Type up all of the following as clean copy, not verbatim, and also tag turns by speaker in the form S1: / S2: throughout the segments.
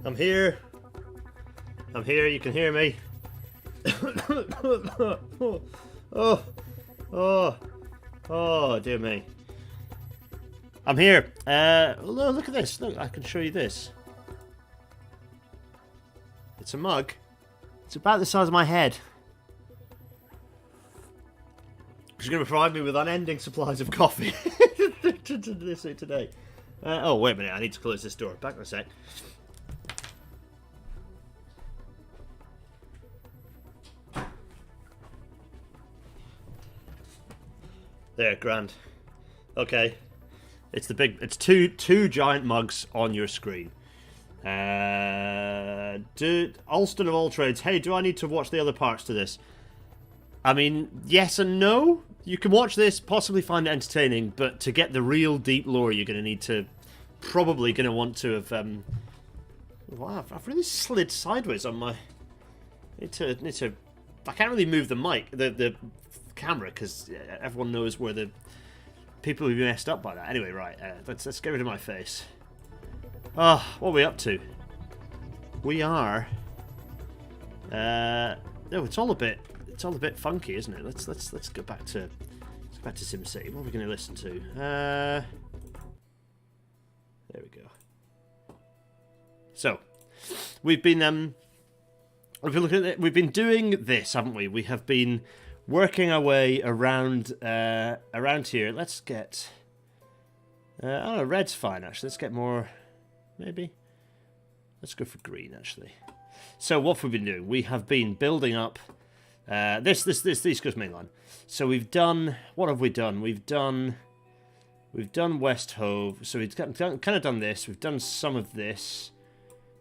S1: I'm here. I'm here. You can hear me. Oh, dear me. I'm here. Look at this. Look, I can show you this. It's a mug. It's about the size of my head. It's going to provide me with unending supplies of coffee today. Oh, wait a minute. I need to close this door. Back in a sec. There, grand. Okay. It's the big... It's two giant mugs on your screen. Alston of all trades. Hey, do I need to watch the other parts to this? I mean, yes and no. You can watch this, possibly find it entertaining, but to get the real deep lore, you're going to need to... Probably going to want to have... Wow, I've really slid sideways on my... Need to... I can't really move the mic, the camera, because everyone knows where the people who've messed up by that. Anyway, right, let's get rid of my face. Oh, what are we up to? We are... no, it's all a bit funky, isn't it? Let's go back to SimCity. What are we going to listen to? There we go. So, we've been looking at it. We've been doing this, haven't we? We have been working our way around here. Let's get... oh, red's fine, actually. Let's get more... Maybe? Let's go for green, actually. So, what have we been doing? We have been building up... this East Coast Main Line. So, we've done... What have we done? We've done West Hove. So, we've kind of done this. We've done some of this.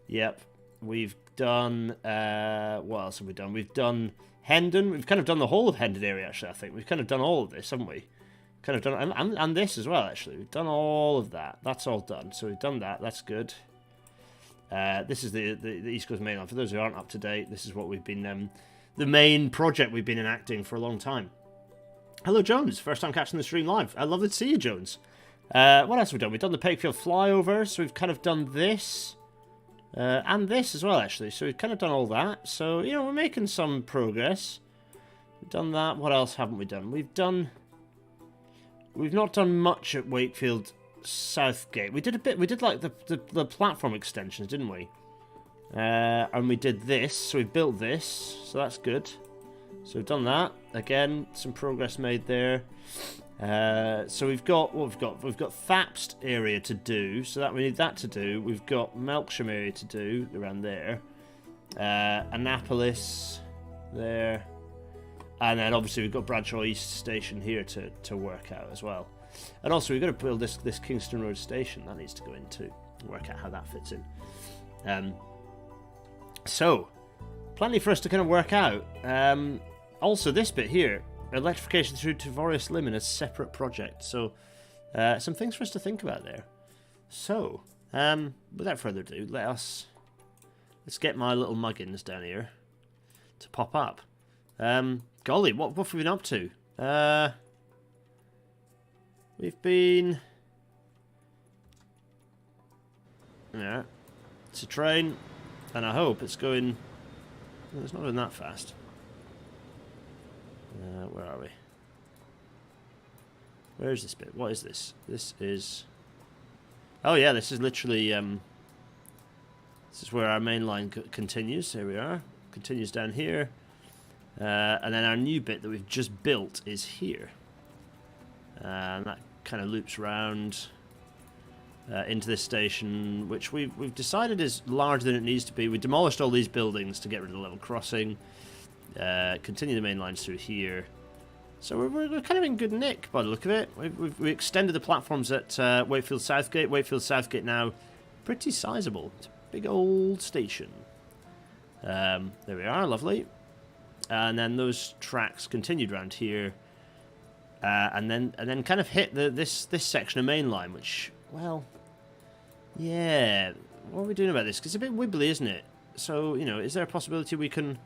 S1: Yep. We've done... what else have we done? We've done... Hendon, we've kind of done the whole of Hendon area, actually, I think. We've kind of done all of this, haven't we? Kind of done... And this as well, actually. We've done all of that. That's all done. So we've done that. That's good. This is the East Coast Main Line. For those who aren't up to date, this is what we've been... the main project we've been enacting for a long time. Hello, Jones. First time catching the stream live. Lovely to see you, Jones. What else have we done? We've done the Pakefield flyover, so we've kind of done this. And this as well, actually. So we've kind of done all that. So, you know, we're making some progress. We've done that. What else haven't we done? We've not done much at Wakefield Southgate. We did a bit. We did, like, the platform extensions, didn't we? And we did this. So we built this. So that's good. So we've done that. Again, some progress made there. So we've got what we've got. We've got Thapst area to do, so that we need that to do. We've got Melksham area to do around there. Annapolis there, and then obviously we've got Bradshaw East Station here to work out as well. And also we've got to build this Kingston Road Station that needs to go in too. Work out how that fits in. So plenty for us to kind of work out. Also this bit here. Electrification through Tavorius Limb in a separate project. So, some things for us to think about there. So, without further ado, let's get my little muggins down here to pop up. Golly, what have we been up to? We've been... Yeah, it's a train, and I hope it's going... Well, it's not going that fast. Where are we? Where is this bit? What is this? This is... Oh yeah, this is literally... this is where our main line continues. Here we are. Continues down here. And then our new bit that we've just built is here. And that kind of loops round into this station, which we've decided is larger than it needs to be. We demolished all these buildings to get rid of the level crossing. Continue the main lines through here. So we're kind of in good nick by the look of it. We extended the platforms at Wakefield Southgate. Wakefield Southgate now pretty sizable. It's a big old station. There we are, lovely. And then those tracks continued around here, and then kind of hit this section of main line, which, well, yeah. What are we doing about this? Because it's a bit wibbly, isn't it? So, you know, is there a possibility we can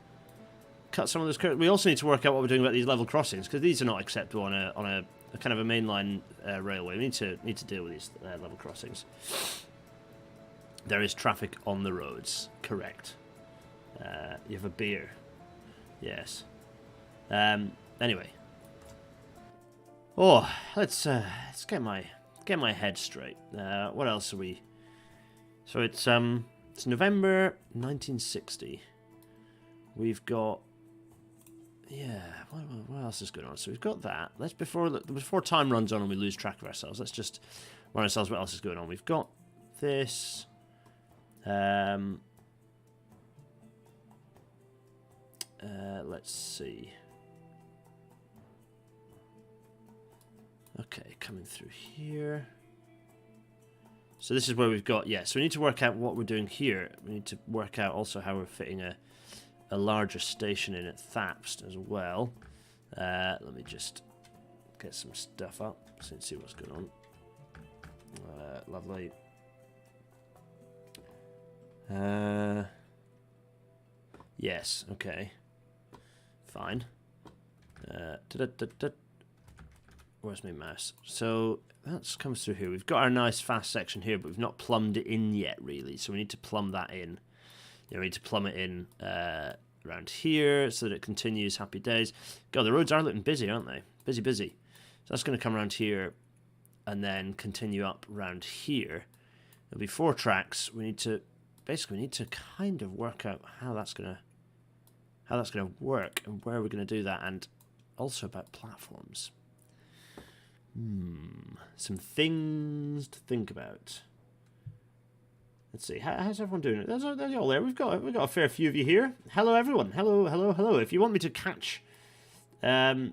S1: cut some of those curves? We also need to work out what we're doing about these level crossings, because these are not acceptable on a kind of a mainline railway. We need to deal with these level crossings. There is traffic on the roads. Correct. You have a beer. Yes. Anyway. Oh, let's get my head straight. What else are we? So it's November 1960. We've got what else is going on? So we've got that. Let's before time runs on and we lose track of ourselves. Let's just run ourselves. What else is going on? We've got this. Let's see. Okay, coming through here. So this is where we've got, so we need to work out what we're doing here. We need to work out also how we're fitting a larger station in at Thapst as well. Let me just get some stuff up so you can see what's going on. Lovely. Yes, okay. Fine. Where's my mouse? So that comes through here. We've got our nice fast section here, but we've not plumbed it in yet, really. So we need to plumb that in. We need to plumb it in around here so that it continues. Happy days. God, the roads are looking busy, aren't they? Busy, busy. So that's going to come around here and then continue up around here. There'll be 4 tracks. We need to kind of work out how that's going to work and where we're going to do that, and also about platforms. Some things to think about. Let's see. How's everyone doing it? There's all there. We've got a fair few of you here. Hello, everyone. Hello, hello, hello. If you want me to catch, George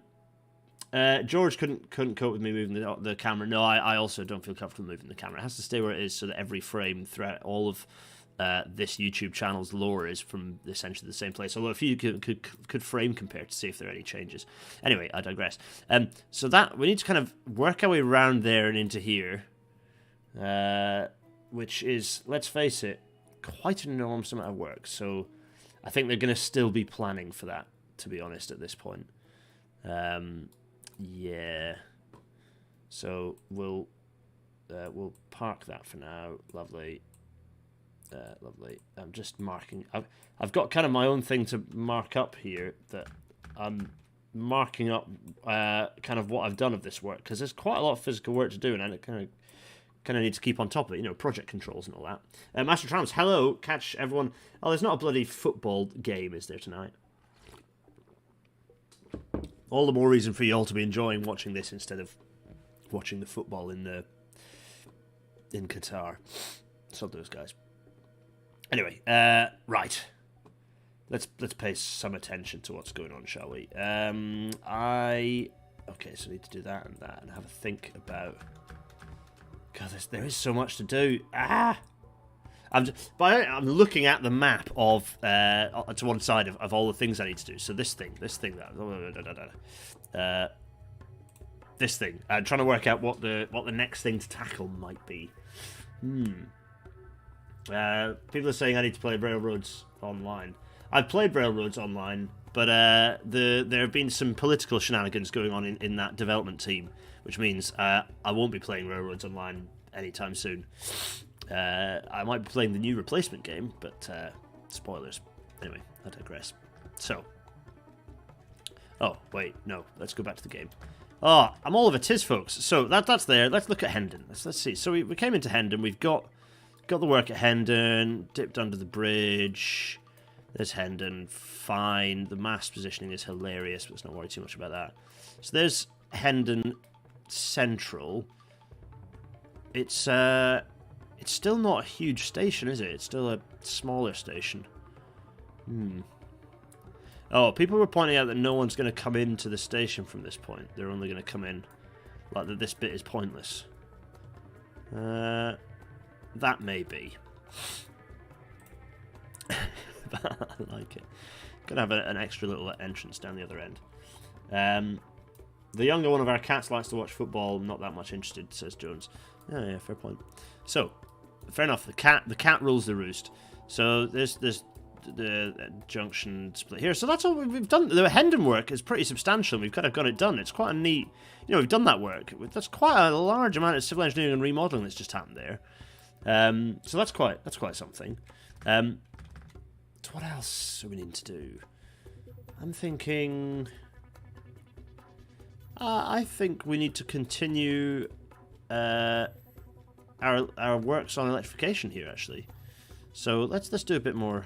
S1: couldn't cope with me moving the camera. No, I also don't feel comfortable moving the camera. It has to stay where it is so that every frame throughout all of this YouTube channel's lore is from essentially the same place. Although if you could frame compare to see if there are any changes. Anyway, I digress. So that we need to kind of work our way around there and into here, which is, let's face it, quite an enormous amount of work. So I think they're going to still be planning for that, to be honest, at this point. Yeah. So we'll park that for now. Lovely. Lovely. I'm just marking. I've got kind of my own thing to mark up here, that I'm marking up kind of what I've done of this work, because there's quite a lot of physical work to do, and I kind of need to keep on top of it. Project controls and all that. Master Trams, hello, catch everyone. Oh, there's not a bloody football game, is there, tonight? All the more reason for you all to be enjoying watching this instead of watching the football in Qatar. So those guys. Anyway, right. Let's pay some attention to what's going on, shall we? Okay, so I need to do that and have a think about. God, there is so much to do. I'm looking at the map of to one side of all the things I need to do. So this thing, this thing. I'm trying to work out what the next thing to tackle might be. People are saying I need to play Railroads Online. I've played Railroads Online, but there have been some political shenanigans going on in that development team, which means I won't be playing Railroads Online anytime soon. I might be playing the new replacement game, but spoilers. Anyway, I digress. So, oh wait, no, let's go back to the game. Oh, I'm all of a tiz, folks. So that's there. Let's look at Hendon. Let's see. So we came into Hendon. We've got the work at Hendon. Dipped under the bridge. There's Hendon. Fine. The mast positioning is hilarious, but let's not worry too much about that. So there's Hendon Central. It's still not a huge station, is it? It's still a smaller station. Oh, people were pointing out that no one's going to come into the station from this point. They're only going to come in. Like that this bit is pointless. That may be. But I like it. Gonna have an extra little entrance down the other end. The younger one of our cats likes to watch football. Not that much interested, says Jones. Yeah, fair point. So, fair enough. The cat rules the roost. So there's the junction split here. So that's all we've done. The Hendon work is pretty substantial. We've kind of got it done. It's quite a neat. We've done that work. That's quite a large amount of civil engineering and remodeling that's just happened there. So that's quite something. So what else do we need to do? I'm thinking. I think we need to continue our works on electrification here, actually. So let's do a bit more.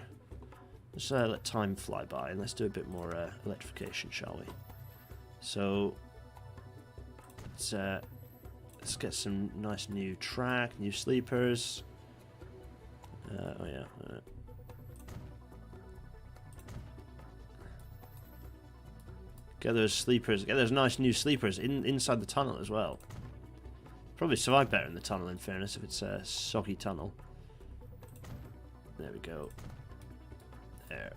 S1: Let's let time fly by and let's do a bit more electrification, shall we? So let's get some nice new track, new sleepers. Oh yeah. Get those sleepers. Get those nice new sleepers inside the tunnel as well. Probably survive better in the tunnel, in fairness, if it's a soggy tunnel. There we go. There.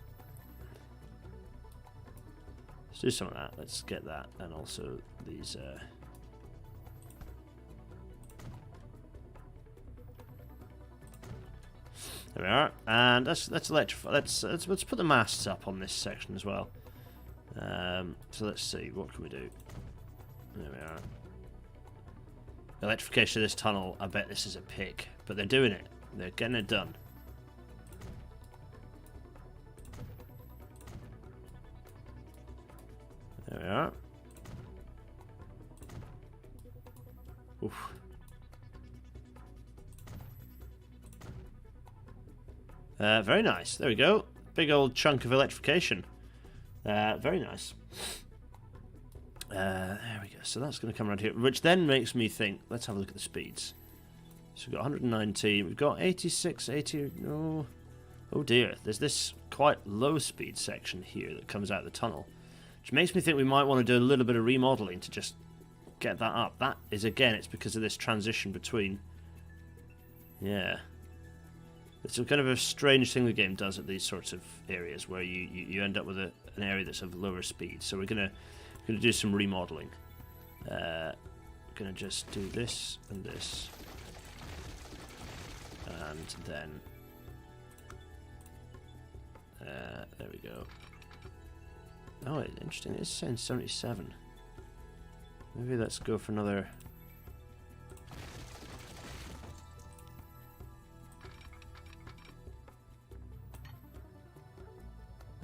S1: Let's do some of that. Let's get that, and also these. There we are, and let's electrify. Let's put the masts up on this section as well. So let's see, what can we do? There we are. Electrification of this tunnel. I bet this is a pick, but they're doing it. They're getting it done. There we are. Oof. Very nice. There we go. Big old chunk of electrification. Very nice. There we go. So that's going to come around here, which then makes me think. Let's have a look at the speeds. So we've got 119. We've got 86, 80. No. Oh dear. There's this quite low speed section here that comes out of the tunnel, which makes me think we might want to do a little bit of remodeling to just get that up. That is, again, it's because of this transition between. Yeah. It's a kind of a strange thing the game does at these sorts of areas where you end up with an area that's of lower speed. So we're gonna do some remodeling. Gonna just do this and this, and then there we go. Oh, interesting. It's saying 77. Maybe let's go for another.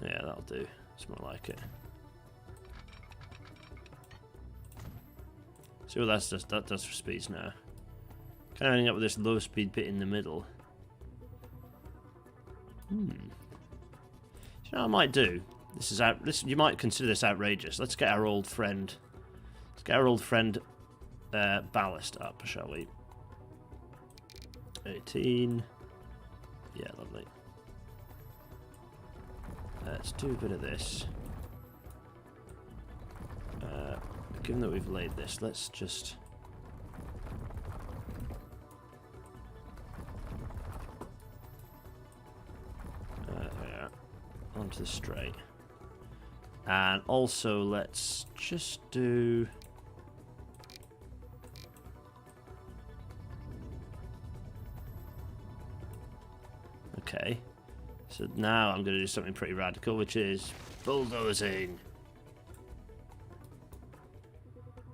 S1: Yeah, that'll do. It's more like it. See what that does for speeds now. Kind of ending up with this low speed bit in the middle. Do you know what I might do? You might consider this outrageous. Let's get our old friend. Let's get our old friend ballast up, shall we? 18. Yeah, lovely. Let's do a bit of this. Given that we've laid this, let's just. Yeah, onto the straight. And also, let's just do. Okay. So now I'm going to do something pretty radical, which is bulldozing.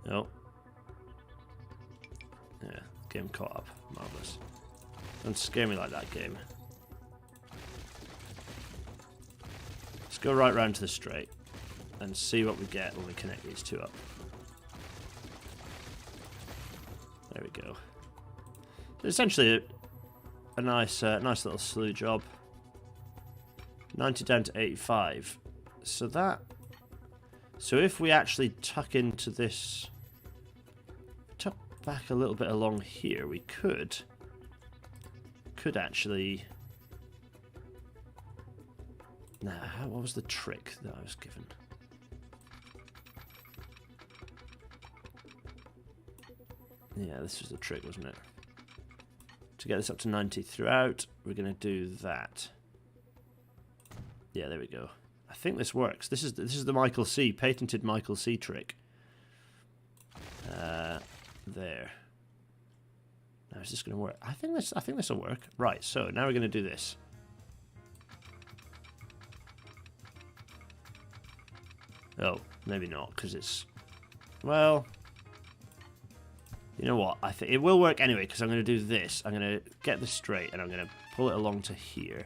S1: Oh. Yeah, game caught up. Marvellous. Don't scare me like that, game. Let's go right round to the straight and see what we get when we connect these two up. There we go. So essentially a nice little slew job. 90 down to 85. So if we actually tuck into this, tuck back a little bit along here, we could actually. Nah, what was the trick that I was given? Yeah, this was the trick, wasn't it? To get this up to 90 throughout, we're going to do that. Yeah, there we go. I think this works. This is the Michael C. patented Michael C. trick. There. Now is this going to work? I think this will work. Right. So now we're going to do this. Oh, maybe not, because it's. Well. You know what? I think it will work anyway, because I'm going to do this. I'm going to get this straight, and I'm going to pull it along to here.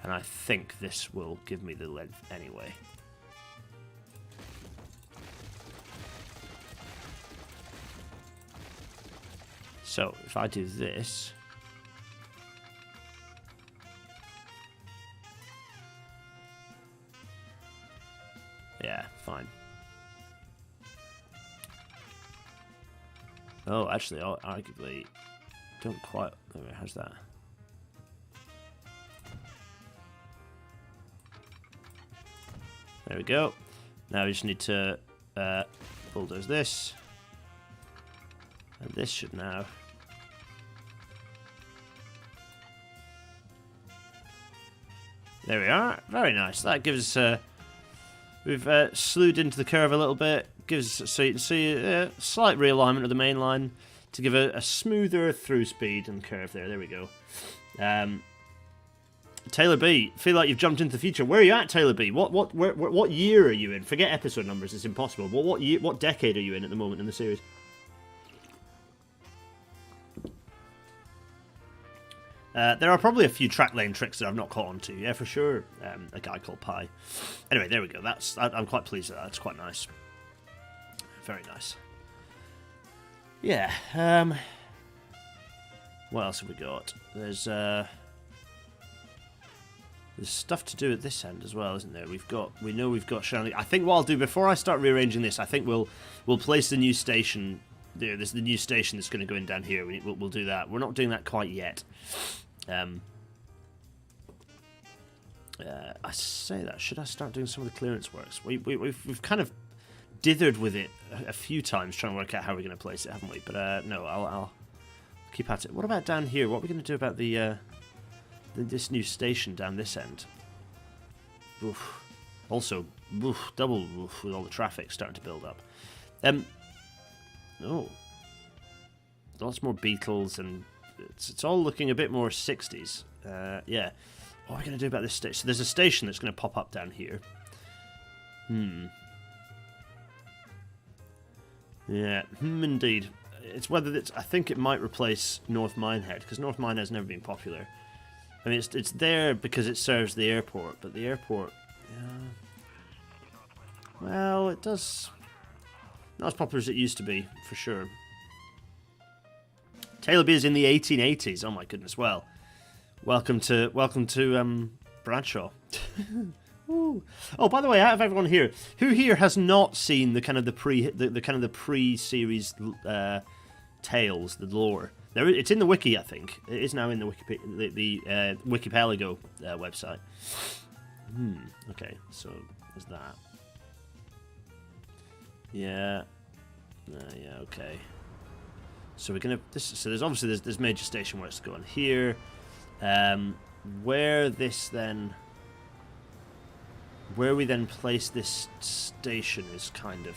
S1: And I think this will give me the length anyway. So, if I do this... Yeah, fine. Oh, actually, I'll arguably don't quite... How's that? There we go. Now we just need to bulldoze this. And this should now... There we are. Very nice. That gives us... we've slewed into the curve a little bit. Gives, so you can see a slight realignment of the main line to give a smoother through speed and curve there. There we go. Taylor B, feel like you've jumped into the future. Where are you at, Taylor B? What year are you in? Forget episode numbers; it's impossible. What decade are you in at the moment in the series? There are probably a few track lane tricks that I've not caught on to. Yeah, for sure. A guy called Pi. Anyway, there we go. I'm quite pleased with that. It's quite nice. Very nice. Yeah. What else have we got? There's stuff to do at this end as well, isn't there? We know we've got Shanley. I think what I'll do before I start rearranging this, I think we'll place the new station. There's the new station that's going to go in down here. We'll do that. We're not doing that quite yet. I say that. Should I start doing some of the clearance works? We've kind of dithered with it a few times trying to work out how we're going to place it, haven't we? But no, I'll keep at it. What about down here? What are we going to do about this new station down this end? Oof. Also, double oof, with all the traffic starting to build up. Oh, lots more Beatles, and it's all looking a bit more 60s. Yeah. What are we going to do about this station? So there's a station that's going to pop up down here. Yeah, indeed. It's whether it's... I think it might replace North Minehead, because North Minehead's never been popular. I mean, it's there because it serves the airport, but the airport... well, it does... not as popular as it used to be, for sure. Taylor B is in the 1880s. Oh my goodness. Well, welcome to Bradshaw. Ooh. Oh, by the way, out of everyone here, who here has not seen the kind of the pre-series tales, the lore? It's in the wiki, I think. It is now in the ARCHIPELAGO website. Okay, so there's that. Yeah. Yeah. Okay. So we're gonna. So there's obviously there's major station works to go on here. Where we then place this station is kind of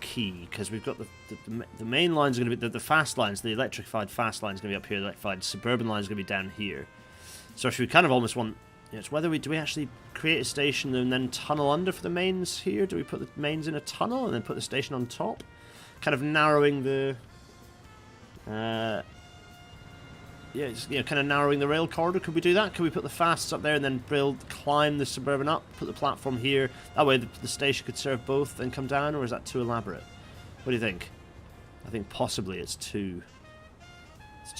S1: key, because we've got the main lines are going to be the fast lines, the electrified fast lines going to be up here, the electrified suburban lines are going to be down here. So if we kind of almost want, it's whether do we actually create a station and then tunnel under for the mains here? Do we put the mains in a tunnel and then put the station on top, kind of narrowing the kind of narrowing the rail corridor? Could we do that? Could we put the fasts up there and then climb the suburban up, put the platform here? That way the station could serve both and come down, or is that too elaborate? What do you think? I think possibly it's too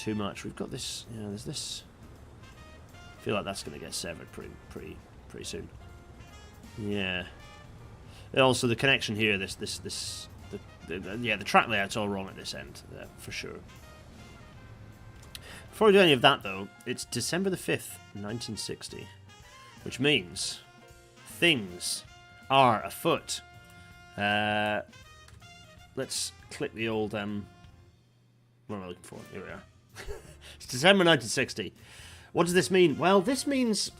S1: much. We've got this, there's this. I feel like that's going to get severed pretty soon. Yeah. And also the connection here, the track layout's all wrong at this end, for sure. Before we do any of that, though, it's December the 5th, 1960, which means things are afoot. Let's click the old... what am I looking for? Here we are. It's December 1960. What does this mean? Well, this means...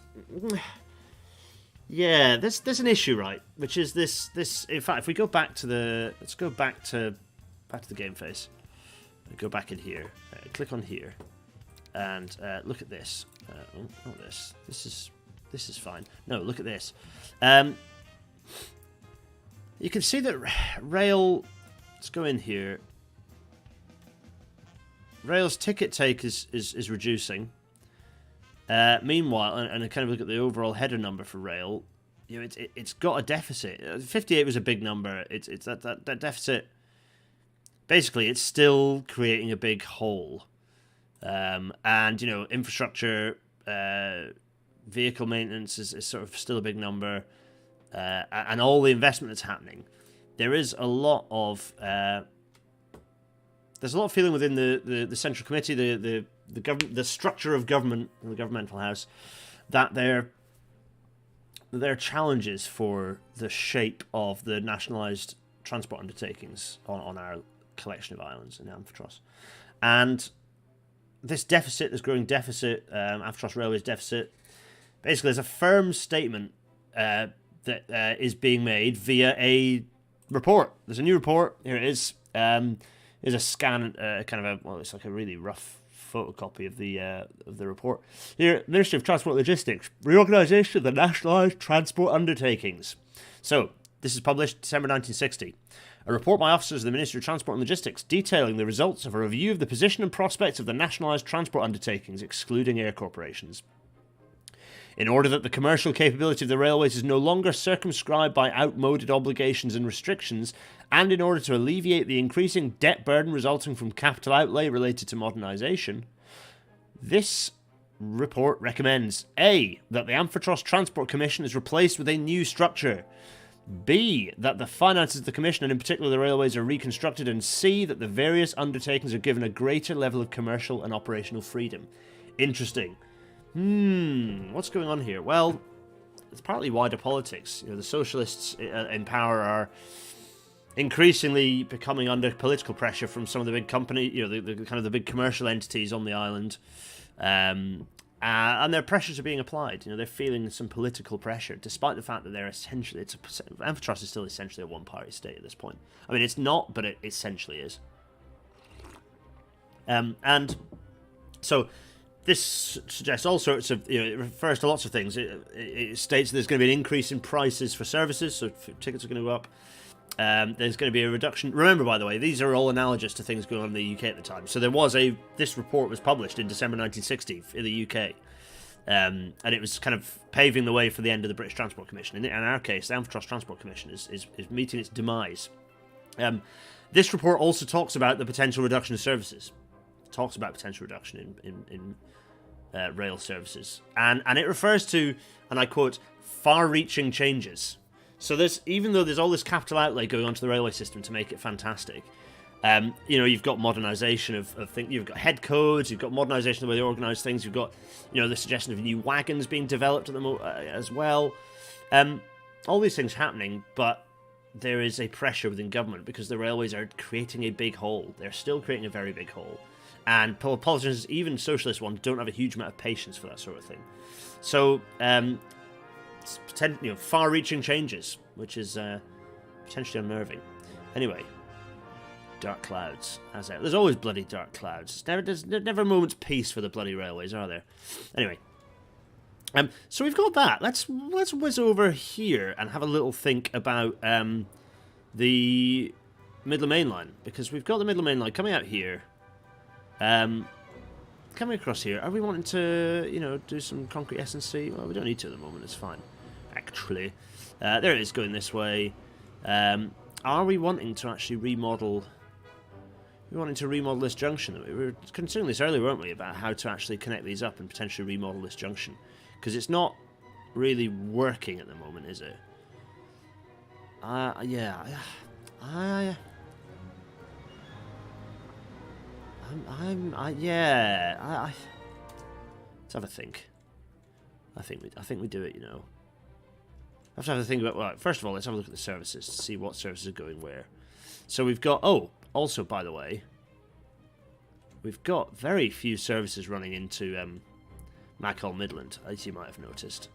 S1: yeah, there's an issue, right? Which is this... In fact, if we go back to the... Let's go back to the game face. Go back in here. Click on here. And look at this. Not this. This is fine. No, look at this. You can see that rail let's go in here. Rail's ticket take is reducing. Meanwhile, and I kind of look at the overall header number for Rail, you know, it's got a deficit. 58 was a big number. It's that deficit. Basically, it's still creating a big hole, and you know, infrastructure, vehicle maintenance is sort of still a big number, and all the investment that's happening. There is a lot of there's a lot of feeling within the central committee, the government, the structure of government, the governmental house, that there are challenges for the shape of the nationalised transport undertakings on our collection of islands in Amphitros. And this deficit, this growing deficit, Amphitros Railways deficit, basically there's a firm statement that is being made via a report. There's a new report. Here it is. There's a scan, kind of it's like a really rough photocopy of the report. Here, Ministry of Transport and Logistics, reorganisation of the nationalised transport undertakings. So, this is published December 1960. A report by officers of the Ministry of Transport and Logistics detailing the results of a review of the position and prospects of the nationalised transport undertakings, excluding air corporations. In order that the commercial capability of the railways is no longer circumscribed by outmoded obligations and restrictions, and in order to alleviate the increasing debt burden resulting from capital outlay related to modernisation, this report recommends A. That the Amphitros Transport Commission is replaced with a new structure, B. That the finances of the Commission, and in particular the railways, are reconstructed, and C. That the various undertakings are given a greater level of commercial and operational freedom. Interesting. What's going on here? Well, it's partly wider politics. You know, the socialists in power are increasingly becoming under political pressure from some of the big company, you know, the kind of the big commercial entities on the island, and their pressures are being applied. You know, they're feeling some political pressure, despite the fact that they're essentially, Amphitros is still essentially a one-party state at this point. I mean, it's not, but it essentially is. And so this suggests all sorts of, you know, it refers to lots of things. It states there's going to be an increase in prices for services, so tickets are going to go up. There's going to be a reduction. Remember, by the way, these are all analogous to things going on in the UK at the time. So there was this report was published in December 1960 in the UK, and it was kind of paving the way for the end of the British Transport Commission. In our case, the Amphitros Transport Commission is meeting its demise. This report also talks about the potential reduction of services. It talks about potential reduction in rail services, and it refers to, and I quote, far-reaching changes. So even though there's all this capital outlay going onto the railway system to make it fantastic, you know, you've got modernisation of things, you've got head codes, you've got modernisation of the way they organise things, you've got, you know, the suggestion of new wagons being developed at as well. All these things happening, but there is a pressure within government because the railways are creating a big hole. They're still creating a very big hole. And politicians, even socialist ones, don't have a huge amount of patience for that sort of thing. So, far-reaching changes, which is potentially unnerving. Anyway, dark clouds. There's always bloody dark clouds. There's never a moment's peace for the bloody railways, are there? Anyway, so we've got that. Let's whiz over here and have a little think about the Midland Main Line, because we've got the Midland Main Line coming out here. Coming across here, are we wanting to, you know, do some concrete S&C? Well, we don't need to at the moment, it's fine. Actually, there it is going this way. Are we wanting to actually remodel? We're wanting to remodel this junction. We were considering this earlier, weren't we, about how to actually connect these up and potentially remodel this junction, because it's not really working at the moment, is it? Yeah. Let's have a think. I think we do it, you know. I have to have a think about, well, first of all, let's have a look at the services to see what services are going where. So we've got, also, by the way, we've got very few services running into Maghall Midland, as you might have noticed.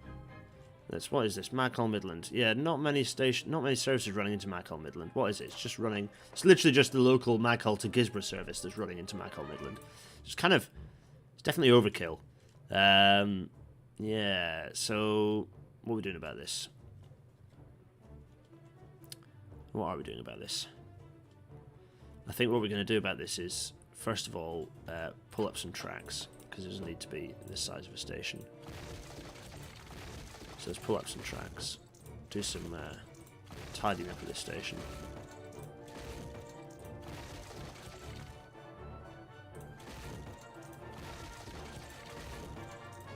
S1: What is this? Maghall Midland. Yeah, not many services running into Maghall Midland. What is it? It's literally just the local Maghall to Gisborne service that's running into Maghall Midland. It's definitely overkill. Yeah, so what are we doing about this? What are we doing about this? I think what we're going to do about this is, first of all, pull up some tracks, because it doesn't need to be this size of a station. So let's pull up some tracks, do some tidying up of this station.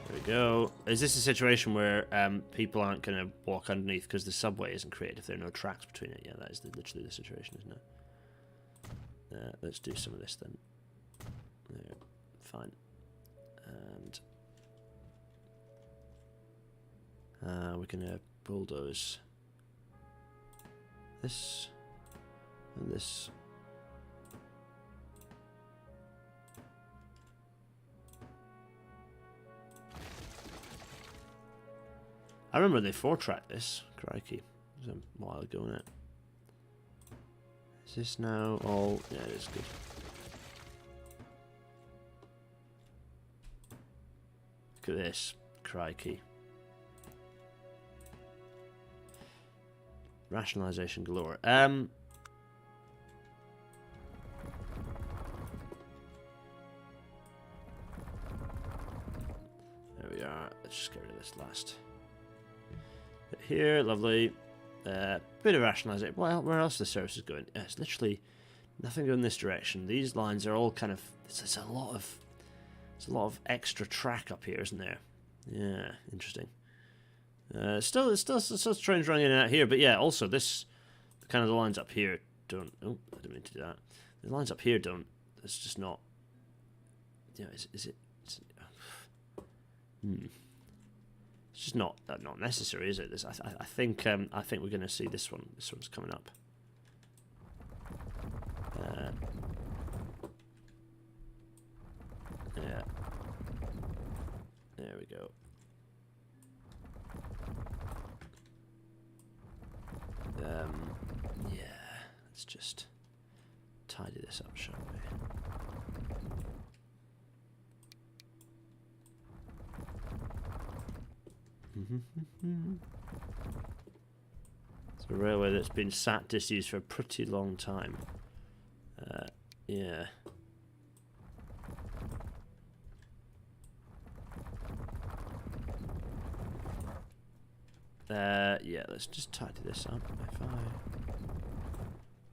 S1: There we go. Is this a situation where people aren't going to walk underneath because the subway isn't created if there are no tracks between it? Yeah, that is literally the situation, isn't it? Let's do some of this then. There, fine. And we're gonna bulldoze this and this. I remember they 4-tracked this. Crikey, it was a while ago, wasn't it? Is this now all? Yeah, it is good. Look at this. Crikey. Rationalization galore. There we are. Let's just get rid of this last. But here, lovely. Bit of rationalization. Well, where else are the services going? Yeah, it's literally nothing going this direction. These lines are all kind of. There's a lot of extra track up here, isn't there? Yeah, interesting. Still trains running in and out here, but yeah, also this kind of the lines up here don't. Oh, I didn't mean to do that. The lines up here don't. It's just not. Yeah, is it? It's just not necessary, is it? This, I think we're going to see this one. This one's coming up. Yeah. There we go. Yeah, let's just tidy this up, shall we? It's a railway that's been sat disused for a pretty long time. Yeah. Yeah, let's just tidy this up. If I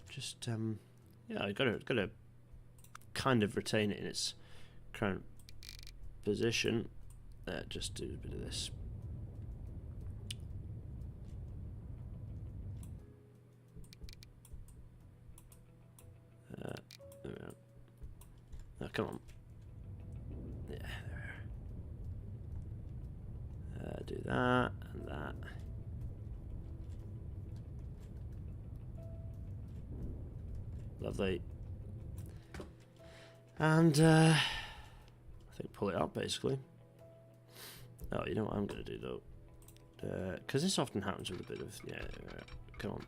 S1: just yeah, I gotta kind of retain it in its current position. Just do a bit of this. There we go. Oh, come on. Yeah, there. Do that and that. Lovely. And I think pull it up basically. Oh, you know what I'm going to do though? Because this often happens with a bit of... Yeah, come on.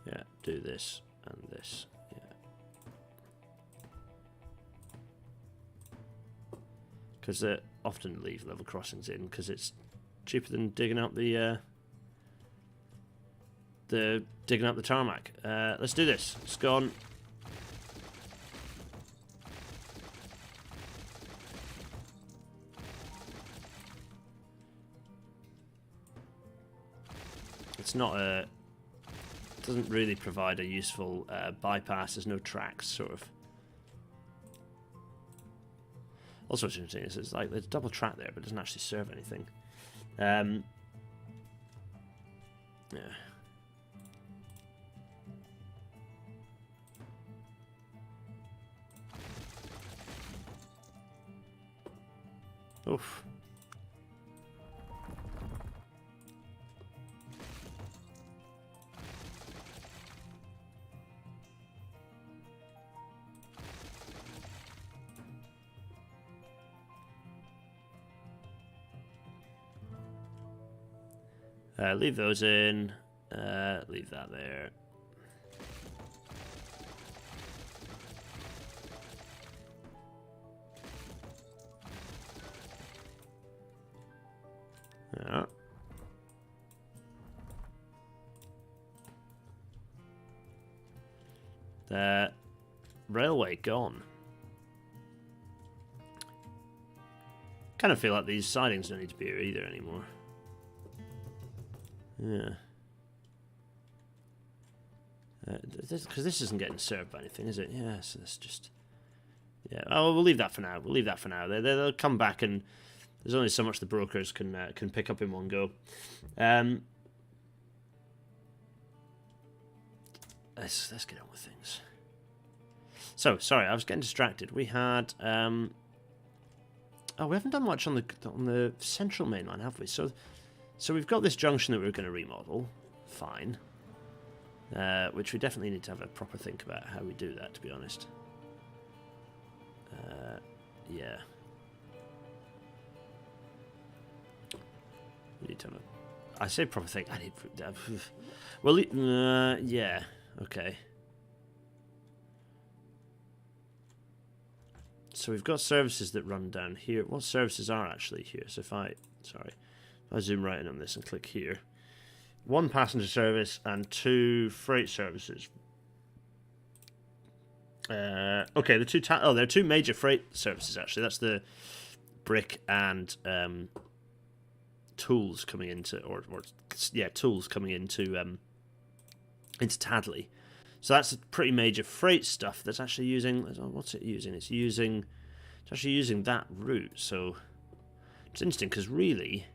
S1: Yeah, do this and this. Yeah. Because they often leave level crossings in because it's cheaper than digging up the tarmac. Let's do this. It's gone. It's not a. Doesn't really provide a useful bypass. There's no tracks, sort of. Also, what's interesting is it's like there's a double track there, but it doesn't actually serve anything. Yeah. Oof. Leave those in. Leave that there. Yeah. Railway gone. Kind of feel like these sidings don't need to be here either anymore. Yeah. Because this isn't getting served by anything, is it? Yeah, so it's just... Yeah, oh, we'll leave that for now. We'll leave that for now. They'll come back, and there's only so much the brokers can pick up in one go. Let's get on with things. So, sorry, I was getting distracted. We had... Oh, we haven't done much on the central main line, have we? So we've got this junction that we're going to remodel. Fine. Which we definitely need to have a proper think about how we do that, to be honest. Yeah. We need to have a... I say proper think. I need... Well, yeah. Okay. So we've got services that run down here. What services are actually here? So if I zoom right in on this and click here. 1 passenger service and 2 freight services. Okay, there are 2 major freight services actually. That's the brick and tools coming into, tools coming into Tadley. So that's pretty major freight stuff that's actually using... What's it using? It's actually using that route. So it's interesting because really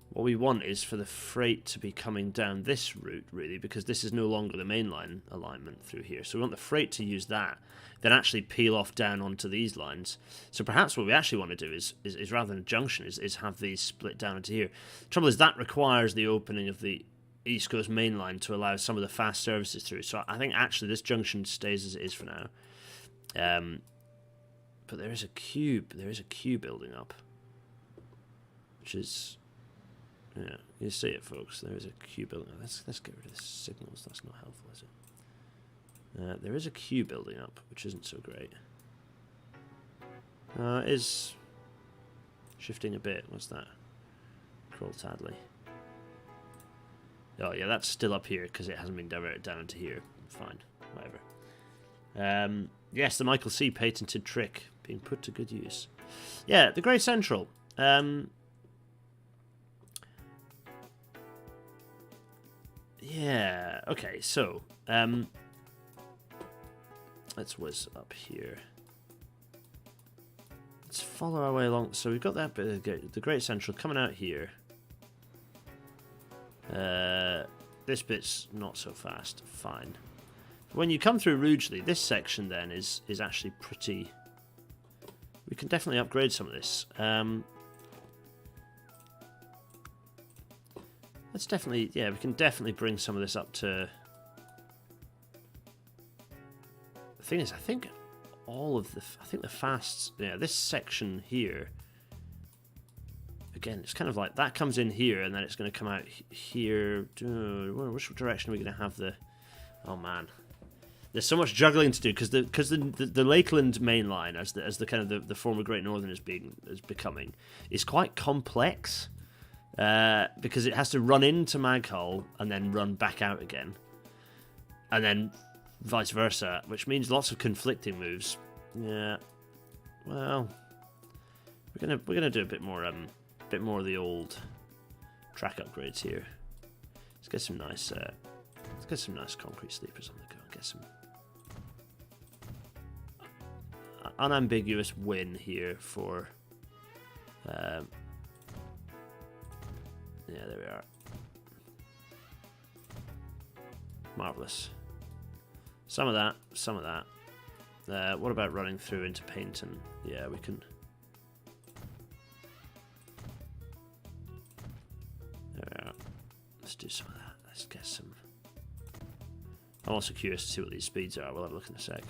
S1: what we want is for the freight to be coming down this route, really, because this is no longer the mainline alignment through here. So we want the freight to use that, then actually peel off down onto these lines. So perhaps what we actually want to do is rather than a junction, is have these split down into here. Trouble is that requires the opening of the East Coast main line to allow some of the fast services through. So I think actually this junction stays as it is for now. But there is a queue building up, which is, yeah, you see it, folks. There is a queue building up. Let's get rid of the signals. That's not helpful, is it? There is a queue building up, which isn't so great. It is shifting a bit. What's that? Crawl Tadley. Oh yeah, that's still up here because it hasn't been diverted down into here. Fine, whatever. Yes, the Michael C. patented trick being put to good use. Yeah, the Great Central. Yeah, okay, so let's whiz up here. Let's follow our way along. So we've got that bit of the Great Central coming out here. This bit's not so fast. Fine. When you come through Rugeley, this section then is actually pretty... We can definitely upgrade some of this. Let's definitely... Yeah, we can definitely bring some of this up to... The thing is, I think all of the... I think the fasts... Yeah, this section here... Again, it's kind of like that comes in here, and then it's going to come out here. Which direction are we going to have the... Oh man, there's so much juggling to do because the Lakeland main line, as the kind of the former Great Northern is becoming, is quite complex because it has to run into Maghull and then run back out again, and then vice versa, which means lots of conflicting moves. Yeah, well, we're gonna do a bit more of the old track upgrades here. Let's get some nice concrete sleepers on the go. Get some unambiguous win here for. Yeah, there we are. Marvelous. Some of that. What about running through into Paynton? Yeah, we can. Let's do some of that. Let's get some. I'm also curious to see what these speeds are. We'll have a look in a sec.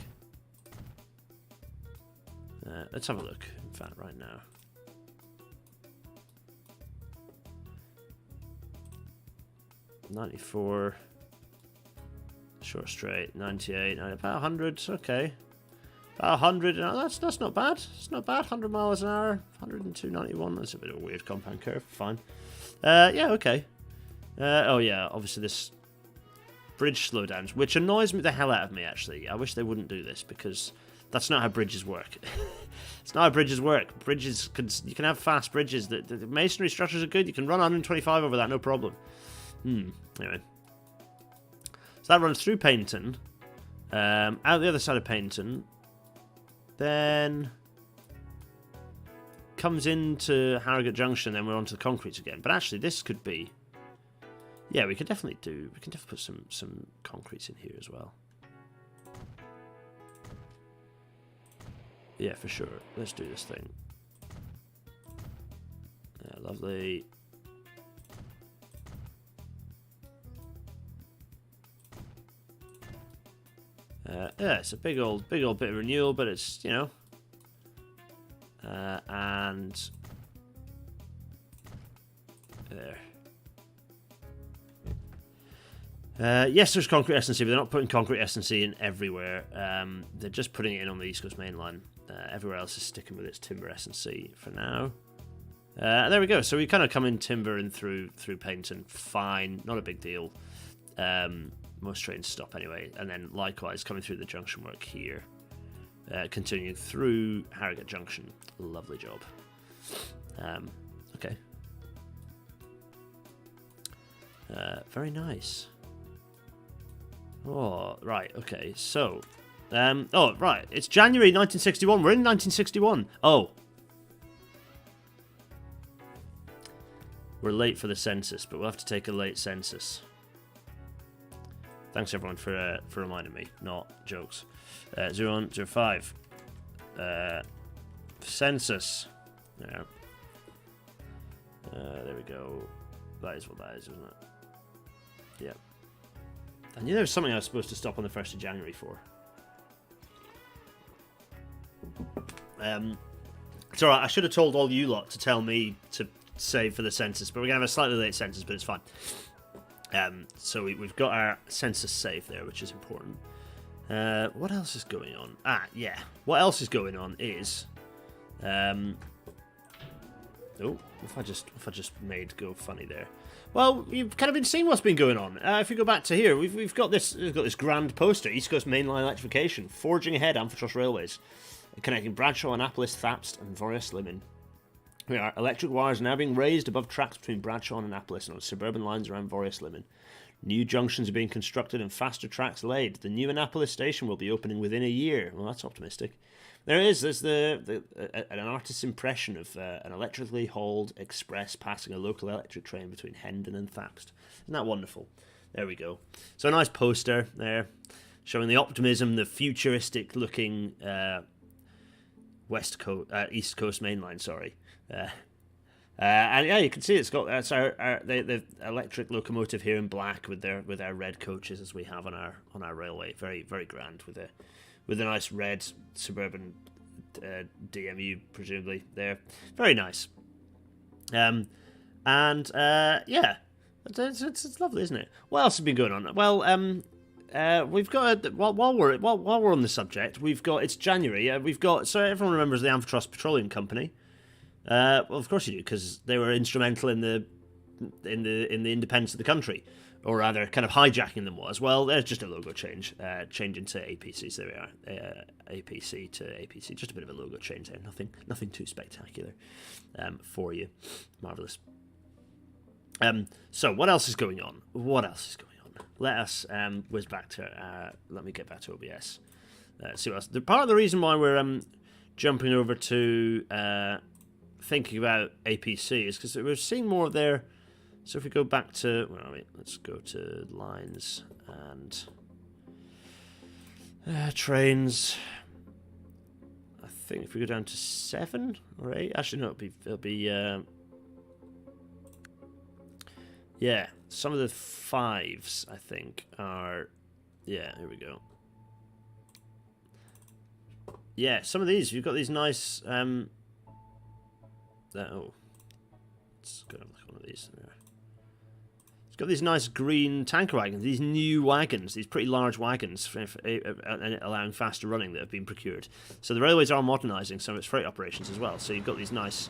S1: Let's have a look, in fact, right now. $94. Short straight. 98. About 100. Okay. About 100. That's not bad. It's not bad. 100 miles an hour. 102.91. That's a bit of a weird compound curve. Fine. Yeah, okay. Oh yeah, obviously this bridge slowdowns, which annoys me the hell out of me, actually. I wish they wouldn't do this, because that's not how bridges work. It's not how bridges work. You can have fast bridges. The masonry structures are good. You can run 125 over that, no problem. Anyway. So that runs through Paignton, out the other side of Paignton, then comes into Harrogate Junction, then we're onto the concretes again. But actually, this could be... Yeah, we can definitely put some concretes in here as well. Yeah, for sure. Let's do this thing. Yeah, lovely. Yeah, it's a big old bit of renewal, but it's, you know, and there. Yes, there's concrete S&C, but they're not putting concrete S&C in everywhere. They're just putting it in on the East Coast Main Line. Everywhere else is sticking with its timber S&C for now. There we go. So we kind of come in timber and through Paignton. Fine, not a big deal. Most trains stop anyway, and then likewise coming through the junction work here, continuing through Harrogate Junction. Lovely job. Okay. Very nice. Oh, right, okay, so... oh, right, it's January 1961. We're in 1961. Oh. We're late for the census, but we'll have to take a late census. Thanks, everyone, for reminding me. Not jokes. 0105. Census. There. There we go. That is what that is, isn't it? Yep. I knew there was something I was supposed to stop on the 1st of January for. It's alright, I should have told all you lot to tell me to save for the census, but we're going to have a slightly late census, but it's fine. So we've got our census save there, which is important. What else is going on? Ah, yeah. What else is going on is... oh, if I just made go funny there. Well, you've kind of been seeing what's been going on. If we go back to here, we've got this grand poster, East Coast Mainline Electrification, forging ahead, Amphitros Railways, connecting Bradshaw, Annapolis, Thapst, and Forest Limon. Our electric wires are now being raised above tracks between Bradshaw and Annapolis and on suburban lines around Forest Limon. New junctions are being constructed and faster tracks laid. The new Annapolis station will be opening within a year. Well, that's optimistic. There's an artist's impression of an electrically hauled express passing a local electric train between Hendon and Thapst. Isn't that wonderful? There we go. So a nice poster there showing the optimism, the futuristic-looking East Coast Main Line, sorry. And yeah, you can see it's got the electric locomotive here in black with our red coaches as we have on our railway. Very, very grand with a nice red suburban DMU presumably there. Very nice. Yeah, it's lovely, isn't it? What else has been going on? Well, we've got while we're on the subject, it's January. So everyone remembers the Amphitros Petroleum Company. Well, of course you do, because they were instrumental in the independence of the country, or rather, kind of hijacking them was. Well, there's just a logo change, changing to APC. So there we are, APC to APC. Just a bit of a logo change there. Nothing too spectacular for you. Marvelous. So what else is going on? Let us whiz back to. Let me get back to OBS. See what else. Part of the reason why we're jumping over to thinking about APC is because we're seeing more of their. So if we go back to, where are we? Let's go to lines and trains. I think if we go down to 7 or 8, actually no, it'll be yeah. Some of the 5s I think are, yeah. Here we go. Yeah, some of these you've got these nice. Oh, let's go and look at one of these. It's got these nice green tanker wagons, these new wagons, these pretty large wagons, allowing faster running that have been procured. So the railways are modernising some of its freight operations as well. So you've got these nice,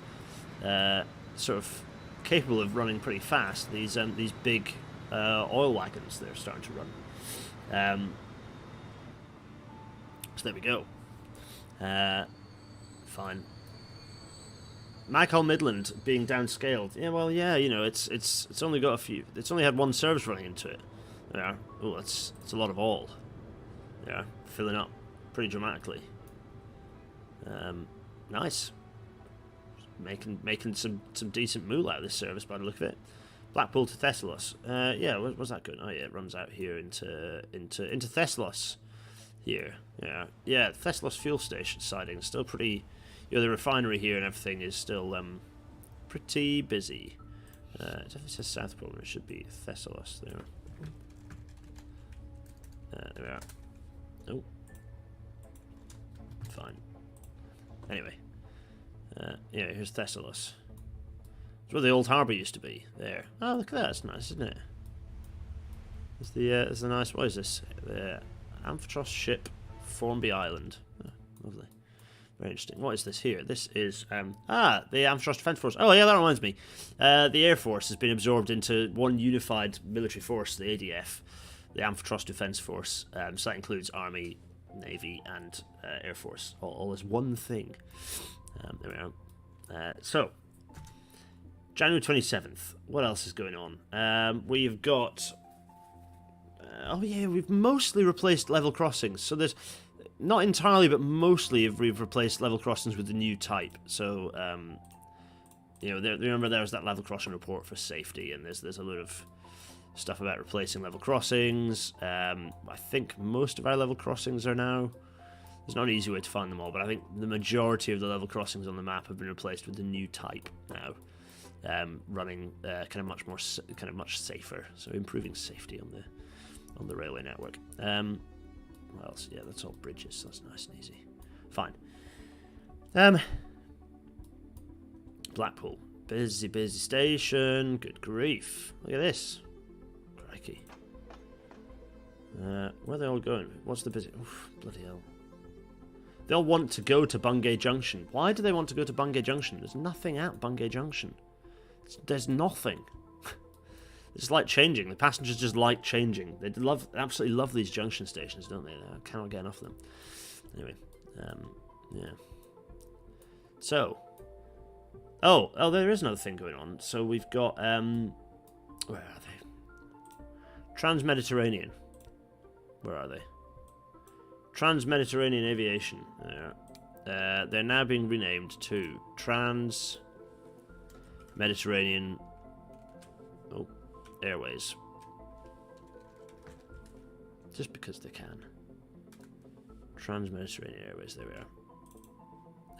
S1: sort of capable of running pretty fast. These big oil wagons they're starting to run. So there we go. Fine. Maghall Midland being downscaled. Yeah, well, yeah, you know, it's only got a few. It's only had one service running into it. Yeah. Oh, it's a lot of oil. Yeah, filling up pretty dramatically. Nice. Making some decent moolah out of this service by the look of it. Blackpool to Thessalos. Yeah, where's that going? Oh yeah, it runs out here into Thessalos. Here, yeah. Thessalos fuel station siding is still pretty. You know, the refinery here and everything is still pretty busy. It definitely says Southport. It should be Thessalos there. There we are. Oh, fine. Anyway, yeah, here's Thessalos. It's where the old harbour used to be. There. Oh, look at that. That's nice, isn't it? There's the nice. What is this? The Amphitros ship, Formby Island. Oh, lovely. Very interesting. What is this here? This is the Amphitros Defence Force. Oh yeah, that reminds me. The Air Force has been absorbed into one unified military force, the ADF, the Amphitros Defence Force. So that includes Army, Navy, and Air Force, all as one thing. There we are. So, January 27th. What else is going on? We've got. Oh yeah, we've mostly replaced level crossings. So there's. Not entirely, but mostly we've replaced level crossings with the new type. So, you know, remember there was that level crossing report for safety, and there's a lot of stuff about replacing level crossings. I think most of our level crossings are now. There's not an easy way to find them all, but I think the majority of the level crossings on the map have been replaced with the new type now, running much safer. So improving safety on the railway network. What else? Yeah, that's all bridges, so that's nice and easy. Fine. Blackpool. Busy station. Good grief. Look at this. Crikey. Where are they all going? What's the busy... Oof, bloody hell. They all want to go to Bungay Junction. Why do they want to go to Bungay Junction? There's nothing at Bungay Junction. There's nothing. It's like changing. The passengers just like changing. They absolutely love these junction stations, don't they? I cannot get enough of them. Anyway, yeah. So, oh, there is another thing going on. So we've got where are they? Trans-Mediterranean. Where are they? Trans-Mediterranean Aviation. They're now being renamed to Trans-Mediterranean. Oh. Airways. Just because they can. Trans-Mediterranean Airways, there we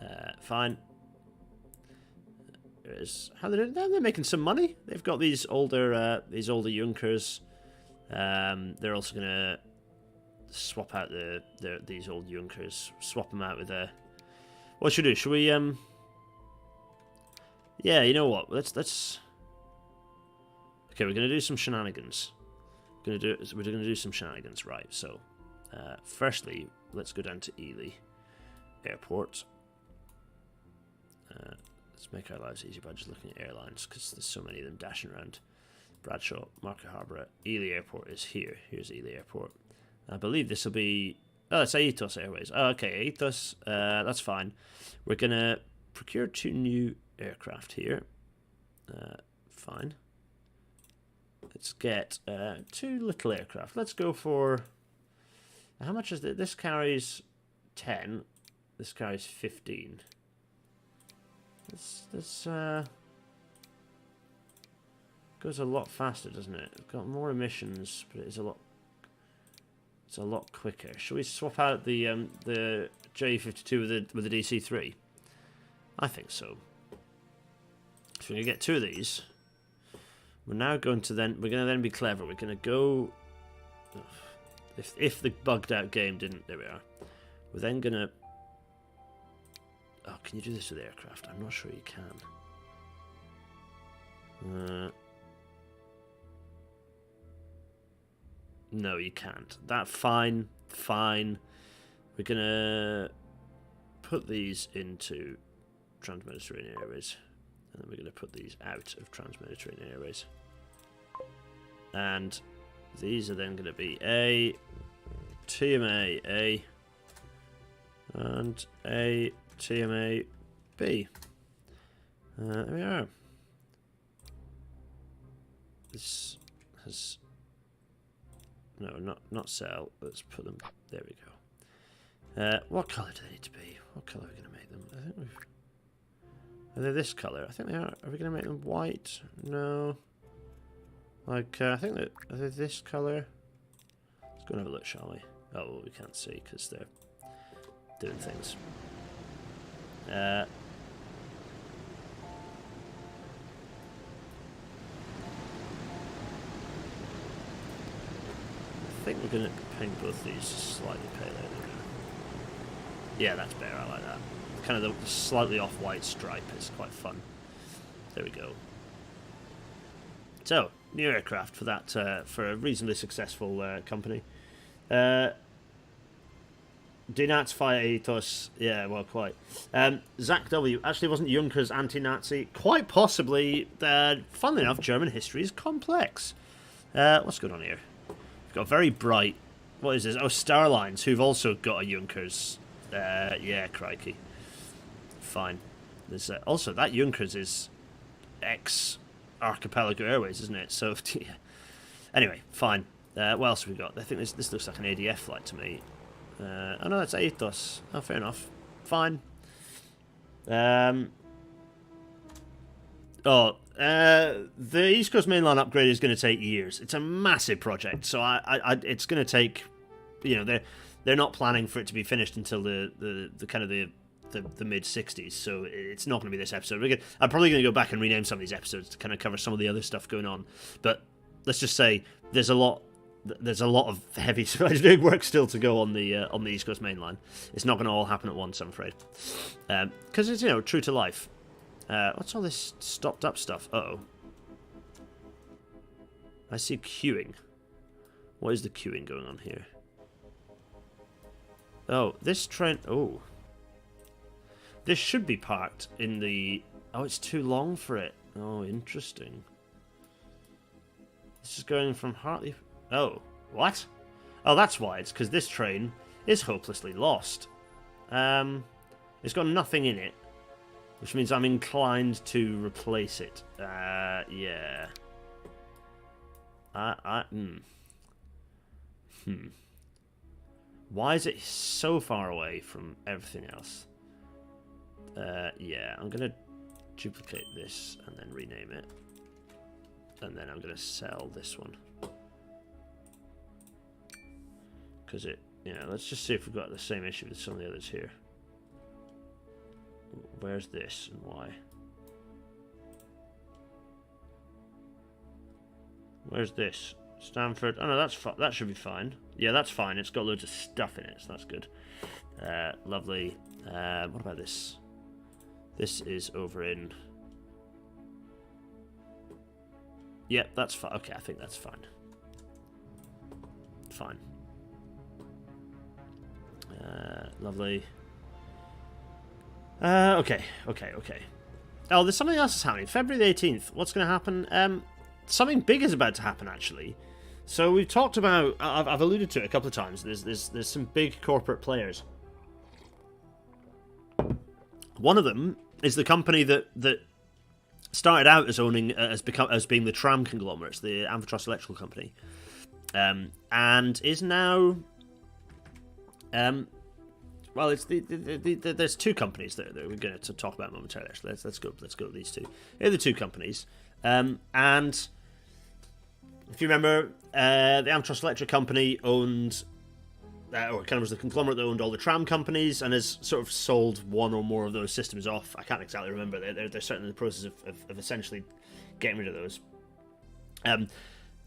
S1: are. Fine. How they're making some money. They've got these older Junkers. They're also gonna swap out these old Junkers. Swap them out with what should we do? Should we yeah, you know what? Let's okay, we're going to do some shenanigans. We're going to do some shenanigans, right? So, firstly, let's go down to Ely Airport. Let's make our lives easy by just looking at airlines, because there's so many of them dashing around. Bradshaw, Market Harbour, Ely Airport is here. Here's Ely Airport. I believe this will be... Oh, that's Aethos Airways. Oh, okay, Aethos. That's fine. We're going to procure 2 new aircraft here. Fine. Let's get 2 little aircraft. Let's go for... How much is this? This carries 10. This carries 15. This goes a lot faster, doesn't it? It's got more emissions, but it's a lot quicker. Shall we swap out the J52 with the DC3? I think so. So we're gonna get 2 of these. We're going to then be clever. We're gonna go. If the bugged out game didn't, there we are. We're then gonna. Oh, can you do this with aircraft? I'm not sure you can. No, you can't. Fine. We're gonna put these into Trans-Mediterranean Airways, and then we're gonna put these out of Trans-Mediterranean Airways. And these are then going to be A, TMA A, and A, TMA B. There we are. This has... No, not cell. Let's put them... There we go. What colour do they need to be? What colour are we going to make them? I think we've... Are they this colour? I think they are. Are we going to make them white? No. Like, I think that... Are they this colour? Let's go and have a look, shall we? Oh, well, we can't see because they're doing things. I think we're going to paint both these slightly paler. Yeah, that's better. I like that. Kind of the slightly off-white stripe is quite fun. There we go. So, new aircraft for that for a reasonably successful company. Denazify ethos. Yeah, well, quite. Zach W. Actually, wasn't Juncker's anti-Nazi? Quite possibly. Funnily enough, German history is complex. What's going on here? We've got very bright... What is this? Oh, Starlines, who've also got a Junkers. Yeah, crikey. Fine. There's also, that Junkers is ex-Archipelago Airways, isn't it? So, yeah. Anyway, fine. What else have we got? I think this looks like an ADF flight to me. Oh, no, that's Ethos. Oh, fair enough. Fine. The East Coast Mainline upgrade is going to take years. It's a massive project, so it's going to take... You know, they're not planning for it to be finished until the kind of the mid-60s, so it's not going to be this episode. I'm probably going to go back and rename some of these episodes to kind of cover some of the other stuff going on. But let's just say there's a lot of heavy engineering work still to go on the East Coast Main Line. It's not going to all happen at once, I'm afraid, because it's, you know, true to life. What's all this stopped up stuff? Uh-oh. I see queuing. What is the queuing going on here? Oh, this train... Oh. This should be parked in the... Oh, it's too long for it. Oh, interesting. This is going from Hartley... Oh, what? Oh, that's why. It's because this train is hopelessly lost. It's got nothing in it, which means I'm inclined to replace it. Yeah. Why is it so far away from everything else? Yeah, I'm going to duplicate this and then rename it. And then I'm going to sell this one. Because it, you know, let's just see if we've got the same issue with some of the others here. Where's this and why? Where's this? Stanford. Oh no, that should be fine. Yeah, that's fine. It's got loads of stuff in it, so that's good. Lovely. What about this? This is over in... Yep, that's fine. Okay, I think that's fine. Fine. Lovely. Okay. Oh, there's something else that's happening. February the 18th. What's going to happen? Something big is about to happen, actually. So we've talked about... I've alluded to it a couple of times. There's some big corporate players. One of them is the company that started out as being the tram conglomerates, the Amphitros Electrical Company, and is now... well, it's there's two companies that we're going to talk about momentarily. Actually, let's go with these two. They're the two companies, and if you remember, the Amphitros Electric Company owned, or kind of was the conglomerate that owned all the tram companies, and has sort of sold one or more of those systems off. I can't exactly remember. They're certainly in the process of essentially getting rid of those.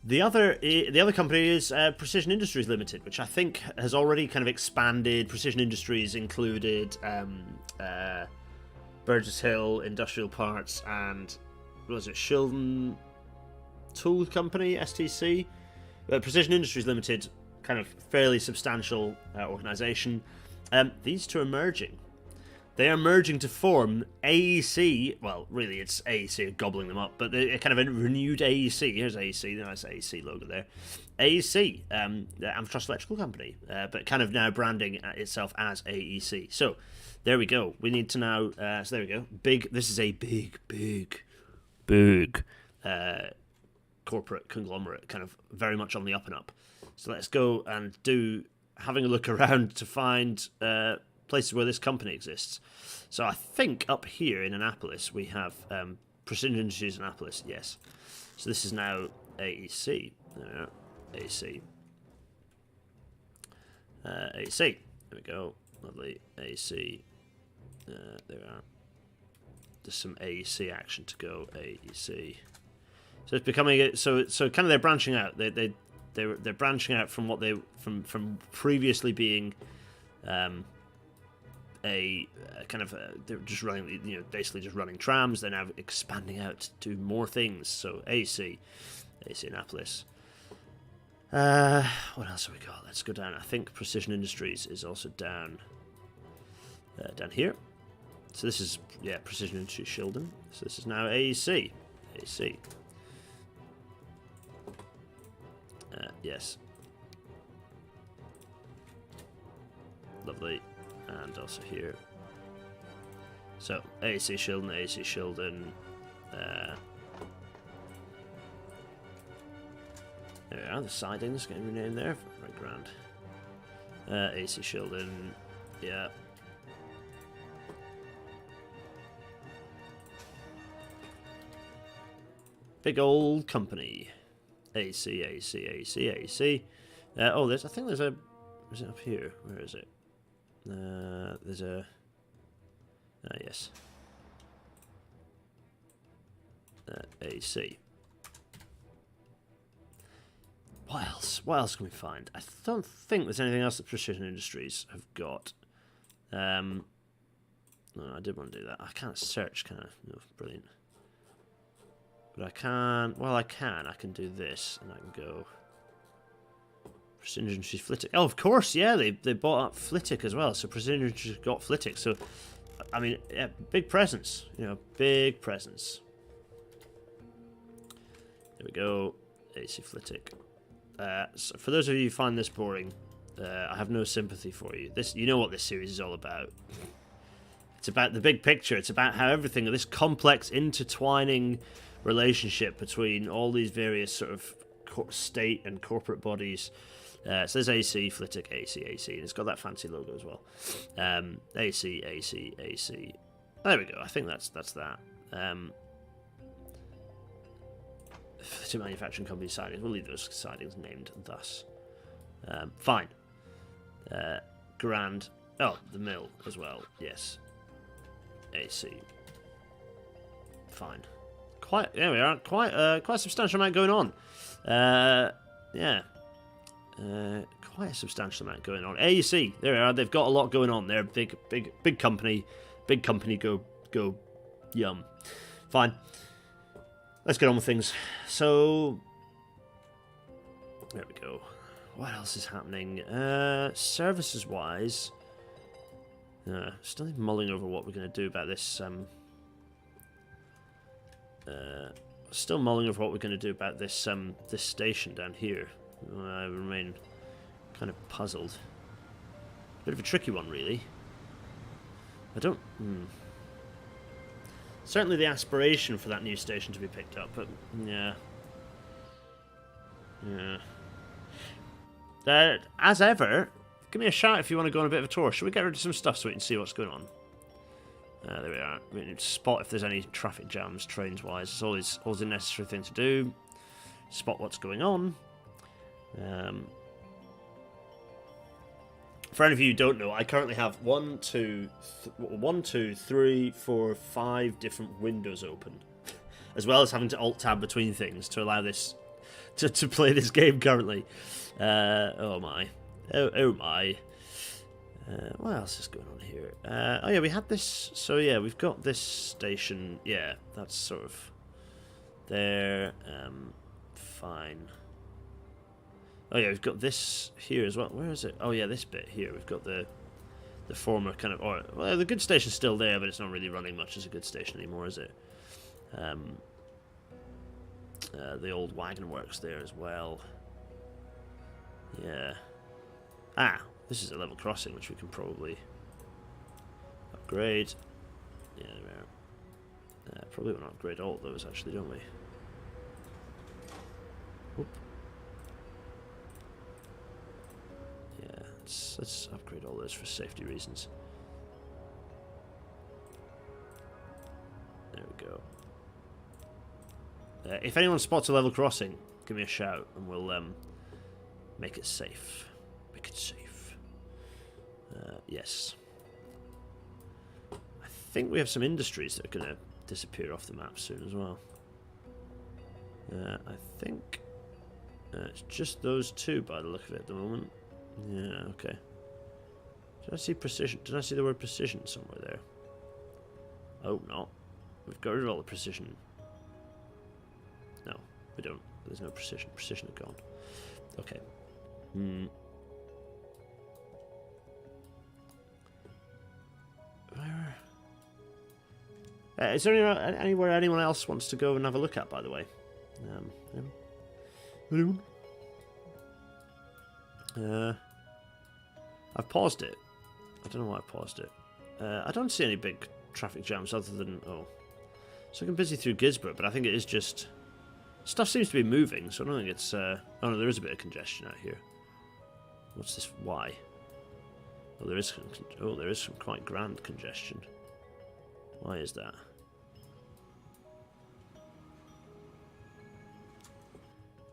S1: The other company is Precision Industries Limited, which I think has already kind of expanded. Precision Industries included Burgess Hill Industrial Parts and, what was it, Shildon Tool Company, STC. Precision Industries Limited, kind of fairly substantial organisation. These two are merging. They are merging to form AEC. Well, really, it's AEC gobbling them up, but they're kind of a renewed AEC. Here's AEC, the nice AEC logo there. AEC, the Amphitros Electrical Company, but kind of now branding itself as AEC. So, there we go. We need to now. So there we go. Big. This is a big corporate conglomerate, kind of very much on the up and up. So let's go and having a look around to find places where this company exists. So I think up here in Annapolis we have Precision Industries Annapolis, yes. So this is now AEC. AEC. AEC. There we go. Lovely. AEC. There we are. There's some AEC action to go. AEC. So it's becoming so kind of they're branching out. They're branching out from what they from previously being a kind of they're just running, basically just running trams. They're now expanding out to do more things. So AEC Annapolis. What else have we got? Let's go down. I think Precision Industries is also down here. So this is Precision Industries Shildon. So this is now AEC. AEC. Yes. Lovely. And also here. So, AEC Shildon. There we are, the sidings getting renamed there. Very grand. AEC Shildon. Yeah. Big old company. AEC. Oh, I think there's a... Is it up here? Where is it? There's a... yes. AEC. What else? What else can we find? I don't think there's anything else that Precision Industries have got. No, I did want to do that. I can't search, can I? No, brilliant. But I can... Well, I can. I can do this, and I can go... Precision Industries Flitwick. Oh, of course, yeah, they bought up Flitwick as well. So Precision Industries got Flitwick. So, I mean, yeah, big presence. Big presence. There we go. AC Flitwick. So for those of you who find this boring, I have no sympathy for you. You know what this series is all about. It's about the big picture. It's about how everything, this complex, intertwining relationship between all these various sort of state and corporate bodies. So there's AC, Flitwick, AC, and it's got that fancy logo as well. AC. There we go. I think that's that. Flitwick Manufacturing Company sidings. We'll leave those sidings named thus. Fine. Grand. Oh, the mill as well. Yes. AC. Fine. There we are. Quite a substantial amount going on. Yeah. Quite a substantial amount going on. AEC, there we are. They've got a lot going on. They're a big company. Big company. Go. Yum. Fine. Let's get on with things. So, there we go. What else is happening? Services-wise, still mulling over what we're going to do about this. Still mulling over what we're going to do about this this station down here. I remain kind of puzzled. Bit of a tricky one, really. I don't... Certainly the aspiration for that new station to be picked up, but yeah. As ever, give me a shout if you want to go on a bit of a tour. Should we get rid of some stuff so we can see what's going on? There we are. We need to spot if there's any traffic jams, trains-wise. It's always a necessary thing to do. Spot what's going on. For any of you who don't know, I currently have 1, 2, 3, 4, 5 different windows open, as well as having to alt-tab between things to allow this to play this game currently. Oh my. What else is going on here? Oh yeah, we had this. So yeah, we've got this station. Yeah, that's sort of there. Fine. Oh yeah, we've got this here as well. Where is it? Oh yeah, this bit here. We've got the the former kind of, or well, the good station's still there, but it's not really running much as a good station anymore, is it? The old wagon works there as well. Yeah. Ah, this is a level crossing, which we can probably upgrade. Yeah, there we are. Probably want to upgrade all of those, actually, don't we? Oop. Yeah, let's upgrade all those for safety reasons. There we go. If anyone spots a level crossing, give me a shout, and we'll make it safe. Make it safe. Yes. I think we have some industries that are going to disappear off the map soon as well. I think it's just those two by the look of it at the moment. Yeah, okay. Did I see precision? Did I see the word precision somewhere there? Oh, no. We've got rid of all the precision. No, we don't. There's no precision. Precision are gone. Okay. Is there anywhere anyone else wants to go and have a look at, by the way? Anyone? I've paused it. I don't know why I paused it. I don't see any big traffic jams other than... Oh. So I'm busy through Gisborough, but I think it is just... Stuff seems to be moving, so I don't think it's... Oh no, there is a bit of congestion out here. What's this? Why? Oh, there is some quite grand congestion. Why is that?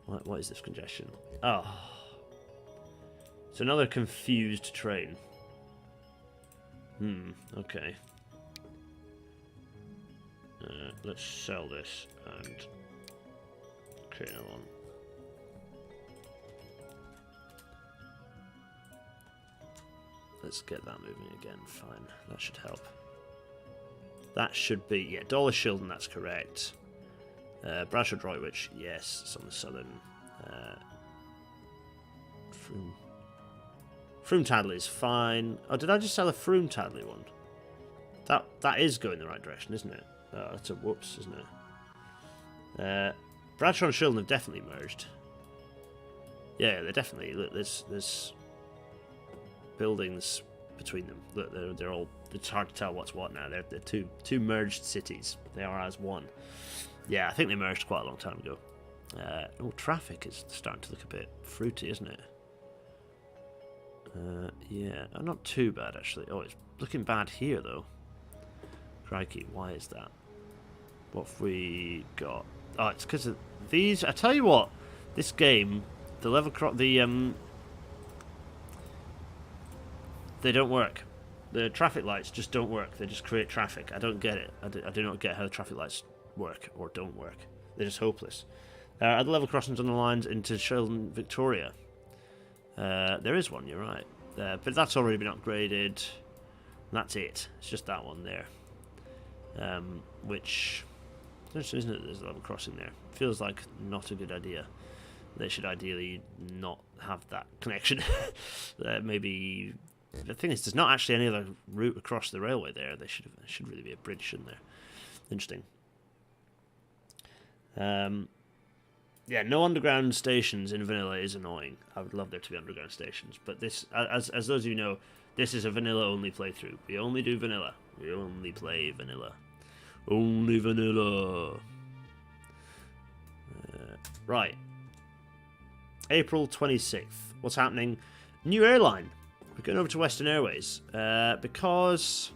S1: What is this congestion? Oh. It's another confused train. Okay. Let's sell this and create another one. Let's get that moving again. Fine. That should help. That should be... Yeah, Dollar Shilden, that's correct. Bradshaw Droitwich, yes, it's on the southern. Froome Tadley is fine. Oh, did I just sell a Froome Tadley one? That is going the right direction, isn't it? Oh, that's a whoops, isn't it? Bradshaw and Shilden have definitely merged. Yeah, they're definitely... Look, there's buildings between them. Look, they're all... It's hard to tell what's what now. They're two merged cities. They are as one. Yeah, I think they merged quite a long time ago. Traffic is starting to look a bit fruity, isn't it? Yeah, not too bad actually. Oh, it's looking bad here though. Crikey, why is that? What have we got? Oh, it's because of these. I tell you what, this game, the level they don't work. The traffic lights just don't work. They just create traffic. I don't get it. I do not get how the traffic lights work or don't work. They're just hopeless. Are the level crossings on the lines into Shildon Victoria? There is one, you're right. But that's already been upgraded. And that's it. It's just that one there. Which, isn't it, there's a level crossing there. Feels like not a good idea. They should ideally not have that connection. Maybe... The thing is, there's not actually any other route across the railway there. There should really be a bridge, shouldn't there? Interesting. Yeah, no underground stations in vanilla is annoying. I would love there to be underground stations, but this, as those of you know, this is a vanilla only playthrough. We only do vanilla. We only play vanilla. Only vanilla. Right. April 26th. What's happening? New airline. We're going over to Western Airways because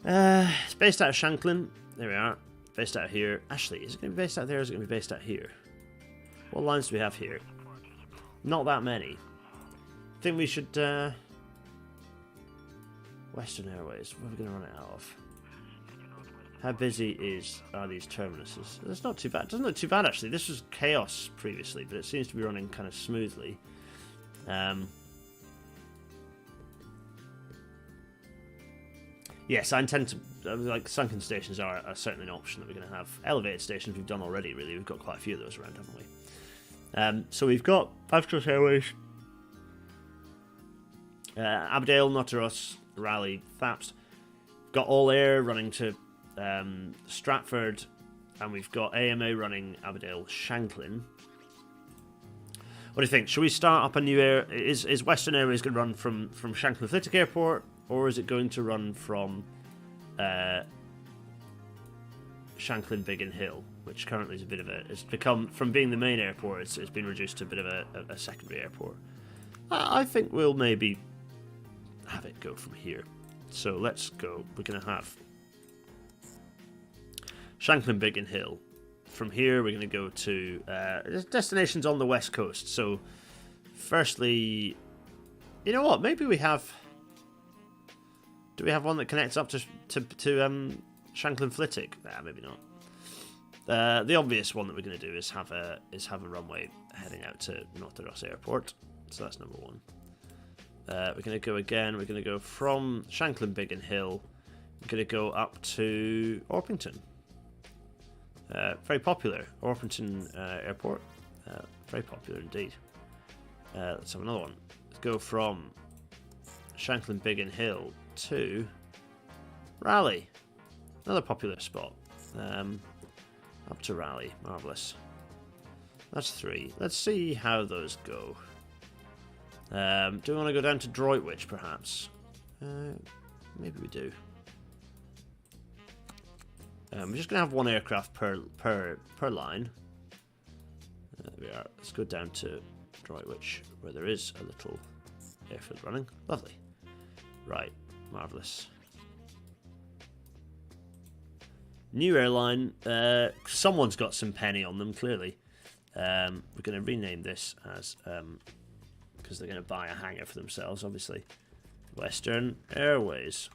S1: it's based out of Shanklin. There we are. Based out here. Actually, is it going to be based out there or is it going to be based out here? What lines do we have here? Not that many. I think we should... Western Airways. What are we going to run it out of? How busy are these terminuses? It's not too bad. It doesn't look too bad, actually. This was chaos previously, but it seems to be running kind of smoothly. Yes, I intend to... like, sunken stations are certainly an option that we're going to have. Elevated stations we've done already, really. We've got quite a few of those around, haven't we? So we've got Amphitros Railways. Aberdale, Notteros, Raleigh, Thaps. Got All Air running to Stratford, and we've got AMA running Aberdale, Shanklin. What do you think? Should we start up a new air? Is Western Airways going to run from Shanklin Flitwick Airport, or is it going to run from Shanklin Biggin Hill, which currently is a bit of a... It's become, from being the main airport, it's been reduced to a bit of a secondary airport. I think we'll maybe have it go from here. So let's go. We're going to have Shanklin Biggin Hill. From here, we're going to go to destinations on the west coast. So, firstly, you know what? Maybe we have... Do we have one that connects up to Shanklin Flitwick? Nah, maybe not. The obvious one that we're going to do is have a runway heading out to Notteros Airport. So that's number one. We're going to go again. We're going to go from Shanklin Biggin Hill. We're going to go up to Orpington. Very popular. Orpington Airport. Very popular indeed. Let's have another one. Let's go from Shanklin Biggin Hill to Raleigh. Another popular spot. Up to Raleigh. Marvellous. That's 3. Let's see how those go. Do we want to go down to Droitwich, perhaps? Maybe we do. We're just going to have one aircraft per line. There we are. Let's go down to Droitwich, where there is a little airfield running. Lovely. Right. Marvellous. New airline. Someone's got some penny on them, clearly. We're going to rename this as... because they're going to buy a hangar for themselves, obviously. Western Airways.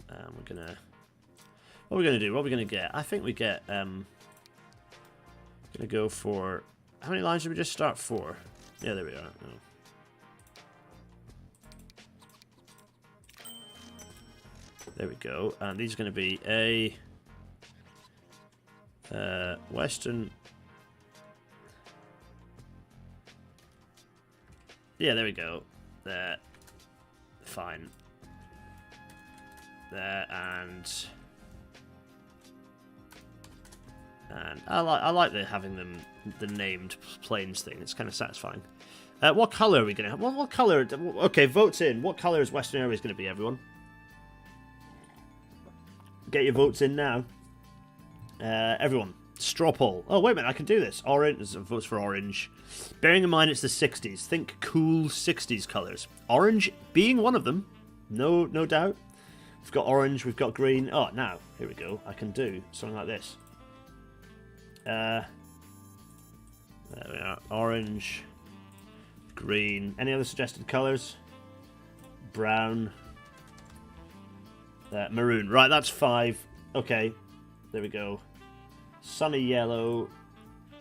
S1: We're going to... What are we going to do? What are we going to get? I think we get... going to go for... How many lines did we just start? 4. Yeah, there we are. Oh. There we go. And these are going to be a... Western... Yeah, there we go. There. Fine. There, and I like having the named planes thing. It's kind of satisfying. What colour are we gonna have? What colour? Okay, votes in. What colour is Western Airways going to be, everyone? Get your votes in now. Everyone, straw poll. Oh wait a minute, I can do this. Orange. There's votes for orange. Bearing in mind it's the 60s. Think cool 60s colours. Orange being one of them. No doubt. We've got orange. We've got green. Oh, now here we go. I can do something like this. There we are. Orange, green. Any other suggested colours? Brown. Maroon. Right, that's 5. Okay, there we go. Sunny yellow.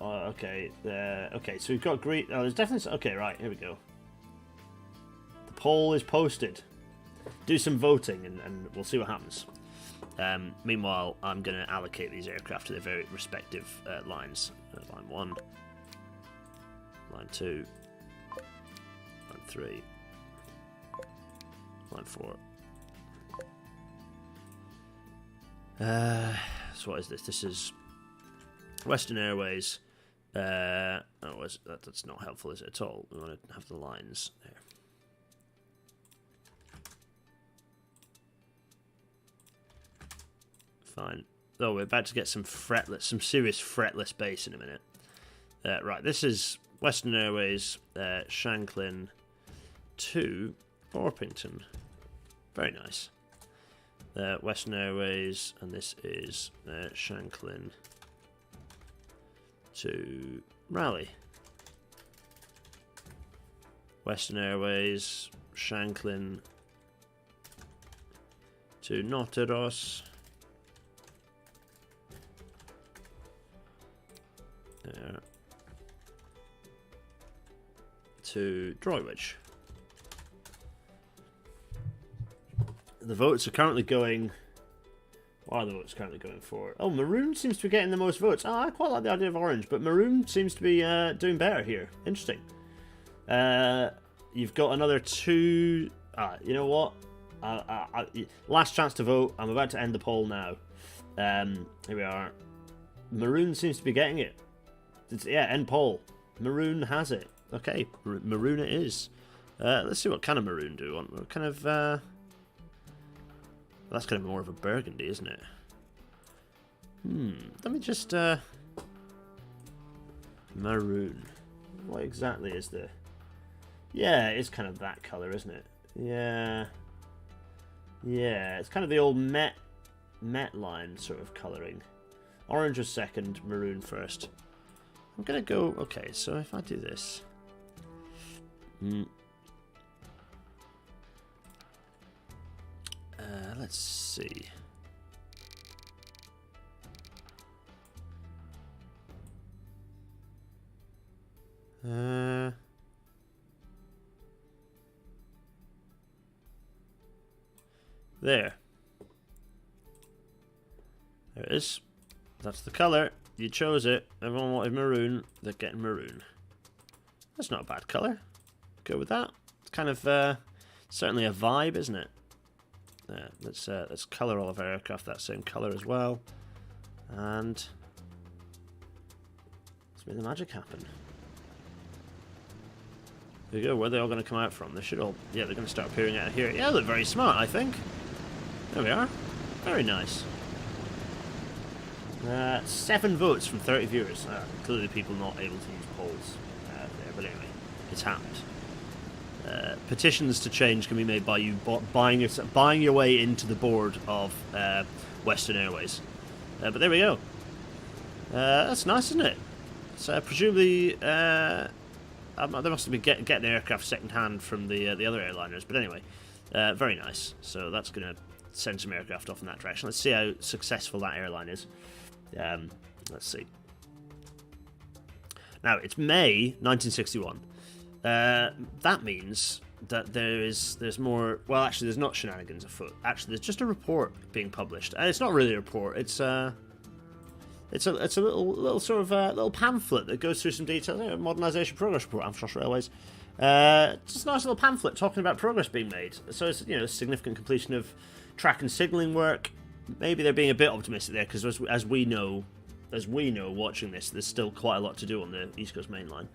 S1: Okay, okay, so we've got green. Oh, there's definitely... Okay, right, here we go. The poll is posted. Do some voting and we'll see what happens. Meanwhile, I'm going to allocate these aircraft to their very respective lines. Line 1, Line 2, Line 3, Line 4. So what is this? This is Western Airways. That's not helpful, is it, at all? We want to have the lines there. Fine. Oh, we're about to get some serious fretless base in a minute. Right, this is Western Airways, Shanklin to Orpington. Very nice. Western Airways, and this is Shanklin to Raleigh. Western Airways, Shanklin to Notteros. To Droitwich. The votes are currently going... What are the votes currently going for? Oh, Maroon seems to be getting the most votes. Oh, I quite like the idea of Orange, but Maroon seems to be doing better here. Interesting. You've got another 2... you know what? Last chance to vote. I'm about to end the poll now. Here we are. Maroon seems to be getting it. End poll. Maroon has it. Okay, Maroon it is. Let's see what kind of Maroon do we want. What kind of... that's kind of more of a burgundy, isn't it? Let me just... Maroon. What exactly is the... Yeah, it's kind of that colour, isn't it? Yeah. Yeah, it's kind of the old Met line sort of colouring. Orange was second, maroon first. I'm going to go... Okay, so if I do this... let's see. There. There it is. That's the colour. You chose it. Everyone wanted maroon. They're getting maroon. That's not a bad colour. Go with that. It's kind of certainly a vibe, isn't it? Yeah, let's colour all of our aircraft that same colour as well. And let's make the magic happen. There you go. Where are they all going to come out from? They should all... Yeah, they're going to start appearing out of here. Yeah, they look very smart, I think. There we are. Very nice. 7 votes from 30 viewers. Clearly people not able to use polls there, but anyway, it's happened. Petitions to change can be made by you buying your way into the board of Western Airways. But there we go. That's nice, isn't it? So presumably they must have been getting aircraft second hand from the other airliners. But anyway, very nice. So that's going to send some aircraft off in that direction. Let's see how successful that airline is. Let's see. Now, it's May 1961. That means that there's more... Well, actually, there's not shenanigans afoot. Actually, there's just a report being published. And it's not really a report. It's a little sort of little pamphlet that goes through some details. Modernisation Progress Report, Amphitros Railways. Just a nice little pamphlet talking about progress being made. So it's significant completion of track and signalling work. Maybe they're being a bit optimistic there because as we know watching this, there's still quite a lot to do on the East Coast Main Line.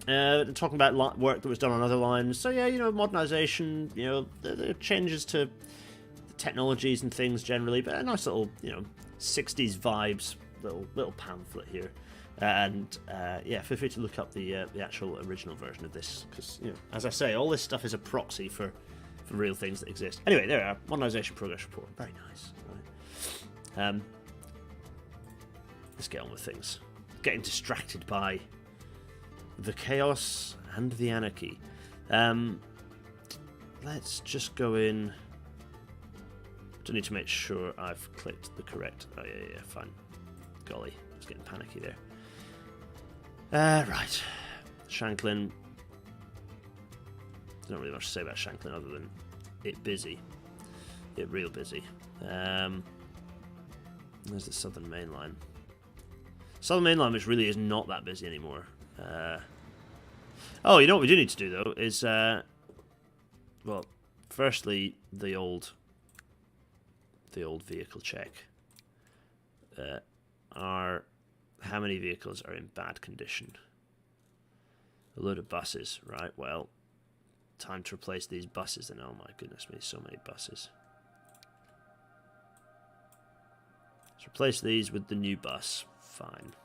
S1: Talking about work that was done on other lines. So yeah, modernisation. The changes to technologies and things generally, but a nice little 60s vibes little pamphlet here. And yeah, feel free to look up the actual original version of this because as I say, all this stuff is a proxy for real things that exist. Anyway, there we are. Modernisation Progress Report. Very nice. Right. Let's get on with things. Getting distracted by the chaos and the anarchy. Let's just go in. Do need to make sure I've clicked the correct... Oh, yeah, fine. Golly, I was getting panicky there. Right. Shanklin. There's not really much to say about Shanklin other than it busy. It real busy. There's the Southern Main Line. Southern Main Line, which really is not that busy anymore. Oh, you know what we do need to do, though, is... well, firstly, the old vehicle check. How many vehicles are in bad condition? A load of buses, right? Well, time to replace these buses then. Oh my goodness me, so many buses. Let's replace these with the new bus. Fine.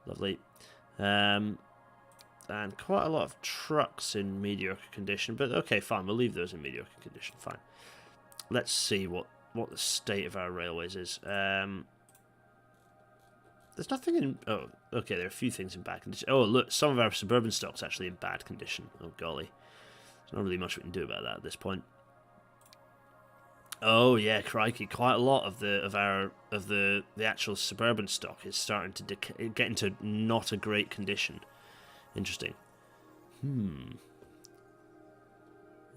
S1: Lovely. And quite a lot of trucks in mediocre condition, but okay, fine, we'll leave those in mediocre condition, fine. Let's see what the state of our railways is. There's nothing in... Oh, okay, there are a few things in bad condition. Oh, look, some of our suburban stock's actually in bad condition. Oh, golly. There's not really much we can do about that at this point. Oh, yeah, crikey. Quite a lot of the actual suburban stock is starting to get into not a great condition. Interesting.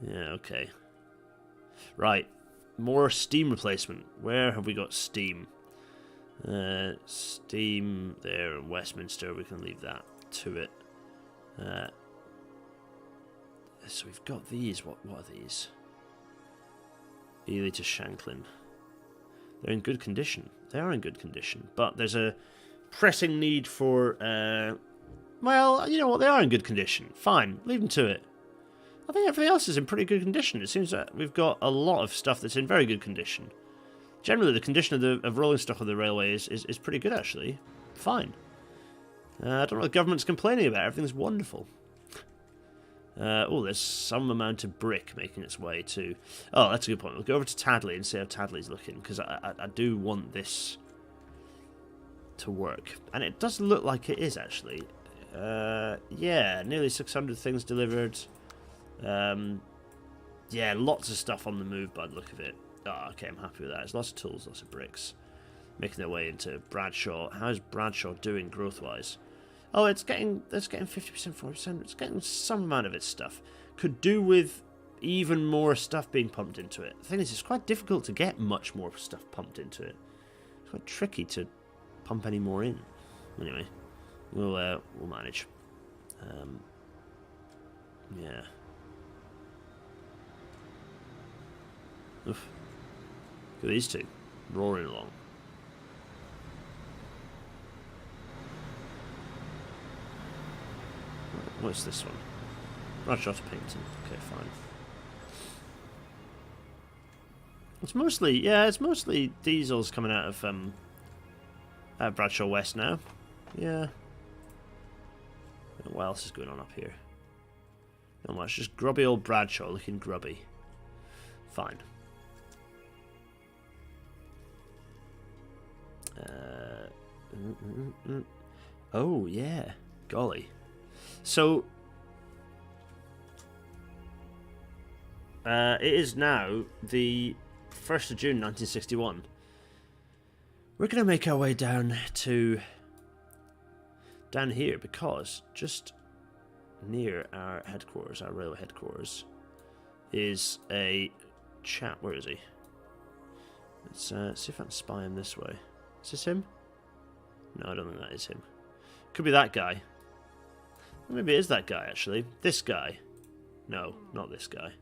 S1: Yeah, okay. Right. More steam replacement. Where have we got steam? Steam there in Westminster. We can leave that to it. So we've got these. What are these? Ely to Shanklin. They're in good condition. They are in good condition. But there's a pressing need for... well, you know what? They are in good condition. Fine. Leave them to it. I think everything else is in pretty good condition. It seems that we've got a lot of stuff that's in very good condition. Generally, the condition of rolling stock of the railway is pretty good, actually. Fine. I don't know what the government's complaining about. Everything's wonderful. Oh, there's some amount of brick making its way to... Oh, that's a good point. We'll go over to Tadley and see how Tadley's looking, because I do want this to work. And it does look like it is, actually. Yeah, nearly 600 things delivered. Yeah, lots of stuff on the move by the look of it. Oh, okay, I'm happy with that. There's lots of tools, lots of bricks making their way into Bradshaw. How's Bradshaw doing growth-wise? Oh, it's getting 50%, 40%. It's getting some amount of its stuff. Could do with even more stuff being pumped into it. The thing is, it's quite difficult to get much more stuff pumped into it. It's quite tricky to pump any more in. Anyway, we'll manage. Yeah. Oof. Look at these two roaring along. What's this one? Bradshaw's painting. Okay, fine. It's mostly diesels coming out of Bradshaw West now. Yeah. What else is going on up here? Not much. Just grubby old Bradshaw looking grubby. Fine. Oh yeah, golly. So, it is now the 1st of June 1961. We're going to make our way down here because just near our headquarters, our railway headquarters, is a chap. Where is he? Let's see if I can spy him this way. Is this him? No, I don't think that is him. Could be that guy. Maybe it is that guy, actually. This guy. No, not this guy.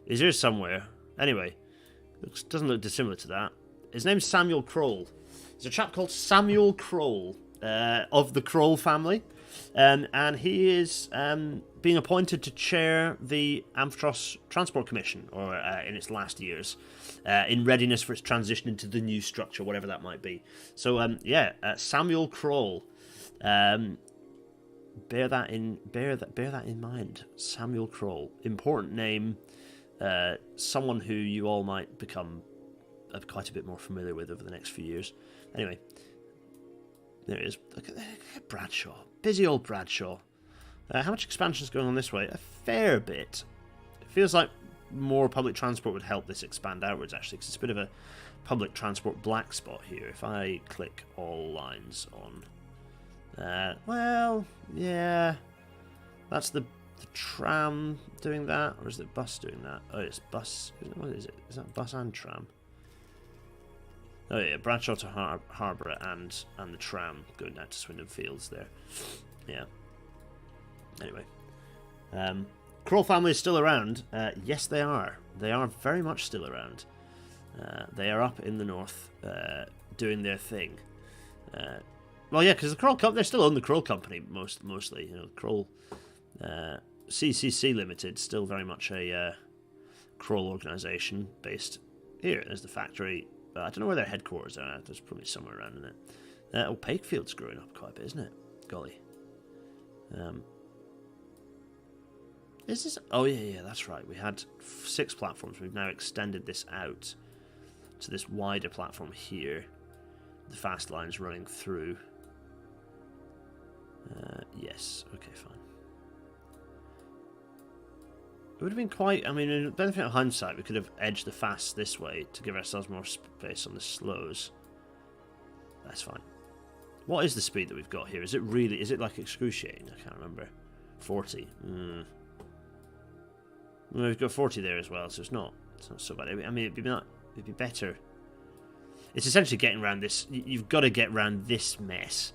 S1: He's here somewhere. Anyway, doesn't look dissimilar to that. His name's Samuel Kroll. There's a chap called Samuel Kroll of the Kroll family. And he is being appointed to chair the Amphitros Transport Commission, or in its last years, in readiness for its transition into the new structure, whatever that might be. So, Samuel Kroll. Bear that in mind. Samuel Kroll, important name. Someone who you all might become quite a bit more familiar with over the next few years. Anyway, there it is. Look at Bradshaw. Busy old Bradshaw. How much expansion is going on this way? A fair bit. It feels like more public transport would help this expand outwards, actually, because it's a bit of a public transport black spot here. If I click all lines on... well, yeah. That's the tram doing that, or is the bus doing that? Oh, it's bus. What is it? Is that bus and tram? Oh yeah, Bradshaw to Harborough and the tram going down to Swindon Fields there. Yeah. Anyway, Kroll family is still around. Yes, they are. They are very much still around. They are up in the north, doing their thing. Well, yeah, because the Kroll they're still on the Kroll company mostly. You know, Kroll CCC Limited, still very much a Kroll organisation based here. There's the factory. I don't know where their headquarters are. There's probably somewhere around in it. Pakefield's growing up quite a bit, isn't it? Golly. Is this? Oh yeah, that's right. We had 6 platforms. We've now extended this out to this wider platform here. The fast line's running through. Yes. Okay, fine. It would have been quite... I mean, in benefit of hindsight, we could have edged the fast this way to give ourselves more space on the slows. That's fine. What is the speed that we've got here? Is it really... Is it like excruciating? I can't remember. 40. Well, we've got 40 there as well, so it's not so bad. I mean, it'd be better. It's essentially getting around this... You've got to get around this mess.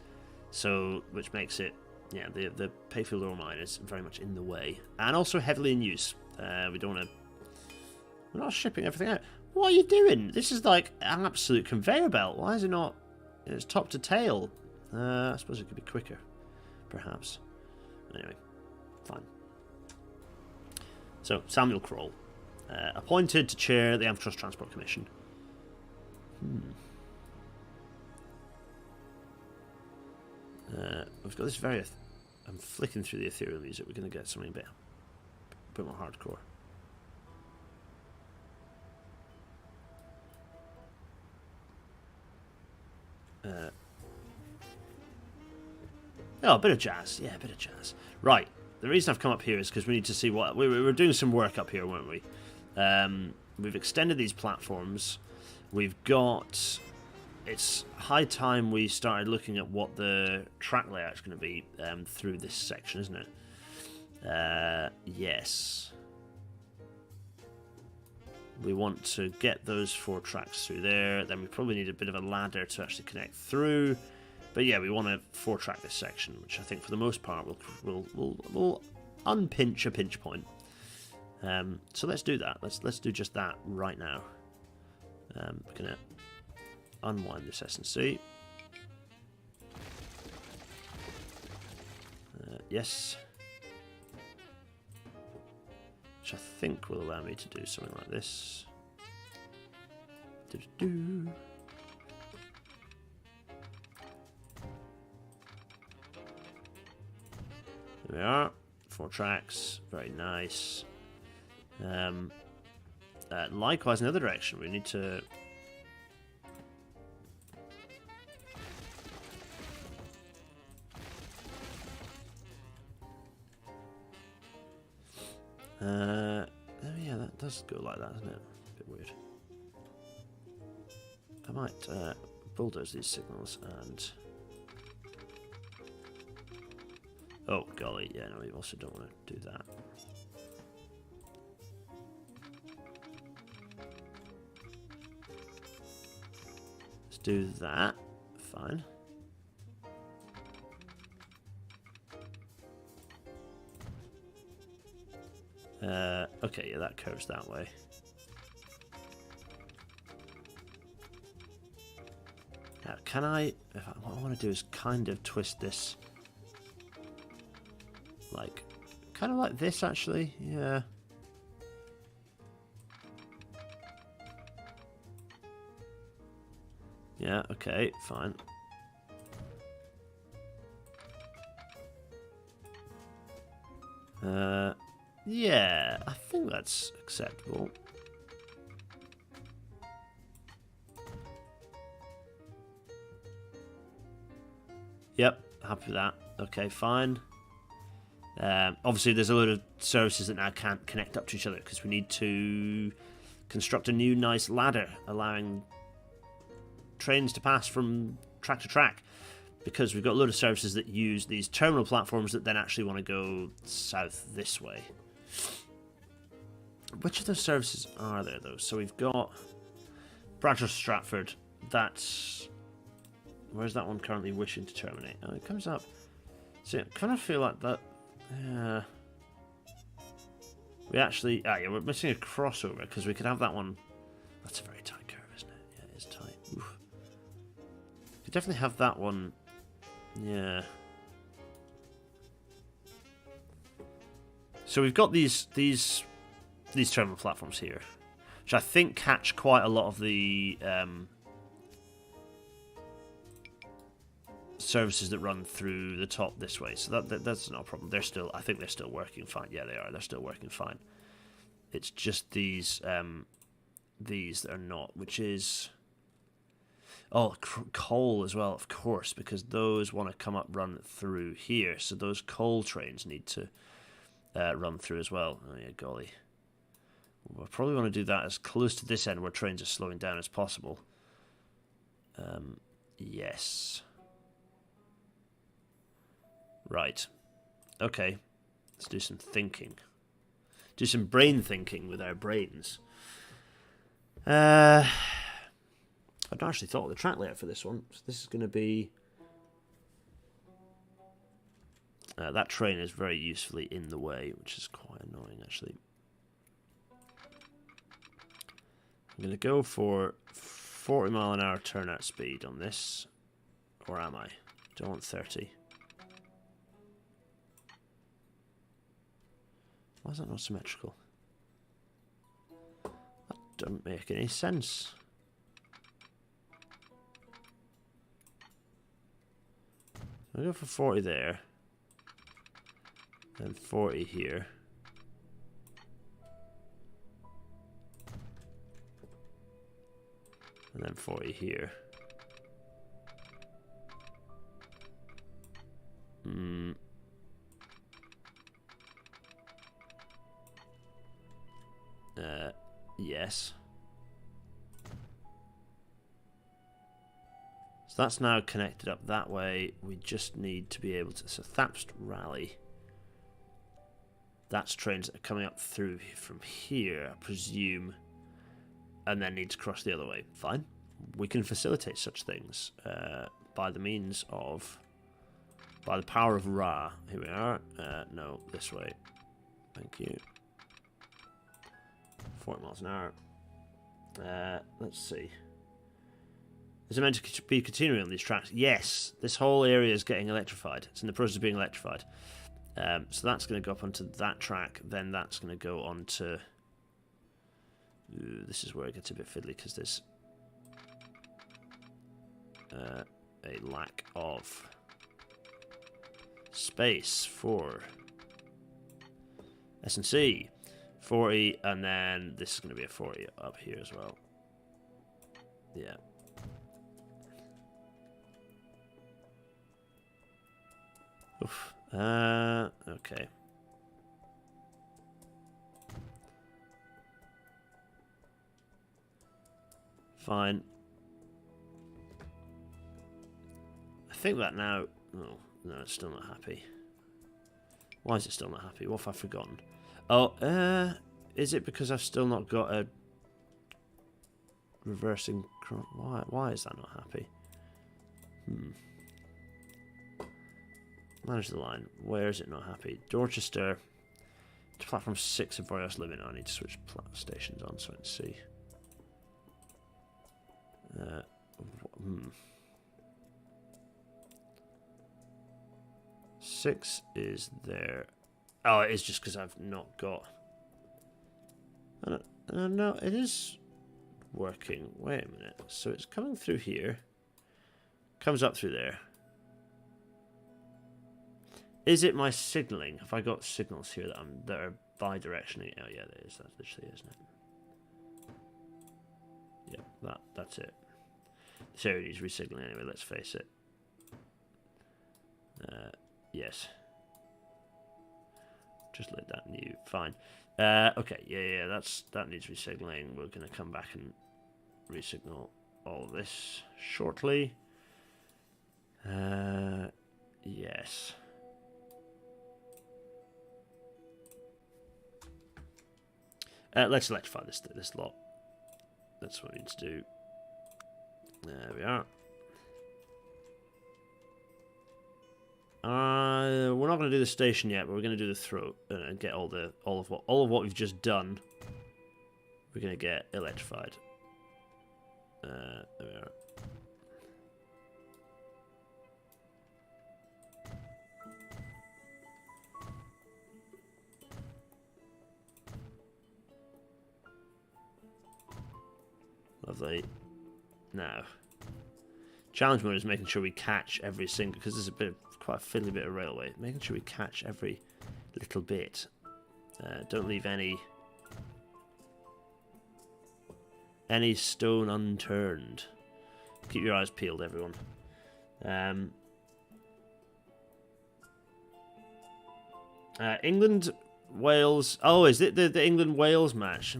S1: So, which makes it yeah, the Payfield ore mine is very much in the way, and also heavily in use. We don't want to. We're not shipping everything out. What are you doing? This is like an absolute conveyor belt. Why is it not? It's top to tail. I suppose it could be quicker, perhaps. Anyway, fine. So Samuel Kroll, appointed to chair the Amphitros Transport Commission. We've got this very. I'm flicking through the ethereal music. We're going to get something a bit more hardcore. Oh, a bit of jazz. Yeah, a bit of jazz. Right. The reason I've come up here is because we need to see what... We were doing some work up here, weren't we? We've extended these platforms. We've got... It's high time we started looking at what the track layout's going to be through this section, isn't it? Yes. We want to get those 4 tracks through there. Then we probably need a bit of a ladder to actually connect through. But yeah, we want to 4-track this section, which I think for the most part will unpinch a pinch point. So let's do that. Let's do just that right now. We're gonna unwind this S&C. Yes. Which I think will allow me to do something like this. Do-do-do. There we are. 4 tracks. Very nice. Likewise in the other direction, we need to... oh yeah, that does go like that, doesn't it? A bit weird. I might bulldoze these signals and... Oh, golly, yeah, no, we also don't want to do that. Let's do that. Fine. Okay, yeah, that curves that way. Now, can I... What I want to do is kind of twist this... Like, kind of like this, actually. Yeah. Yeah, okay, fine. Yeah, I think that's acceptable. Yep, happy with that. Okay, fine. Obviously, there's a load of services that now can't connect up to each other because we need to construct a new nice ladder allowing trains to pass from track to track, because we've got a load of services that use these terminal platforms that then actually want to go south this way. Which of those services are there, though? So we've got Branch of Stratford. That's... Where's that one currently wishing to terminate? Oh, it comes up. So I kind of feel like that... we actually... Ah, yeah, we're missing a crossover, because we could have that one... That's a very tight curve, isn't it? Yeah, it is tight. Oof. We could definitely have that one... Yeah. So we've got these terminal platforms here, which I think catch quite a lot of the services that run through the top this way. So that's not a problem. They're still, I think they're still working fine. Yeah, they are. They're still working fine. It's just these that are not, which is... Oh, coal as well, of course, because those want to come up, run through here. So those coal trains need to run through as well. Oh, yeah, golly. We'll probably want to do that as close to this end where trains are slowing down as possible. Yes. Right. Okay. Let's do some thinking. Do some brain thinking with our brains. I've not actually thought of the track layout for this one. So this is going to be That train is very usefully in the way, which is quite annoying, actually. I'm going to go for 40 mile an hour turnout speed on this. Or am I? Don't want 30. Why is that not symmetrical? That doesn't make any sense. I'll go for 40 there. And 40 here. And then 40 here. Yes. So that's now connected up that way. We just need to be able to... So Thapst Rally. That's trains that are coming up through from here, I presume. And then need to cross the other way. Fine. We can facilitate such things by the means of... By the power of Ra. Here we are. No, this way. Thank you. 40 miles an hour. Let's see. Is it meant to be continuing on these tracks? Yes. This whole area is getting electrified. It's in the process of being electrified. So that's going to go up onto that track. Then that's going to go on to... Ooh, this is where it gets a bit fiddly because there's a lack of space for S&C. 40, and then this is going to be a 40 up here as well. Yeah. Oof. Okay. Fine. I think that now... Oh, no, it's still not happy. Why is it still not happy? What have I forgotten? Oh, is it because I've still not got a reversing... Why is that not happy? Manage the line. Where is it not happy? Dorchester to platform 6 of Boreas Limit. I need to switch stations on so I can see. 6 is there. Oh, it is just because I've not got... No, it is working. Wait a minute. So it's coming through here. Comes up through there. Is it my signalling? Have I got signals here that are bi-directionally? Oh yeah, there is. That literally isn't it? Yeah, that's it. This area needs resignaling anyway, let's face it. Yes. Just let that new. Fine. Okay, yeah, that needs resignaling. We're going to come back and resignal all of this shortly. Yes. Let's electrify this lot. That's what we need to do. There we are. We're not going to do the station yet, but we're going to do the throat and get all of what we've just done. We're going to get electrified. There we are. Lovely. Now, challenge mode is making sure we catch every single, because there's quite a fiddly bit of railway. Making sure we catch every little bit. Don't leave any stone unturned. Keep your eyes peeled, everyone. England, Wales. Oh, is it the England-Wales match?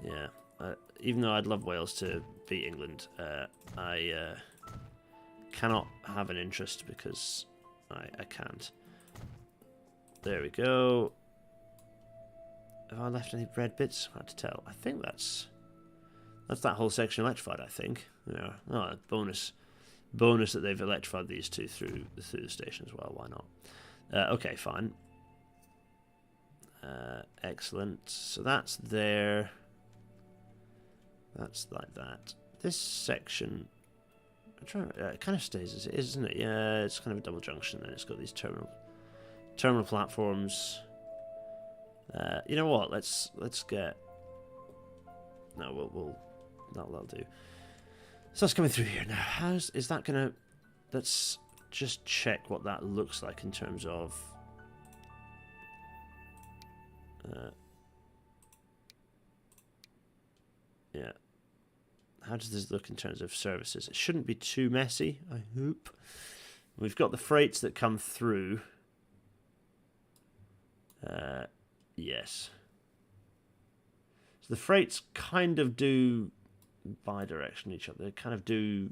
S1: Yeah. Even though I'd love Wales to beat England, I cannot have an interest because I can't. There we go. Have I left any red bits? Hard to tell. I think that's that whole section electrified, I think. Yeah. Oh, bonus Bonus that they've electrified these two through the station as well. Why not? Okay, fine. Excellent. So that's there. That's like that. This section, it kind of stays as it is, isn't it? Yeah, it's kind of a double junction. Then it's got these terminal platforms. You know what? Let's get. No, we'll that'll do. So that's coming through here now. Is that gonna? Let's just check what that looks like in terms of. Yeah. How does this look in terms of services? It shouldn't be too messy, I hope. We've got the freights that come through. Yes. So the freights kind of do bi-direction each other. They kind of do...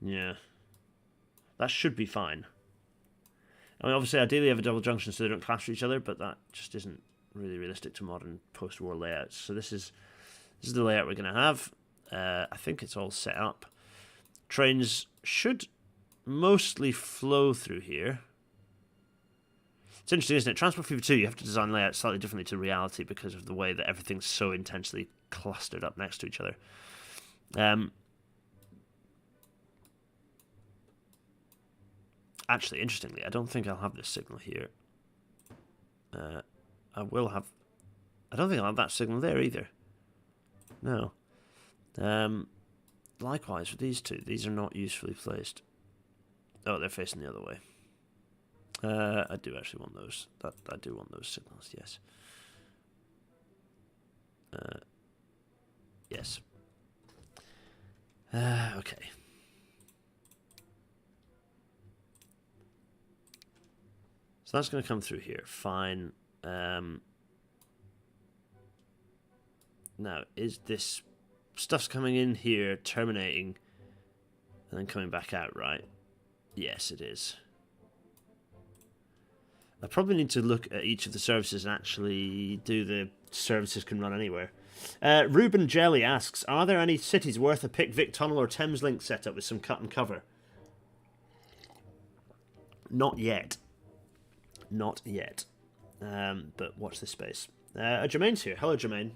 S1: Yeah. That should be fine. I mean, obviously, ideally, you have a double junction so they don't clash with each other, but that just isn't really realistic to modern post-war layouts. So this is the layout we're going to have. I think it's all set up. Trains should mostly flow through here. It's interesting, isn't it? Transport Fever 2, you have to design layouts slightly differently to reality because of the way that everything's so intensely clustered up next to each other. Actually, interestingly, I don't think I'll have this signal here. I will have... I don't think I'll have that signal there either. No. Likewise with these two. These are not usefully placed. Oh, they're facing the other way. I do actually want those. I do want those signals, yes. Yes. Okay. So that's going to come through here. Fine. Now, is this... Stuff's coming in here, terminating, and then coming back out, right? Yes, it is. I probably need to look at each of the services and actually do the services can run anywhere. Ruben Jelly asks, are there any cities worth a Pick-Vic Tunnel or Thameslink setup with some cut and cover? Not yet. Not yet. But watch this space. Jermaine's here. Hello, Jermaine.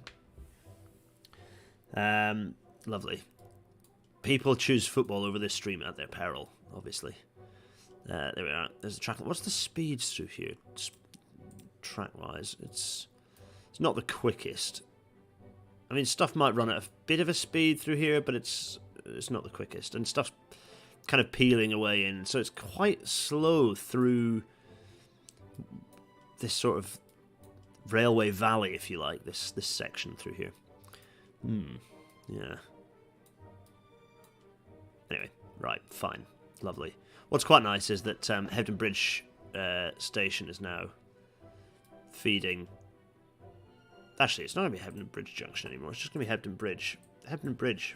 S1: Lovely. People choose football over this stream at their peril, obviously. There we are. There's the track. What's the speeds through here? Track-wise, it's not the quickest. I mean, stuff might run at a bit of a speed through here, but it's not the quickest, and stuff's kind of peeling away in, so it's quite slow through this sort of railway valley, if you like. This section through here. Yeah. Anyway, right, fine, lovely. What's quite nice is that Hebden Bridge station is now feeding... Actually, it's not going to be Hebden Bridge Junction anymore. It's just going to be Hebden Bridge. Hebden Bridge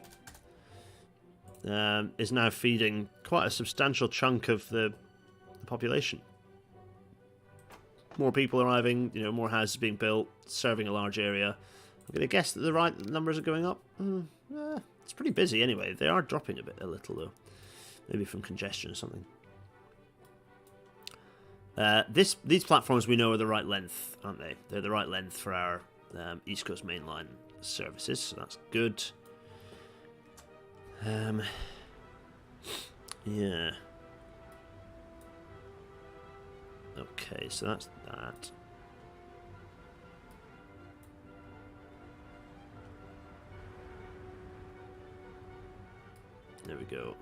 S1: is now feeding quite a substantial chunk of the population. More people arriving, more houses being built, serving a large area. I'm going to guess that the right numbers are going up. It's pretty busy anyway. They are dropping a little though. Maybe from congestion or something. These platforms we know are the right length, aren't they? They're the right length for our East Coast Main Line services, so that's good. Yeah. Okay, so that's that. There we go.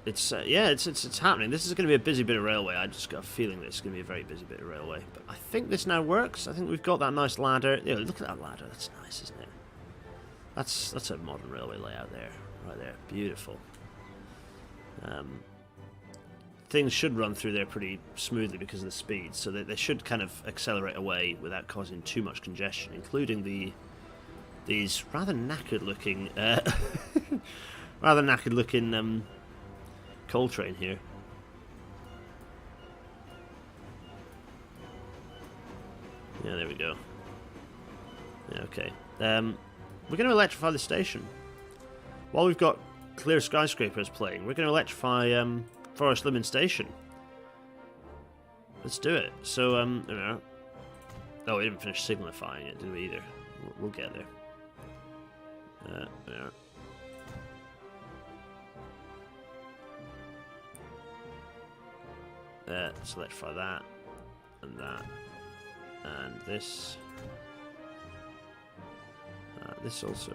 S1: It's it's happening. This is going to be a busy bit of railway. I just got a feeling that it's going to be a very busy bit of railway. But I think this now works. I think we've got that nice ladder. Yeah, look at that ladder. That's nice, isn't it? That's a modern railway layout there, right there. Beautiful. Things should run through there pretty smoothly because of the speed, so they should kind of accelerate away without causing too much congestion, including these rather knackered-looking, coal train here. Yeah, there we go. Yeah, okay. We're going to electrify the station. while we've got Clear Skyscrapers playing, we're going to electrify Forest Limon Station. Let's do it. So, you know. Oh, we didn't finish signifying it, did we either? We'll get there. Yeah. Let's electrify that, and that, and this. This also.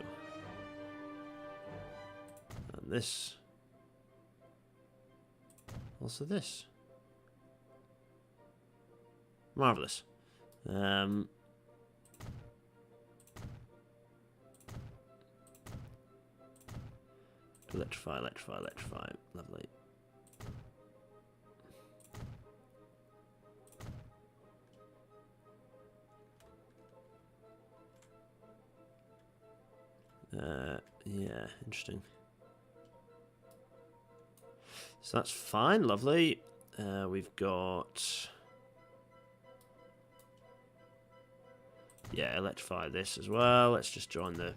S1: And this. Also this. Marvellous. Electrify. Lovely. Yeah, interesting. So that's fine, lovely. We've got... Yeah, electrify this as well. Let's just join the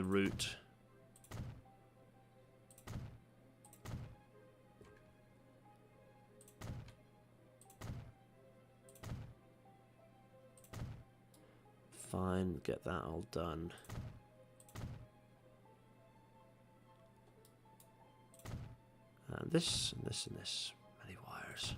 S1: route. Fine, get that all done. And this, and this, and this. Many wires.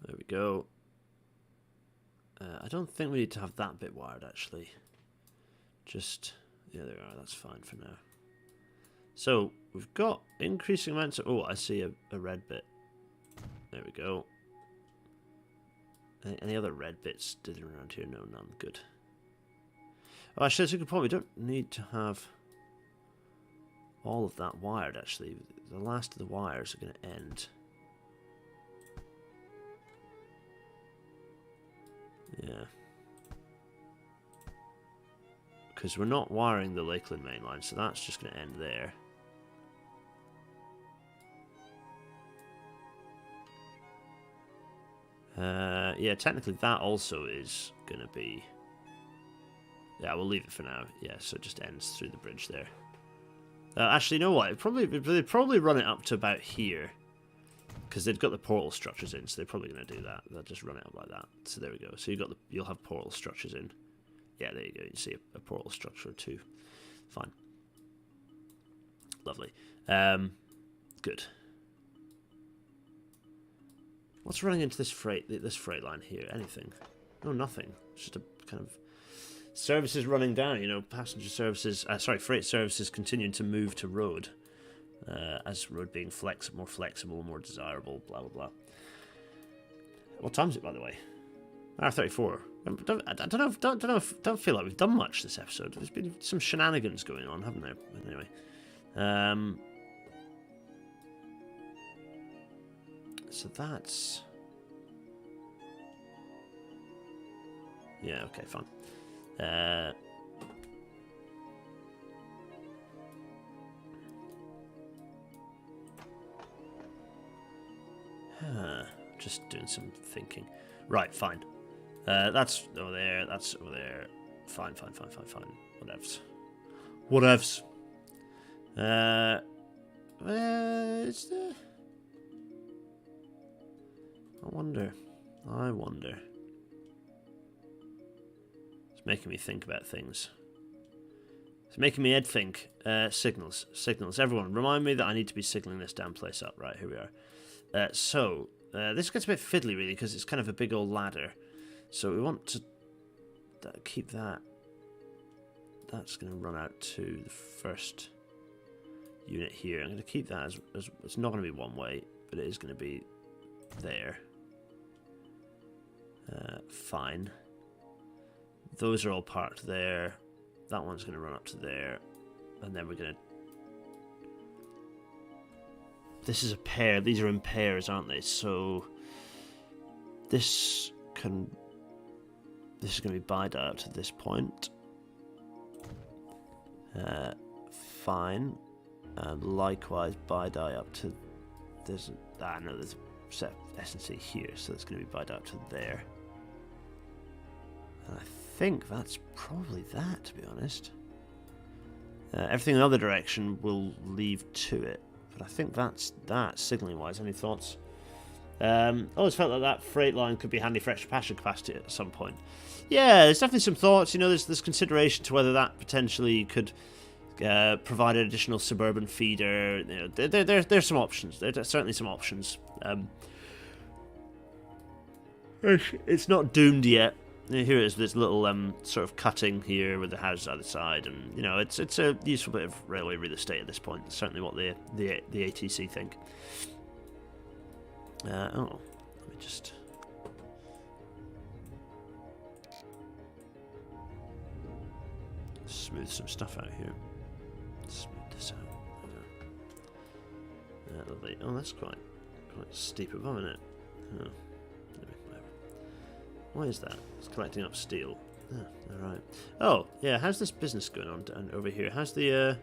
S1: There we go. I don't think we need to have that bit wired, actually. Just, yeah, there we are. That's fine for now. So, we've got increasing amounts of... Oh, I see a red bit. There we go. Any other red bits dithering around here? No, none. Good. Oh, actually, that's a good point. We don't need to have all of that wired, actually. The last of the wires are going to end. Yeah. Because we're not wiring the Lakeland main line, so that's just going to end there. Yeah, technically that also is going to be... Yeah, we'll leave it for now. Yeah, so it just ends through the bridge there. Actually, you know what? They'd probably run it up to about here. Because they've got the portal structures in, so they're probably going to do that. They'll just run it up like that. So there we go. So you'll have portal structures in. Yeah, there you go. You can see a portal structure or two. Fine. Lovely. Good. What's running into this freight line here? Anything? No, nothing. It's just a kind of services running down. You know, passenger services. Freight services continuing to move to road, as road being more flexible, more desirable. Blah blah blah. What time is it, by the way? R34. Don't feel like we've done much this episode. There's been some shenanigans going on, haven't there? Anyway, so that's... Yeah, okay, fine. Just doing some thinking. Right, fine. That's over there, that's over there. Fine. Whatevs. Is there... I wonder. It's making me think about things. It's making me head think. Signals. Everyone, remind me that I need to be signaling this damn place up. Right, here we are. This gets a bit fiddly, really, because it's kind of a big old ladder. So we want to keep that. That's going to run out to the first unit here. I'm going to keep that as it's not going to be one way, but it is going to be there. Fine. Those are all parked there. That one's going to run up to there. And then we're going to... This is a pair. These are in pairs, aren't they? So this is going to be bi-die up to this point. Fine. And likewise bi-die up to there's no, there's a set of S&C here, so it's going to be buyed out to there. And I think that's probably that, to be honest. Everything in the other direction will leave to it, but I think that's that, signalling wise. Any thoughts? I always felt like that freight line could be handy for extra passenger capacity at some point. Yeah, there's definitely some thoughts. You know, there's consideration to whether that potentially could provide an additional suburban feeder. You know, there's some options. There's certainly some options. It's not doomed yet. Here it is, this little sort of cutting here with the house either side, and you know, it's a useful bit of railway real estate at this point. It's certainly what the ATC think. Let me just smooth some stuff out here. Smooth this out. Lovely. Oh, that's quite steep above, isn't it? Oh, anyway, whatever. Why is that? It's collecting up steel. Oh, alright. Oh, yeah, how's this business going on down over here? How's the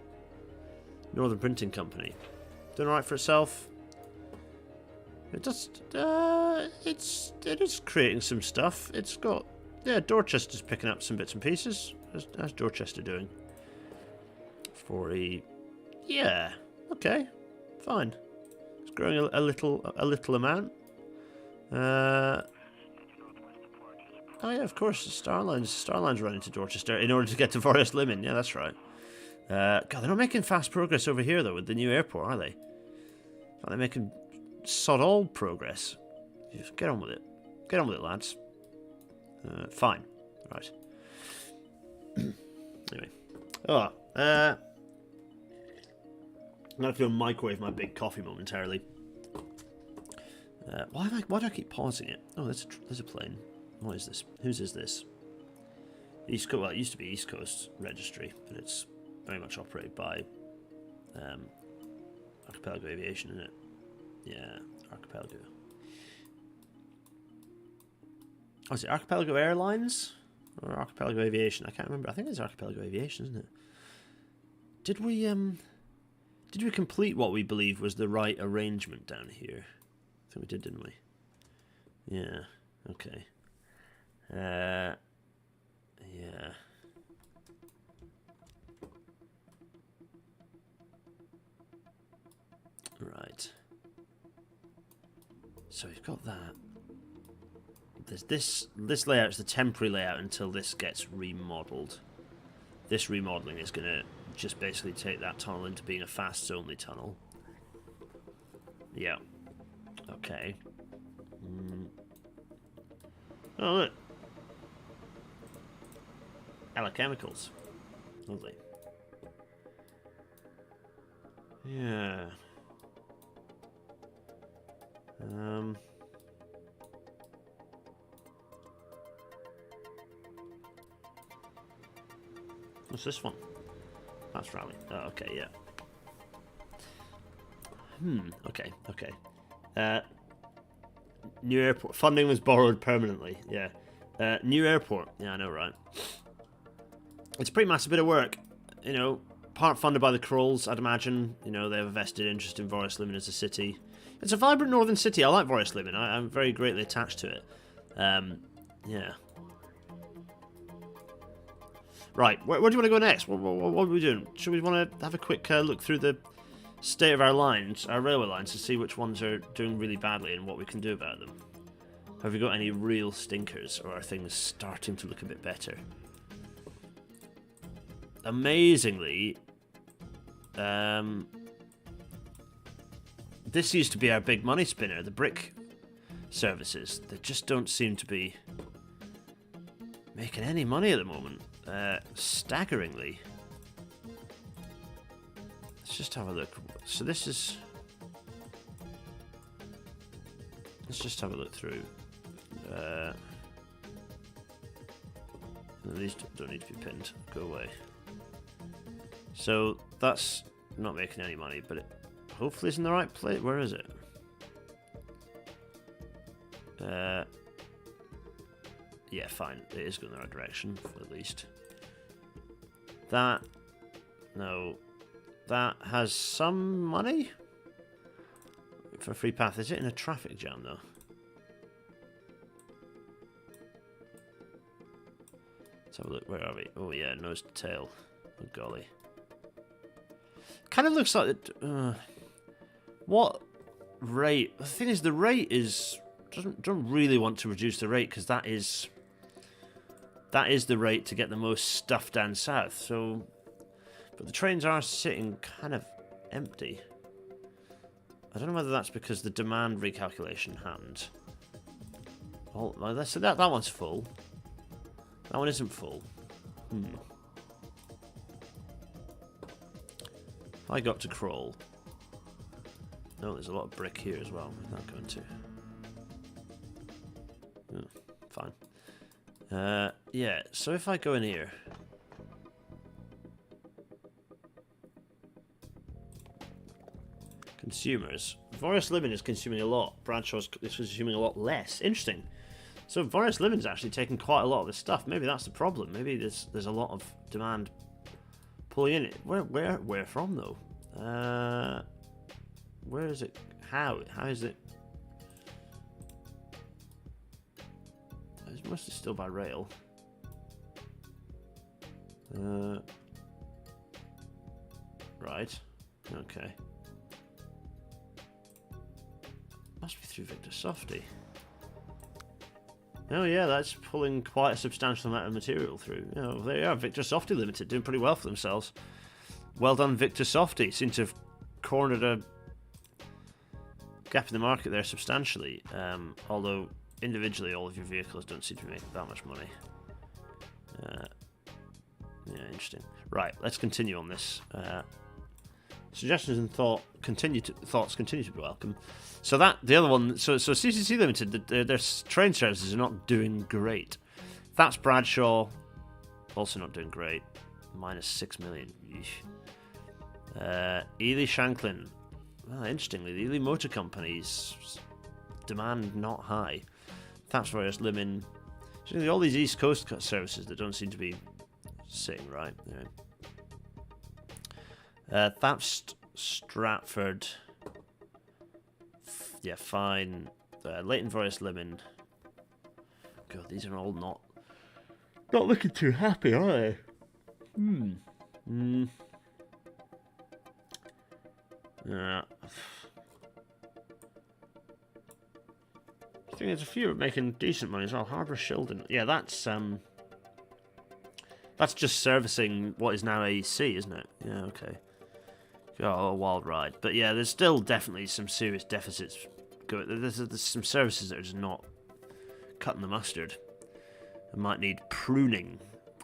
S1: Northern Printing Company? Doing alright for itself? It just, it is creating some stuff. It's got, yeah, Dorchester's picking up some bits and pieces. How's Dorchester doing? 40, yeah, okay, fine. It's growing a little amount. Oh yeah, of course, Starline's running to Dorchester in order to get to Forest Limon. Yeah, that's right. God, they're not making fast progress over here though with the new airport, are they? They're making sod all progress. Just get on with it. Get on with it, lads. Fine. Right. Anyway. Oh, I'm gonna have to go microwave my big coffee momentarily. Why do I keep pausing it? Oh, there's a plane. What is this? Whose is this? East Coast. Well, it used to be East Coast Registry, but it's very much operated by Archipelago Aviation, isn't it? Yeah, Archipelago. Oh, is it Archipelago Airlines or Archipelago Aviation? I can't remember. I think it's Archipelago Aviation, isn't it? Did we complete what we believe was the right arrangement down here? I think we did, didn't we? Yeah. Okay. Yeah. Right. So we've got that. There's this layout is the temporary layout until this gets remodeled. This remodeling is going to just basically take that tunnel into being a fast-only tunnel. Yeah. Okay. Oh, look. Ella Chemicals. Lovely. Yeah. What's this one? That's Raleigh. Oh, okay, yeah. Okay. New airport. Funding was borrowed permanently. Yeah. New airport. Yeah, I know, right? It's a pretty massive bit of work. You know, part funded by the Krulls, I'd imagine. You know, they have a vested interest in Forest Limon as a city. It's a vibrant northern city. I like Forest Limon. I'm very greatly attached to it. Yeah. Right, where do you want to go next? What are we doing? Should we want to have a quick look through the state of our lines, our railway lines, to see which ones are doing really badly and what we can do about them? Have we got any real stinkers, or are things starting to look a bit better? Amazingly, this used to be our big money spinner, the brick services. They just don't seem to be making any money at the moment. Staggeringly. Let's just have a look. So this is... Let's just have a look through. These don't need to be pinned. Go away. So that's not making any money, but it hopefully is in the right place. Where is it? Yeah, fine. It is going in the right direction, at least. That... No. That has some money? for a free path. Is it in a traffic jam though? Let's have a look. Where are we? Oh yeah, nose to tail. Oh golly. Kind of looks like it. What rate? The thing is, the rate is don't really want to reduce the rate because that is the rate to get the most stuff down south. So, but the trains are sitting kind of empty. I don't know whether that's because the demand recalculation happened. Oh, let's say that one's full. That one isn't full. If I got to crawl. No, there's a lot of brick here as well. Where's that going to? Oh, fine. Yeah, so if I go in here. Consumers. Forest Living is consuming a lot. Bradshaw's is consuming a lot less. Interesting. So Forest Living's actually taking quite a lot of this stuff. Maybe that's the problem. Maybe there's a lot of demand pulling in it. Where from though? Where is it? How is it? It's mostly still by rail. Right. Okay. Must be through Victor Softy. Oh yeah, that's pulling quite a substantial amount of material through. You know, they are Victor Softy Limited, doing pretty well for themselves. Well done, Victor Softy. Seem to have cornered a gap in the market there substantially. Although individually, all of your vehicles don't seem to make that much money. Yeah, interesting. Right, let's continue on this. Suggestions and thoughts continue to be welcome. So the other one, so CCC Limited, their train services are not doing great. That's Bradshaw, also not doing great. Minus 6 million. Ely Shanklin. Well, interestingly, the Ely Motor Company's demand not high. That's Forest Living. All these East Coast services that don't seem to be sitting right. Anyway. That's Stratford. Yeah, fine. Leighton Forest Living. God, these are all not looking too happy, are they? I think there's a few making decent money as well. Harbour Shildon. Yeah, that's just servicing what is now AEC, isn't it? Yeah, okay. Oh, a wild ride. But yeah, there's still definitely some serious deficits going. There's some services that are just not cutting the mustard. It might need pruning.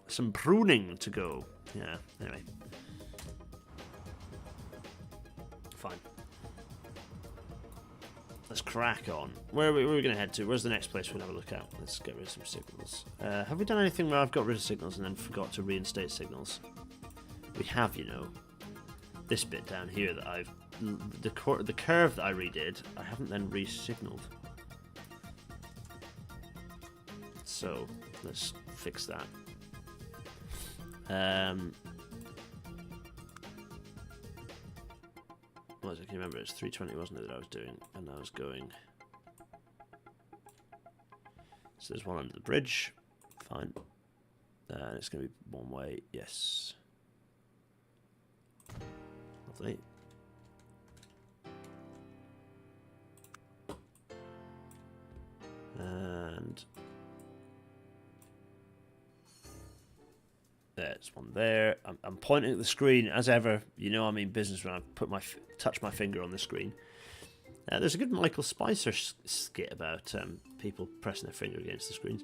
S1: Some pruning to go. Yeah, anyway. Fine. Let's crack on. Where are we going to head to? Where's the next place we're going to have a look at? Let's get rid of some signals. Have we done anything where I've got rid of signals and then forgot to reinstate signals? We have, you know. This bit down here that I've... The curve that I redid, I haven't then re-signaled. So, let's fix that. What was it? I can remember it's 320, wasn't it, that I was doing? And I was going... So there's one under the bridge. Fine. And it's going to be one way. Yes. Lovely. And there's one there. I'm pointing at the screen as ever. You know, I mean business when I touch my finger on the screen. There's a good Michael Spicer skit about people pressing their finger against the screens.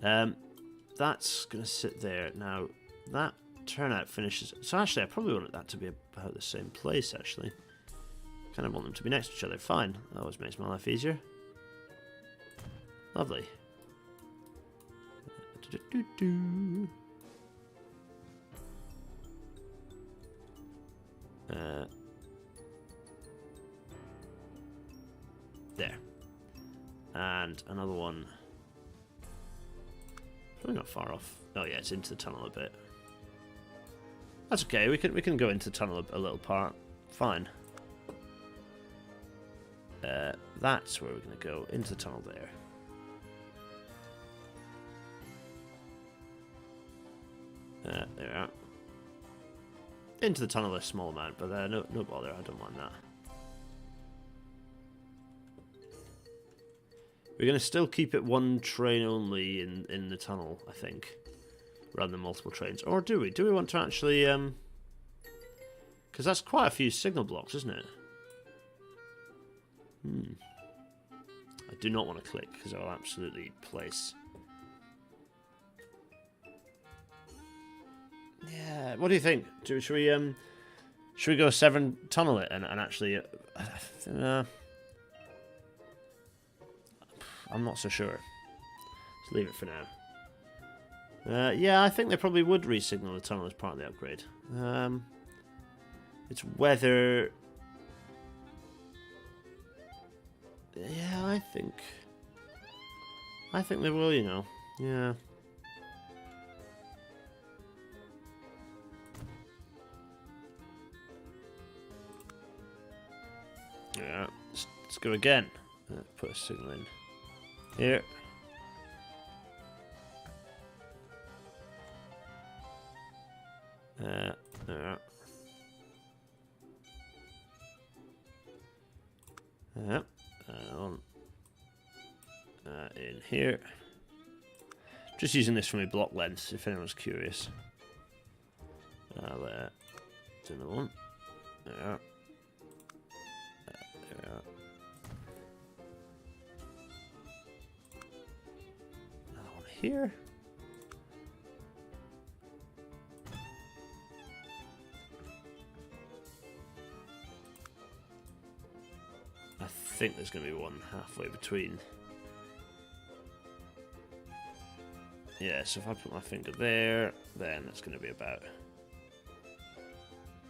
S1: That's going to sit there now. That turnout finishes. So actually, I probably want that to be about the same place. Actually, kind of want them to be next to each other. Fine. That always makes my life easier. Lovely. There. And another one. Probably not far off. Oh yeah, it's into the tunnel a bit. That's okay. We can go into the tunnel a little part. Fine. That's where we're going to go, into the tunnel there. There we are. Into the tunnel a small amount, but no bother, I don't mind that. We're going to still keep it one train only in the tunnel, I think, rather than multiple trains. Or do we? Do we want to actually... Because that's quite a few signal blocks, isn't it? I do not want to click, because I will absolutely place... Yeah, what do you think? Should we go Severn tunnel it and actually... I'm not so sure. Let's leave it for now. Yeah, I think they probably would re-signal the tunnel as part of the upgrade. It's whether... Yeah, I think they will, you know. Yeah. Yeah, let's go again. Put a signal in here. There. On. In here. Just using this for my block lengths, if anyone's curious. I'll do another one. There. Another one here. I think there's going to be one halfway between. Yeah, so if I put my finger there, then it's going to be about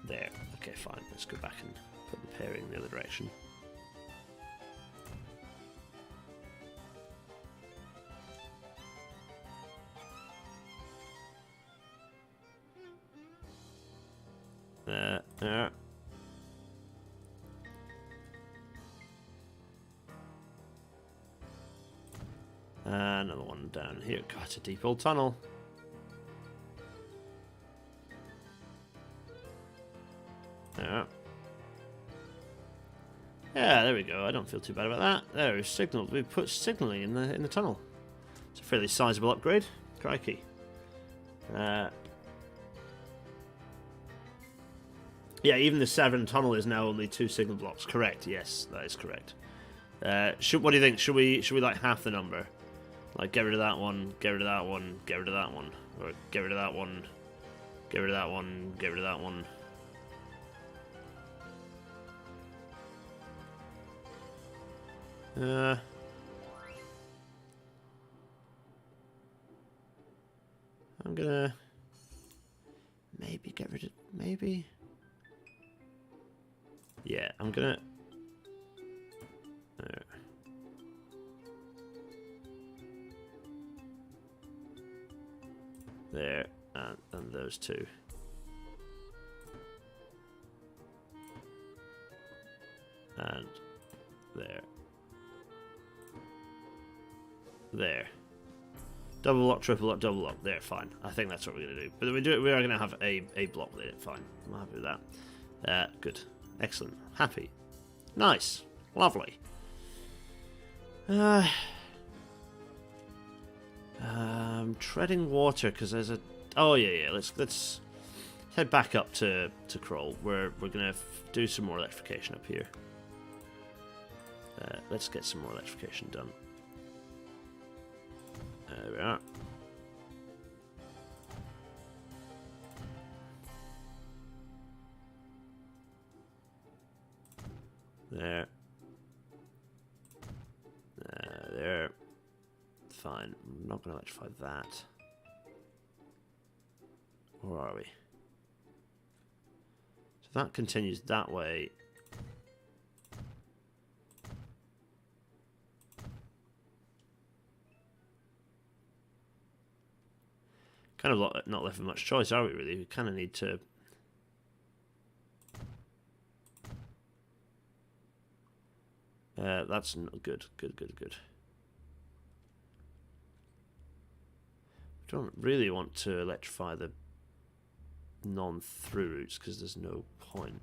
S1: there. Okay, fine. Let's go back and put the pairing in the other direction. There. Another one down here. God, it's a deep old tunnel. Yeah. Yeah, there we go. I don't feel too bad about that. There, we've signalled. We've put signalling in the tunnel. It's a fairly sizable upgrade. Crikey. Yeah, even the Severn tunnel is now only 2 signal blocks. Correct. Yes, that is correct. What do you think? Should we like half the number? Like get rid of that one, get rid of that one, get rid of that one, or get rid of that one, get rid of that one, get rid of that one. I'm gonna maybe get rid of maybe. Yeah, I'm gonna. There, and those two. And there. There. Double lock, triple lock, double lock. There, fine. I think that's what we're going to do. But we are going to have a block with it. Fine. I'm happy with that. Good. Excellent. Happy. Nice. Lovely. Treading water because there's a. Oh yeah. Let's head back up to Kroll. We're gonna do some more electrification up here. Let's get some more electrification done. There we are. There. There. Fine. I'm not going to electrify that. Where are we? So that continues that way. Kind of not left with much choice, are we, really? We kind of need to... That's good. Good. Don't really want to electrify the non-through routes because there's no point.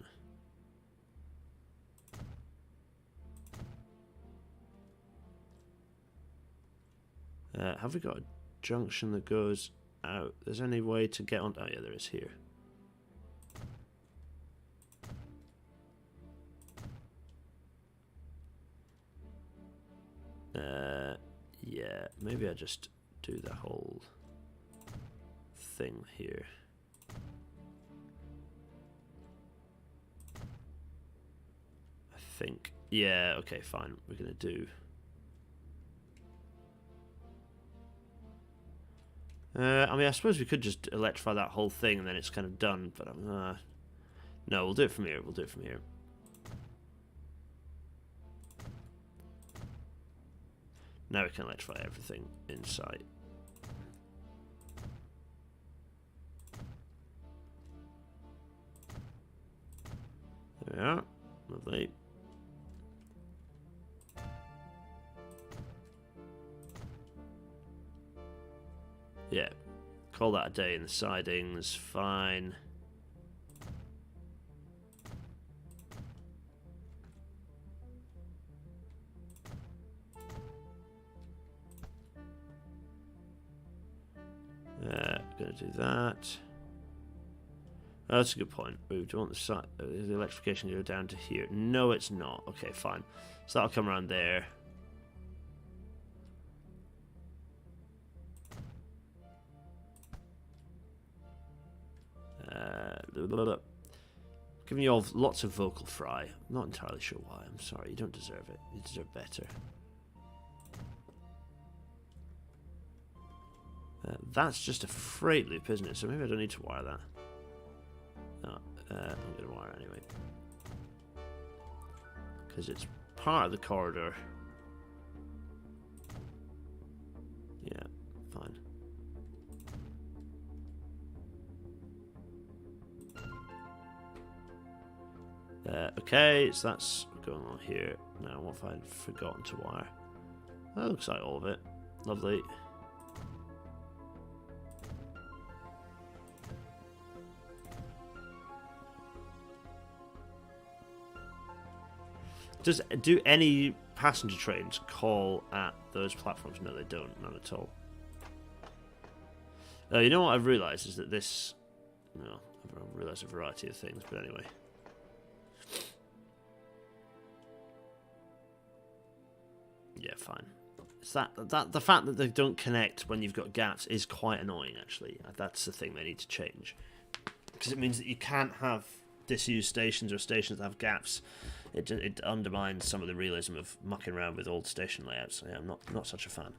S1: Have we got a junction that goes out? There's any way to get on? Oh yeah, there is here. Yeah, maybe I just do the whole thing here. I think. Yeah, okay, fine. We're gonna do. I mean, I suppose we could just electrify that whole thing and then it's kind of done, but no, we'll do it from here. We'll do it from here. Now we can electrify everything in sight. There we are. Lovely. Yeah. Call that a day in the sidings. Fine. Gonna do that. Oh, that's a good point. Do you want the electrification to go down to here? No, it's not. Okay, fine. So that'll come around there. Giving you all lots of vocal fry. I'm not entirely sure why. I'm sorry. You don't deserve it. You deserve better. That's just a freight loop, isn't it? So maybe I don't need to wire that. No, I'm going to wire it anyway. Because it's part of the corridor. Yeah, fine. Okay, so that's going on here. Now, what if I'd forgotten to wire? That looks like all of it. Lovely. Do any passenger trains call at those platforms? No, they don't. None at all. You know what I've realised is that this... No, I've realised a variety of things, but anyway. Yeah, fine. It's that the fact that they don't connect when you've got gaps is quite annoying, actually. That's the thing they need to change. Because it means that you can't have disused stations or stations that have gaps. It undermines some of the realism of mucking around with old station layouts. Yeah, I'm not such a fan.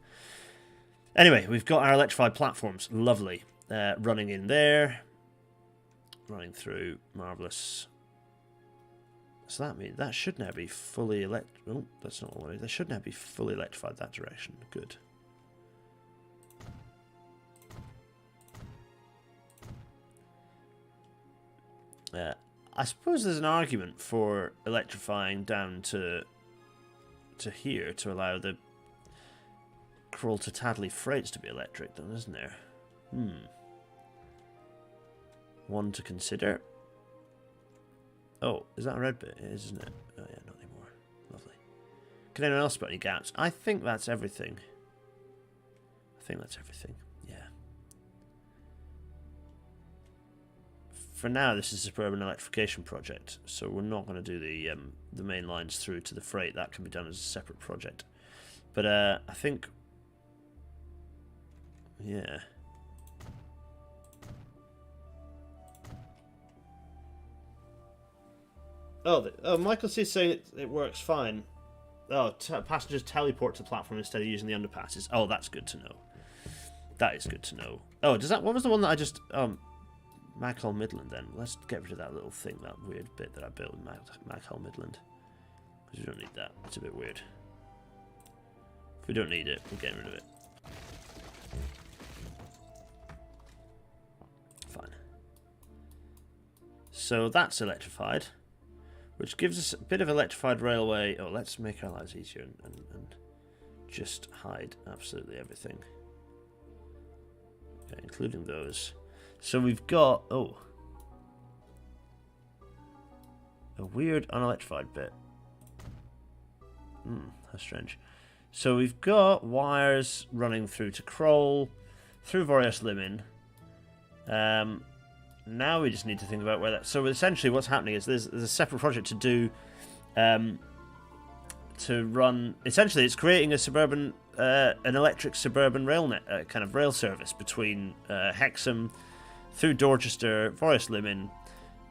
S1: Anyway, we've got our electrified platforms. Lovely. Running in there. Running through. Marvellous. So that means that should now be fully Oh, that's not all. They should now be fully electrified that direction. Good. I suppose there's an argument for electrifying down to here to allow the Crawl to Tadley freights to be electric, then, isn't there? One to consider. Oh, is that a red bit? It is, isn't it? Oh yeah, not anymore. Lovely. Can anyone else spot any gaps? I think that's everything. Yeah. For now, this is a suburban electrification project, so we're not going to do the main lines through to the freight. That can be done as a separate project. But I think, yeah. Oh, Michael C's saying it works fine. Oh, passengers teleport to the platform instead of using the underpasses. Oh, that's good to know. That is good to know. Oh, does that? What was the one that I just Maghall Midland? Then let's get rid of that little thing, that weird bit that I built in Maghall Midland, because we don't need that. It's a bit weird. If we don't need it, we're getting rid of it. Fine. So that's electrified. which gives us a bit of electrified railway. Oh, let's make our lives easier and just hide absolutely everything. Okay, including those. So we've got, oh, a weird unelectrified bit. How strange. So we've got wires running through to Kroll, through Various Limin. Now we just need to think about where that... So essentially what's happening is there's a separate project to do... to run... Essentially it's creating a suburban... an electric suburban rail net, kind of rail service between Hexham, through Dorchester, Various Limin,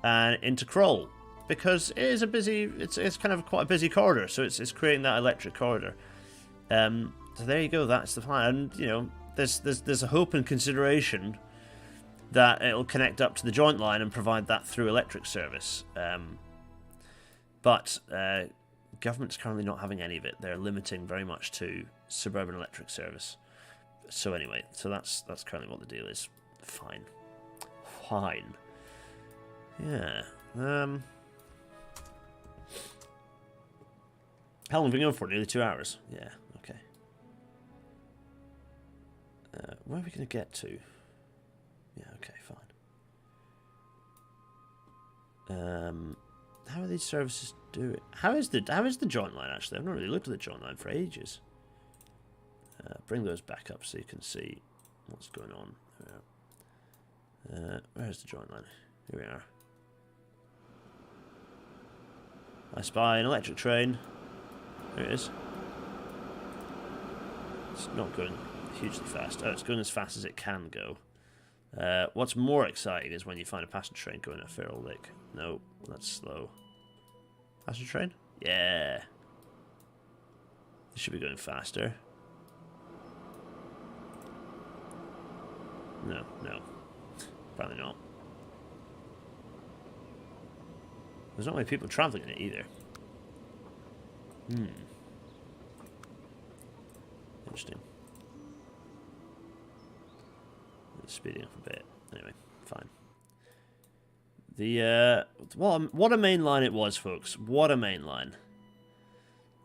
S1: and into Kroll. Because it is a busy... It's kind of quite a busy corridor, so it's creating that electric corridor. So there you go, that's the plan. And, you know, there's a hope and consideration that it'll connect up to the joint line and provide that through electric service. But government's currently not having any of it. They're limiting very much to suburban electric service. So anyway, so that's currently what the deal is. Fine. Yeah. How long have we been going for? Nearly 2 hours. Yeah, okay. Where are we going to get to? Yeah, okay, fine. How are these services doing? How is the joint line actually? I've not really looked at the joint line for ages. Bring those back up so you can see what's going on. Where's the joint line? Here we are. I spy an electric train. There it is. It's not going hugely fast. Oh, it's going as fast as it can go. What's more exciting is when you find a passenger train going at Feral Lake. No, that's slow. Passenger train? Yeah. This should be going faster. No. Probably not. There's not many people travelling in it either. Interesting. It's speeding up a bit. Anyway, fine. The what a main line it was, folks. What a main line.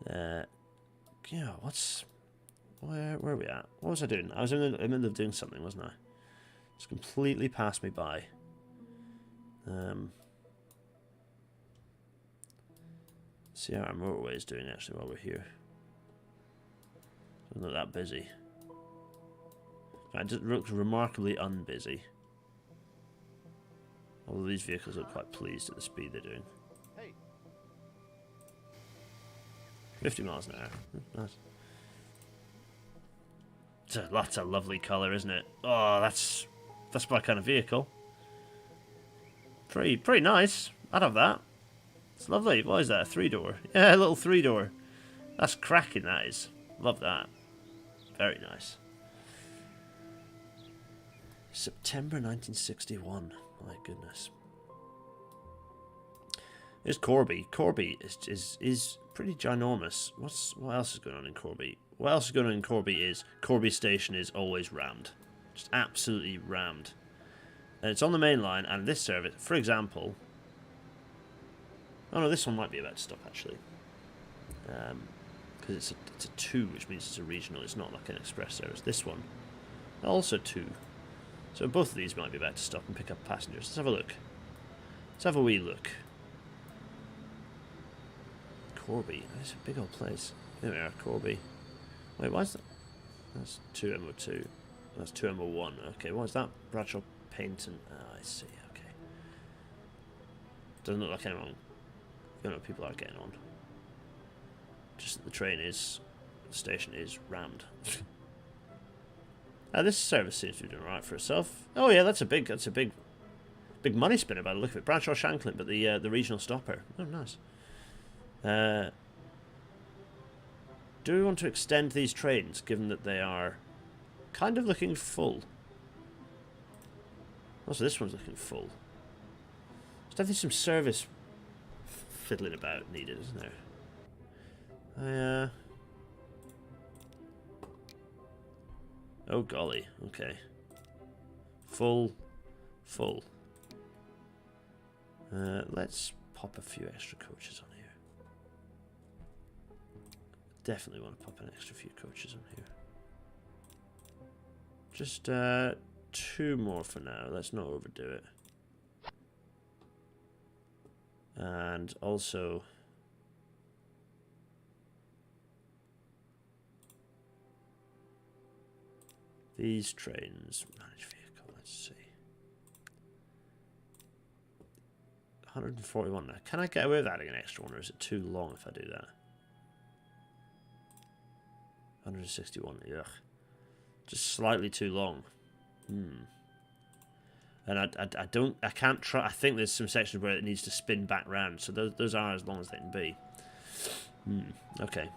S1: Yeah, where are we at? What was I doing? I was in the middle of doing something, wasn't I? It's completely passed me by. See how our motorway is doing actually while we're here. It's not that busy. It just looks remarkably unbusy. Although these vehicles look quite pleased at the speed they're doing. Hey. 50 miles an hour. Nice. That's a lovely colour, isn't it? Oh, that's my kind of vehicle. Pretty nice. I'd have that. It's lovely. What is that? A 3-door? Yeah, a little 3-door. That's cracking, that is. Love that. Very nice. September 1961. My goodness. There's Corby. Corby is pretty ginormous. What else is going on in Corby? What else is going on in Corby is Corby Station is always rammed. Just absolutely rammed. And it's on the main line, and this service, for example... Oh no, this one might be about to stop actually. Because it's a 2, which means it's a regional, it's not like an express service. This one, also 2. So both of these might be about to stop and pick up passengers. Let's have a look. Let's have a wee look. Corby, that's a big old place. There we are, Corby. Wait, why is that? That's 2MO2. That's 2MO1. Okay, what is that? Bradshaw Painton. Oh, I see, okay. Doesn't look like anyone. You know, people are getting on. Just that the station is rammed. This service seems to be doing alright for itself. Oh yeah, that's a big money spinner by the look of it. Bradshaw Shanklin, but the regional stopper. Oh, nice. Do we want to extend these trains, given that they are kind of looking full? Also, this one's looking full. There's definitely some service fiddling about needed, isn't there? Oh golly, okay. Full. Let's pop a few extra coaches on here. Definitely want to pop an extra few coaches on here. Just 2 more for now. Let's not overdo it. And also, these trains, manage vehicle, let's see. 141 now. Can I get away with adding an extra one, or is it too long if I do that? 161, ugh. Just slightly too long. And I can't try. I think there's some sections where it needs to spin back round, so those are as long as they can be. Okay.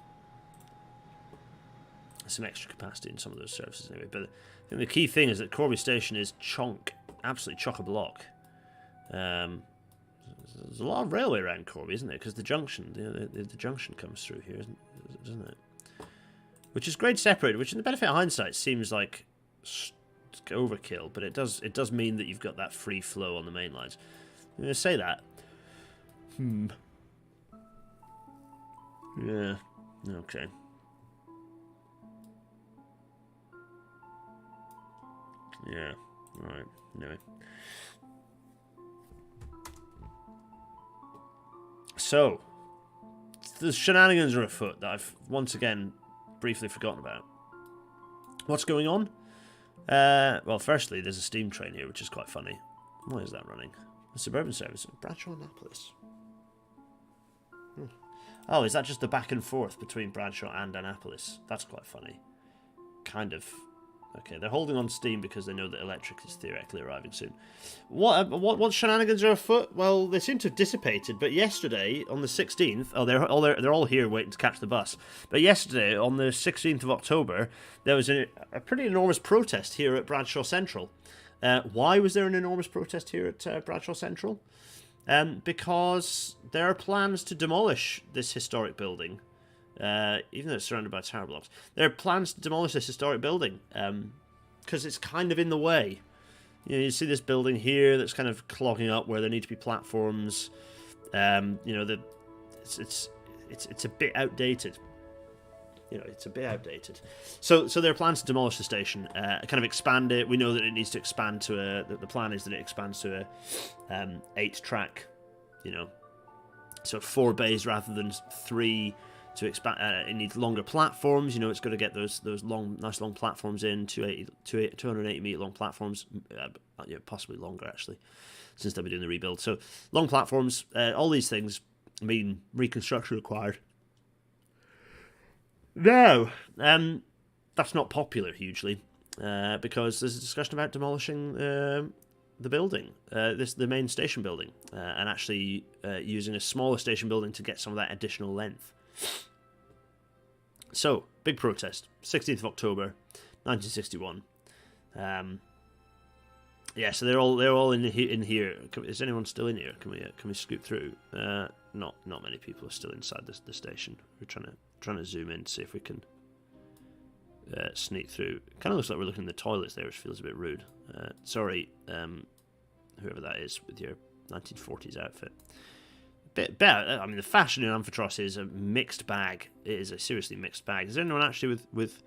S1: Some extra capacity in some of those services anyway. But I think the key thing is that Corby Station is absolutely chock-a-block. There's a lot of railway around Corby, isn't there? Because the junction, the junction comes through here, doesn't it? Which is grade separated, which in the benefit of hindsight seems like overkill, but it does mean that you've got that free flow on the main lines. I'm going to say that. Yeah. Okay. Yeah. Right. Anyway. So, the shenanigans are afoot that I've once again briefly forgotten about. What's going on? Well, firstly, there's a steam train here, which is quite funny. Why is that running? A suburban service at Bradshaw and Annapolis. Oh, is that just the back and forth between Bradshaw and Annapolis? That's quite funny. Kind of. Okay, they're holding on steam because they know that electric is theoretically arriving soon. What shenanigans are afoot? Well, they seem to have dissipated, but yesterday, on the 16th... Oh, they're all here waiting to catch the bus. But yesterday, on the 16th of October, there was a pretty enormous protest here at Bradshaw Central. Why was there an enormous protest here at Bradshaw Central? Because there are plans to demolish this historic building. Even though it's surrounded by tower blocks, there are plans to demolish this historic building because it's kind of in the way. You know, you see this building here that's kind of clogging up where there need to be platforms. You know, it's a bit outdated. You know, it's a bit outdated. So there are plans to demolish the station, kind of expand it. We know that it needs to expand to the plan is that it expands to a 8-track. You know, so 4 bays rather than 3. To expand, it needs longer platforms. You know, it's got to get those nice long platforms in, 280 metre long platforms, yeah, possibly longer actually, since they'll be doing the rebuild. So long platforms, all these things mean reconstruction required. No, that's not popular hugely, because there's a discussion about demolishing the building, the main station building, and actually using a smaller station building to get some of that additional length. So, big protest, 16th of October, 1961. Yeah, so they're all in here. Is anyone still in here? Can we scoot through? Not many people are still inside the station. We're trying to zoom in to see if we can sneak through. Kind of looks like we're looking in the toilets there, which feels a bit rude. Sorry, whoever that is with your 1940s outfit. Bit better. I mean, the fashion in Amphitros is a mixed bag. It is a seriously mixed bag. Is there anyone actually with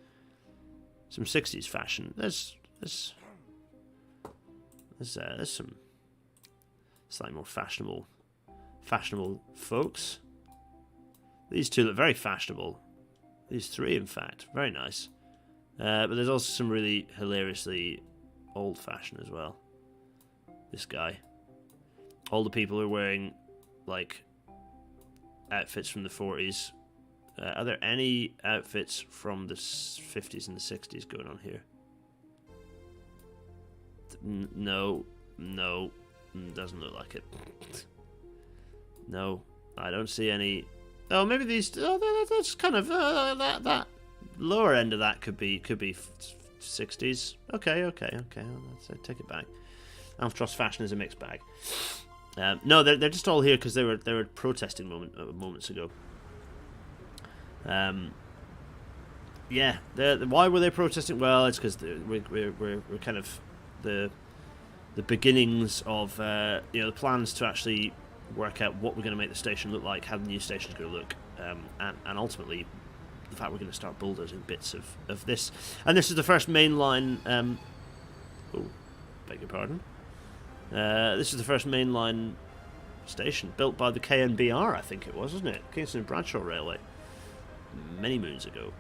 S1: some 60s fashion? There's some slightly more fashionable folks. These 2 look very fashionable. These 3, in fact, very nice. But there's also some really hilariously old-fashioned as well. This guy. All the people are wearing like outfits from the 40s. Are there any outfits from the 50s and the 60s going on here? No, doesn't look like it. No, I don't see any. Oh, maybe these. Oh, that's kind of that lower end of that could be 60s. Okay. Let's take it back. Amphitros fashion is a mixed bag. No, they're just all here because they were protesting moments ago. Yeah, why were they protesting? Well, it's because we're kind of the beginnings of the plans to actually work out what we're going to make the station look like, how the new station's going to look, and ultimately the fact we're going to start bulldozing bits of this. And this is the first mainline... oh, beg your pardon. This is the first mainline station built by the KNBR, I think it was, wasn't it? Kingston and Bradshaw Railway. Many moons ago.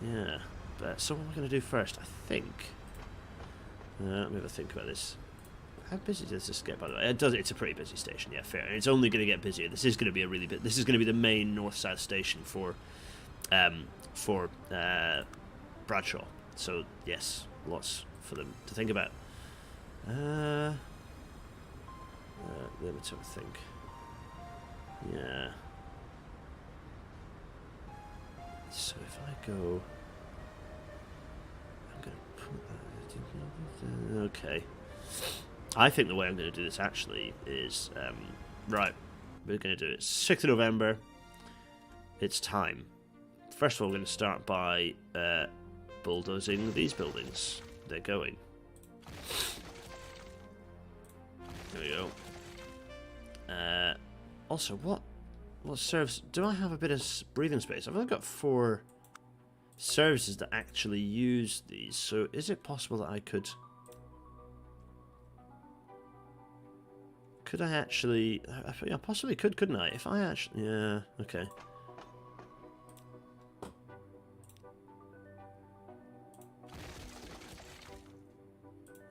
S1: Yeah. But so what am I going to do first? I think... let me have a think about this. How busy does this get, by the way? It does. It's a pretty busy station, yeah, fair. And it's only going to get busier. This is going to be a really bit. This is going to be the main north-south station for Bradshaw. So yes, lots for them to think about. Let me have a think. Yeah. So if I go, I'm going to put that. Okay. I think the way I'm going to do this actually is, right, we're going to do it 6th of November, it's time. First of all, we're going to start by bulldozing these buildings. They're going. There we go. Also, what serves... Do I have a bit of breathing space? I've only got 4 services that actually use these, so is it possible that I could... Could I actually... I possibly could, couldn't I? If I actually... Yeah, okay.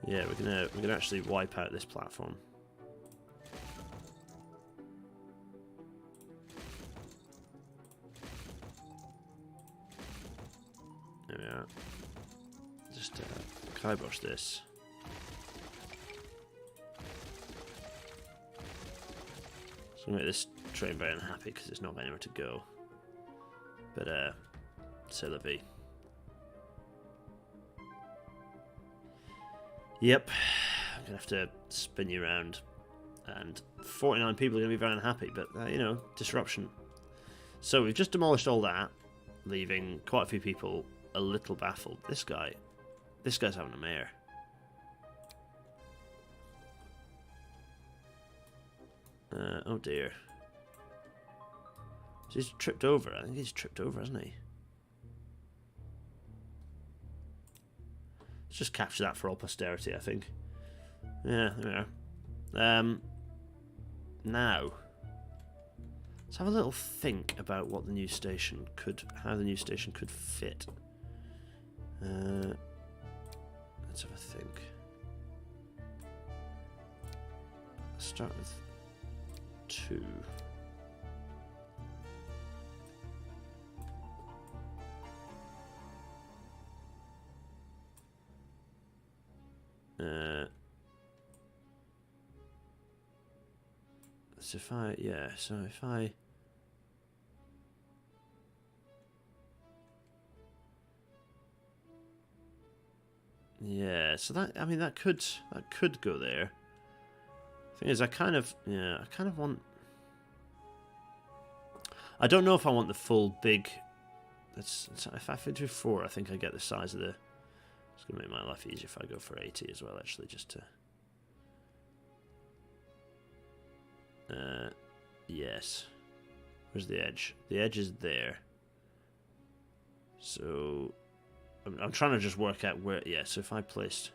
S1: Yeah, we're gonna actually wipe out this platform. There we are. Just kibosh this. So I'm gonna make this train very unhappy because it's not got anywhere to go. But c'est la vie. Yep, I'm gonna have to spin you around, and 49 people are gonna be very unhappy. But you know, disruption. So we've just demolished all that, leaving quite a few people a little baffled. This guy's having a mare. Oh dear. He's tripped over. I think he's tripped over, hasn't he? Let's just capture that for all posterity, I think. Yeah, there we are. Now, let's have a little think about what the new station could, how the new station could fit. Let's have a think. Let's start with 2. So if I, yeah, so if I... Yeah, so that, I mean, that could go there. Thing is, I kind of want... I don't know if I want the full big... if I do 4, I think I get the size of the... It's going to make my life easier if I go for 80 as well, actually, just to... yes. Where's the edge? The edge is there. So... I'm trying to just work out where... Yeah, so if I placed...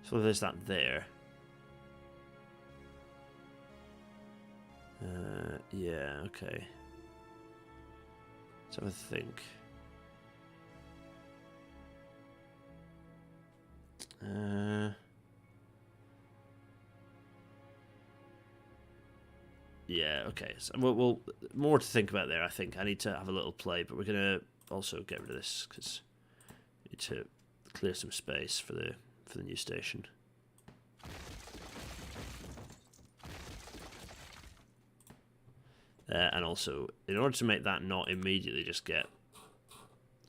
S1: So there's that there. Yeah, okay. Let's have a think. Yeah, okay. So we'll more to think about there, I think. I need to have a little play, but we're going to also get rid of this because we need to clear some space for the new station. And also, in order to make that not immediately just get...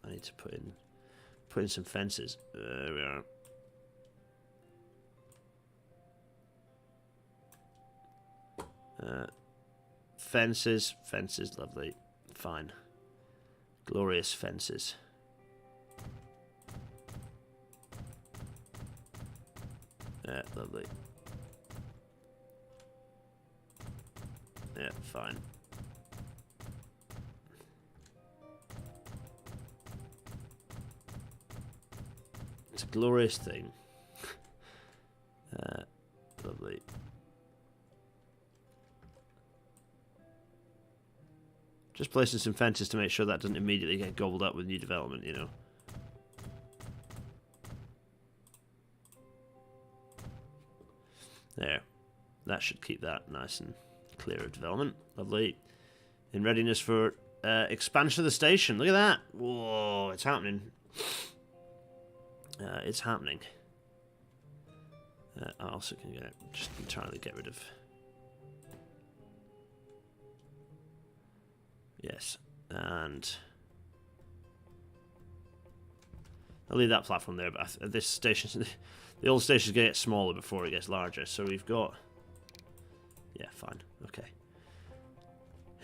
S1: I need to put in some fences. There we are. Fences, lovely. Fine. Glorious fences. Yeah, lovely. Yeah, fine. It's a glorious thing. Lovely. Just placing some fences to make sure that doesn't immediately get gobbled up with new development, you know. There. That should keep that nice and clear of development. Lovely. In readiness for expansion of the station. Look at that. Whoa, it's happening. It's happening. I also can just entirely get rid of... Yes. And... I'll leave that platform there, but this station... The old station's going to get smaller before it gets larger, so we've got... Yeah, fine. Okay.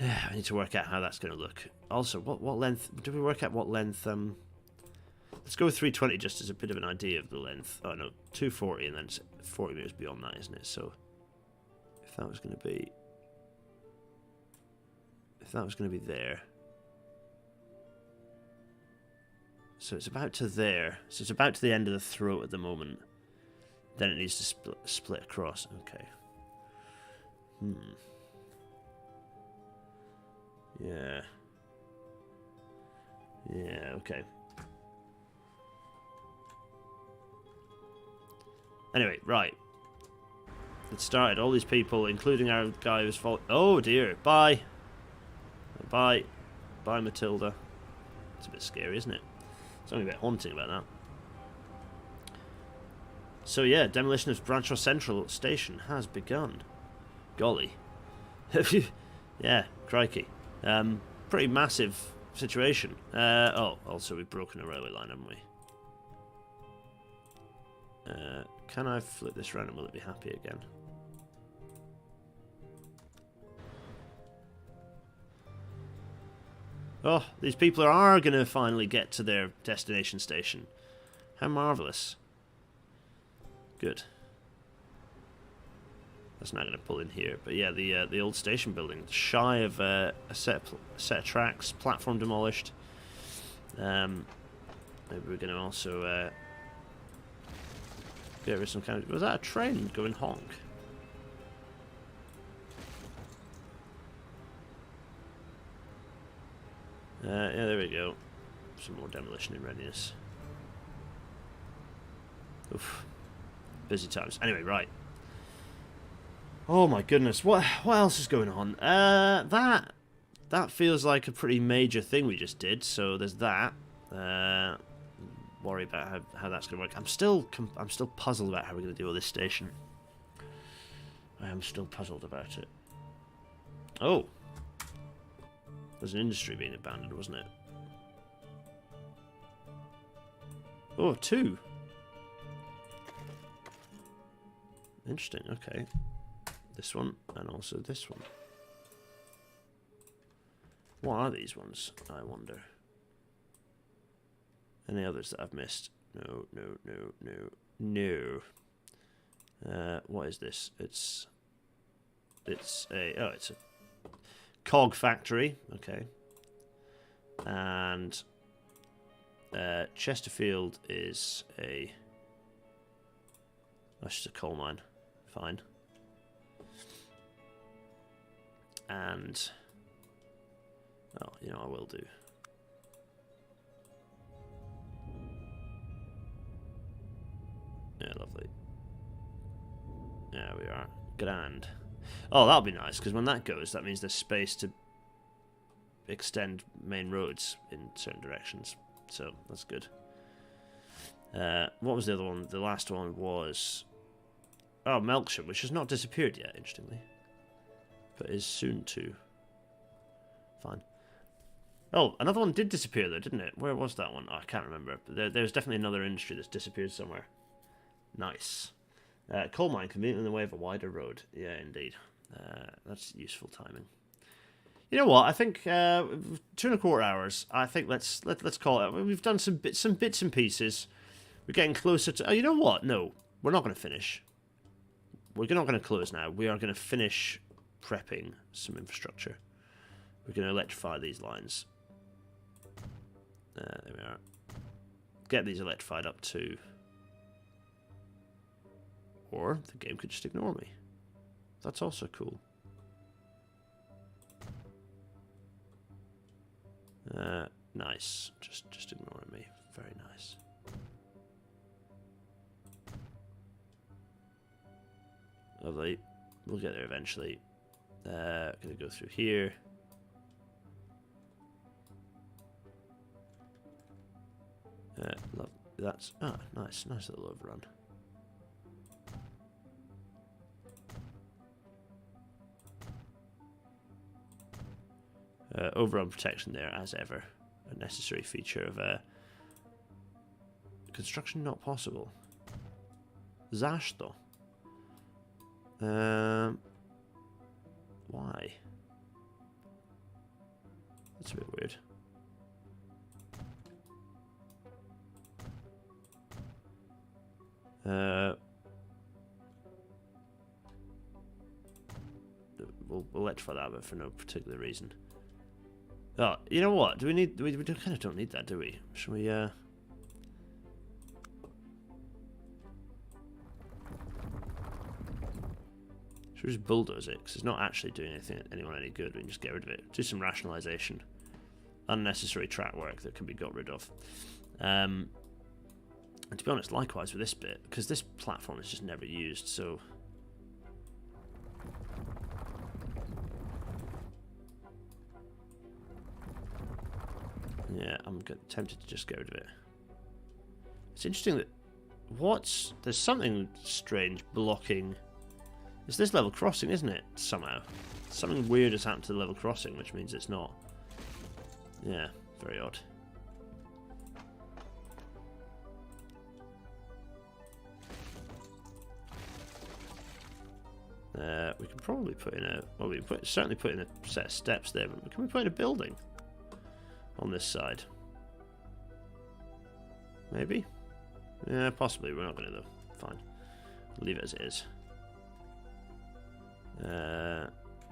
S1: I need to work out how that's going to look. Also, what length... Did we work out what length... Let's go with 320 just as a bit of an idea of the length. Oh, no. 240 and then 40 metres beyond that, isn't it? So, if that was going to be... If that was going to be there... So it's about to there. So it's about to the end of the throat at the moment. Then it needs to split across. Okay. Yeah. Yeah, okay. Anyway, right. It started. All these people, including our guy who's falling. Oh dear. Bye. Bye. Bye, Matilda. It's a bit scary, isn't it? It's only a bit haunting about that. So yeah, demolition of Branchor Central Station has begun. Golly. Yeah, crikey. Pretty massive situation. Oh, also we've broken a railway line, haven't we? Can I flip this around and will it be happy again? Oh, these people are going to finally get to their destination station. How marvellous. Good. That's not going to pull in here. But yeah, the old station building. Shy of a set of tracks. Platform demolished. Maybe we're going to also get rid of some kind of... Was that a train going honk? Yeah, there we go. Some more demolition in readiness. Oof. Busy times. Anyway, right. Oh my goodness, what else is going on? That feels like a pretty major thing we just did. So there's that. Worry about how that's going to work. I'm still puzzled about how we're going to deal with this station. I am still puzzled about it. Oh. There's an industry being abandoned, wasn't it? Oh, 2. Interesting, okay. This one, and also this one. What are these ones, I wonder? Any others that I've missed? No. What is this? It's a cog factory, okay. And Chesterfield is a... That's just a coal mine. Fine. And... Oh, you know, I will do. Yeah, lovely. There we are. Grand. Oh, that'll be nice, because when that goes, that means there's space to extend main roads in certain directions. So, that's good. What was the other one? The last one was... Oh, Melksham, which has not disappeared yet, interestingly. But is soon to. Fine. Oh, another one did disappear, though, didn't it? Where was that one? Oh, I can't remember. But there's definitely another industry that's disappeared somewhere. Nice. Coal mine conveniently in the way of a wider road. Yeah, indeed. That's useful timing. You know what? I think 2.25 hours. I think let's call it. We've done some bits and pieces. We're getting closer to. Oh, you know what? No, we're not going to finish. we're not going to close now. We are going to finish prepping some infrastructure. We're going to electrify these lines. There we are. Get these electrified up to... Or the game could just ignore me. That's also cool. Nice. Just ignoring me. Very nice. Lovely. We'll get there eventually. Gonna go through here. Love. That's nice little overrun. Overrun protection there, as ever. A necessary feature of construction not possible. Zaszto. Why? That's a bit weird. We'll electrify that, but for no particular reason. Oh, you know what? Do we need? We kind of don't need that, do we? Should we? Should we just bulldoze it? Because it's not actually doing anyone any good. We can just get rid of it. Do some rationalization. Unnecessary track work that can be got rid of. And to be honest, likewise with this bit, because this platform is just never used, so... Yeah, I'm tempted to just get rid of it. It's interesting that... There's something strange blocking... It's this level crossing, isn't it? Somehow. Something weird has happened to the level crossing, which means it's not. Yeah, very odd. We can probably put in a... Well, we can certainly put in a set of steps there, but can we put in a building on this side? Maybe? Yeah, possibly. We're not going to, though. Fine. Leave it as it is.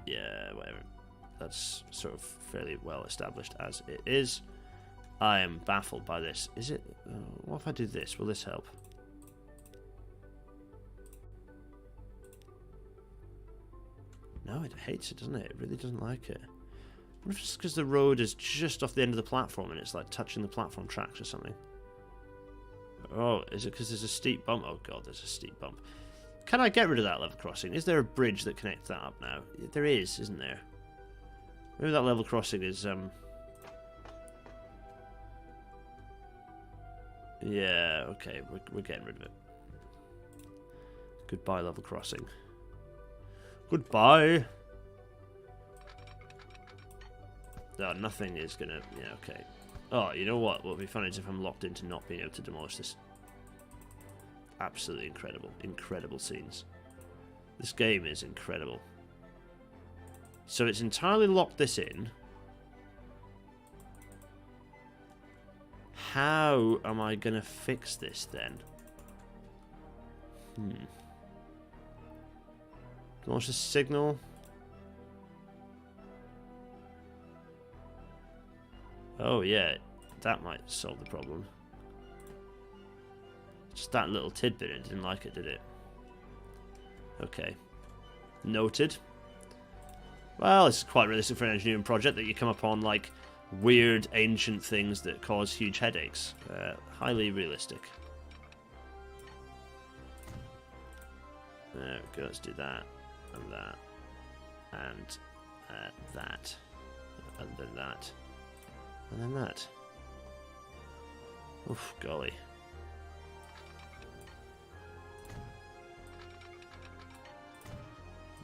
S1: Yeah, whatever. That's sort of fairly well established as it is. I am baffled by this. Is it... what if I do this? Will this help? No, it hates it, doesn't it? It really doesn't like it. What if it's because the road is just off the end of the platform and it's like touching the platform tracks or something? Oh, is it because there's a steep bump? Oh god, there's a steep bump. Can I get rid of that level crossing? Is there a bridge that connects that up now? There is, isn't there? Maybe that level crossing is, yeah, okay, we're getting rid of it. Goodbye, level crossing. Goodbye! No, nothing is gonna... Yeah, okay. Oh, you know what? What would be funny is if I'm locked into not being able to demolish this. Absolutely incredible. Incredible scenes. This game is incredible. So it's entirely locked this in. How am I going to fix this then? Launch the signal. Oh yeah, that might solve the problem. Just that little tidbit, it didn't like it, did it? Okay. Noted. Well, it's quite realistic for an engineering project that you come upon, like, weird ancient things that cause huge headaches. Highly realistic. There we go, let's do that, and that, and that, and then that, and then that. Oof, golly.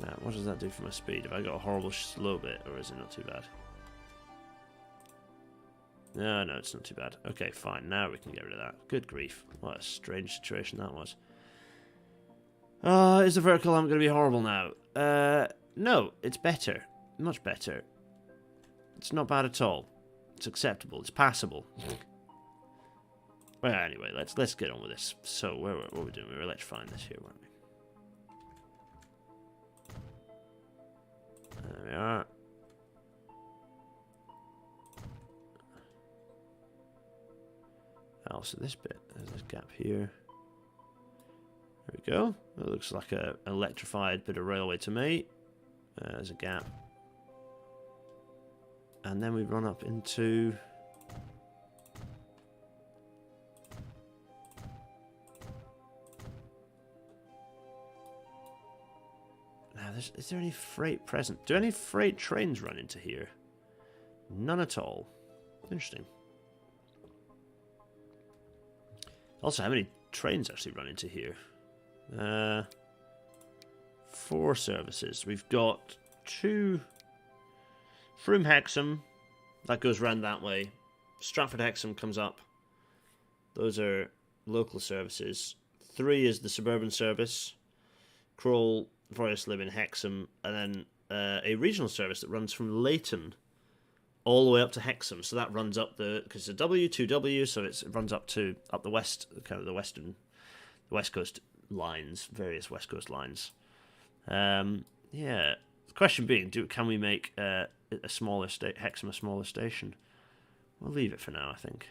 S1: Now, what does that do for my speed? Have I got a horrible slow bit, or is it not too bad? No, it's not too bad. Okay, fine. Now we can get rid of that. Good grief. What a strange situation that was. Is the vertical lamp going to be horrible now? No, it's better. Much better. It's not bad at all. It's acceptable. It's passable. Well, anyway, let's get on with this. So, what were we doing? We were electrifying this here, weren't we? There we are. Also, this bit, there's this gap here. There we go. It looks like an electrified bit of railway to me. There's a gap. And then we run up into... Now, is there any freight present? Do any freight trains run into here? None at all. Interesting. Also, how many trains actually run into here? 4 services. We've got 2 Frome Hexham. That goes round that way. Stratford Hexham comes up. Those are local services. 3 is the suburban service. Crawl, Forest Live in Hexham. And then a regional service that runs from Leighton all the way up to Hexham. So that runs up because it's a W2W, so it runs up the west, kind of the west coast lines, various west coast lines. Yeah. The question being, can we make a smaller Hexham a smaller station? We'll leave it for now, I think.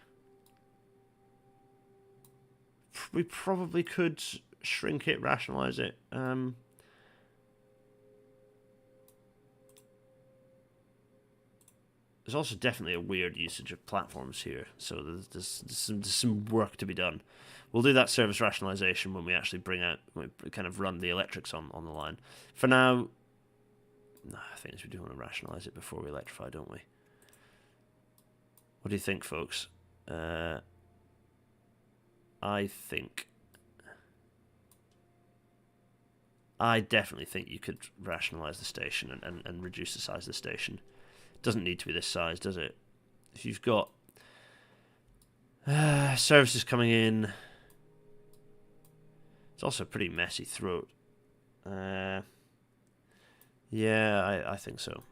S1: We probably could shrink it, rationalise it. There's also definitely a weird usage of platforms here, so there's some work to be done. We'll do that service rationalisation when we actually kind of run the electrics on the line. For now, no, I think we do want to rationalise it before we electrify, don't we? What do you think, folks? I definitely think you could rationalise the station and reduce the size of the station. Doesn't need to be this size, does it? If you've got services coming in, it's also a pretty messy throat. Yeah, I think so.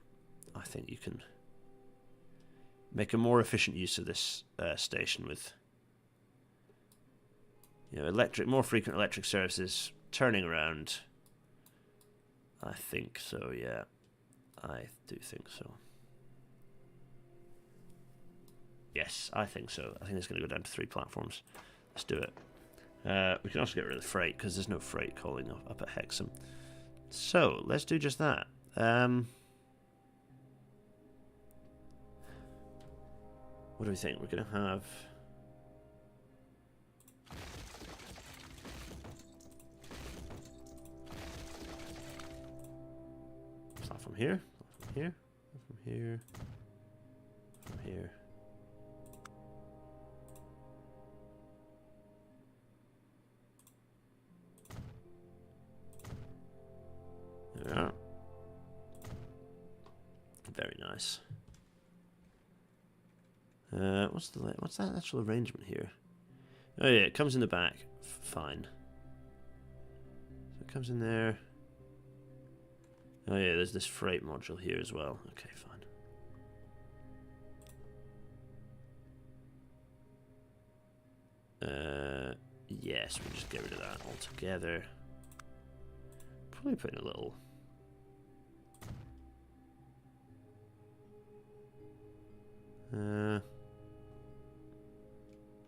S1: I think you can make a more efficient use of this station with, more frequent electric services turning around. I think so. Yeah, I do think so. Yes, I think so. I think it's going to go down to 3 platforms. Let's do it. We can also get rid of the freight because there's no freight calling up at Hexham. So let's do just that. What do we think? We're going to have... Platform here, from here, from here, from here. There we are. Very nice. What's that actual arrangement here? Oh yeah, it comes in the back. Fine. So it comes in there. Oh yeah, there's this freight module here as well. Okay, fine. Yes, we'll just get rid of that altogether. Probably put in a little...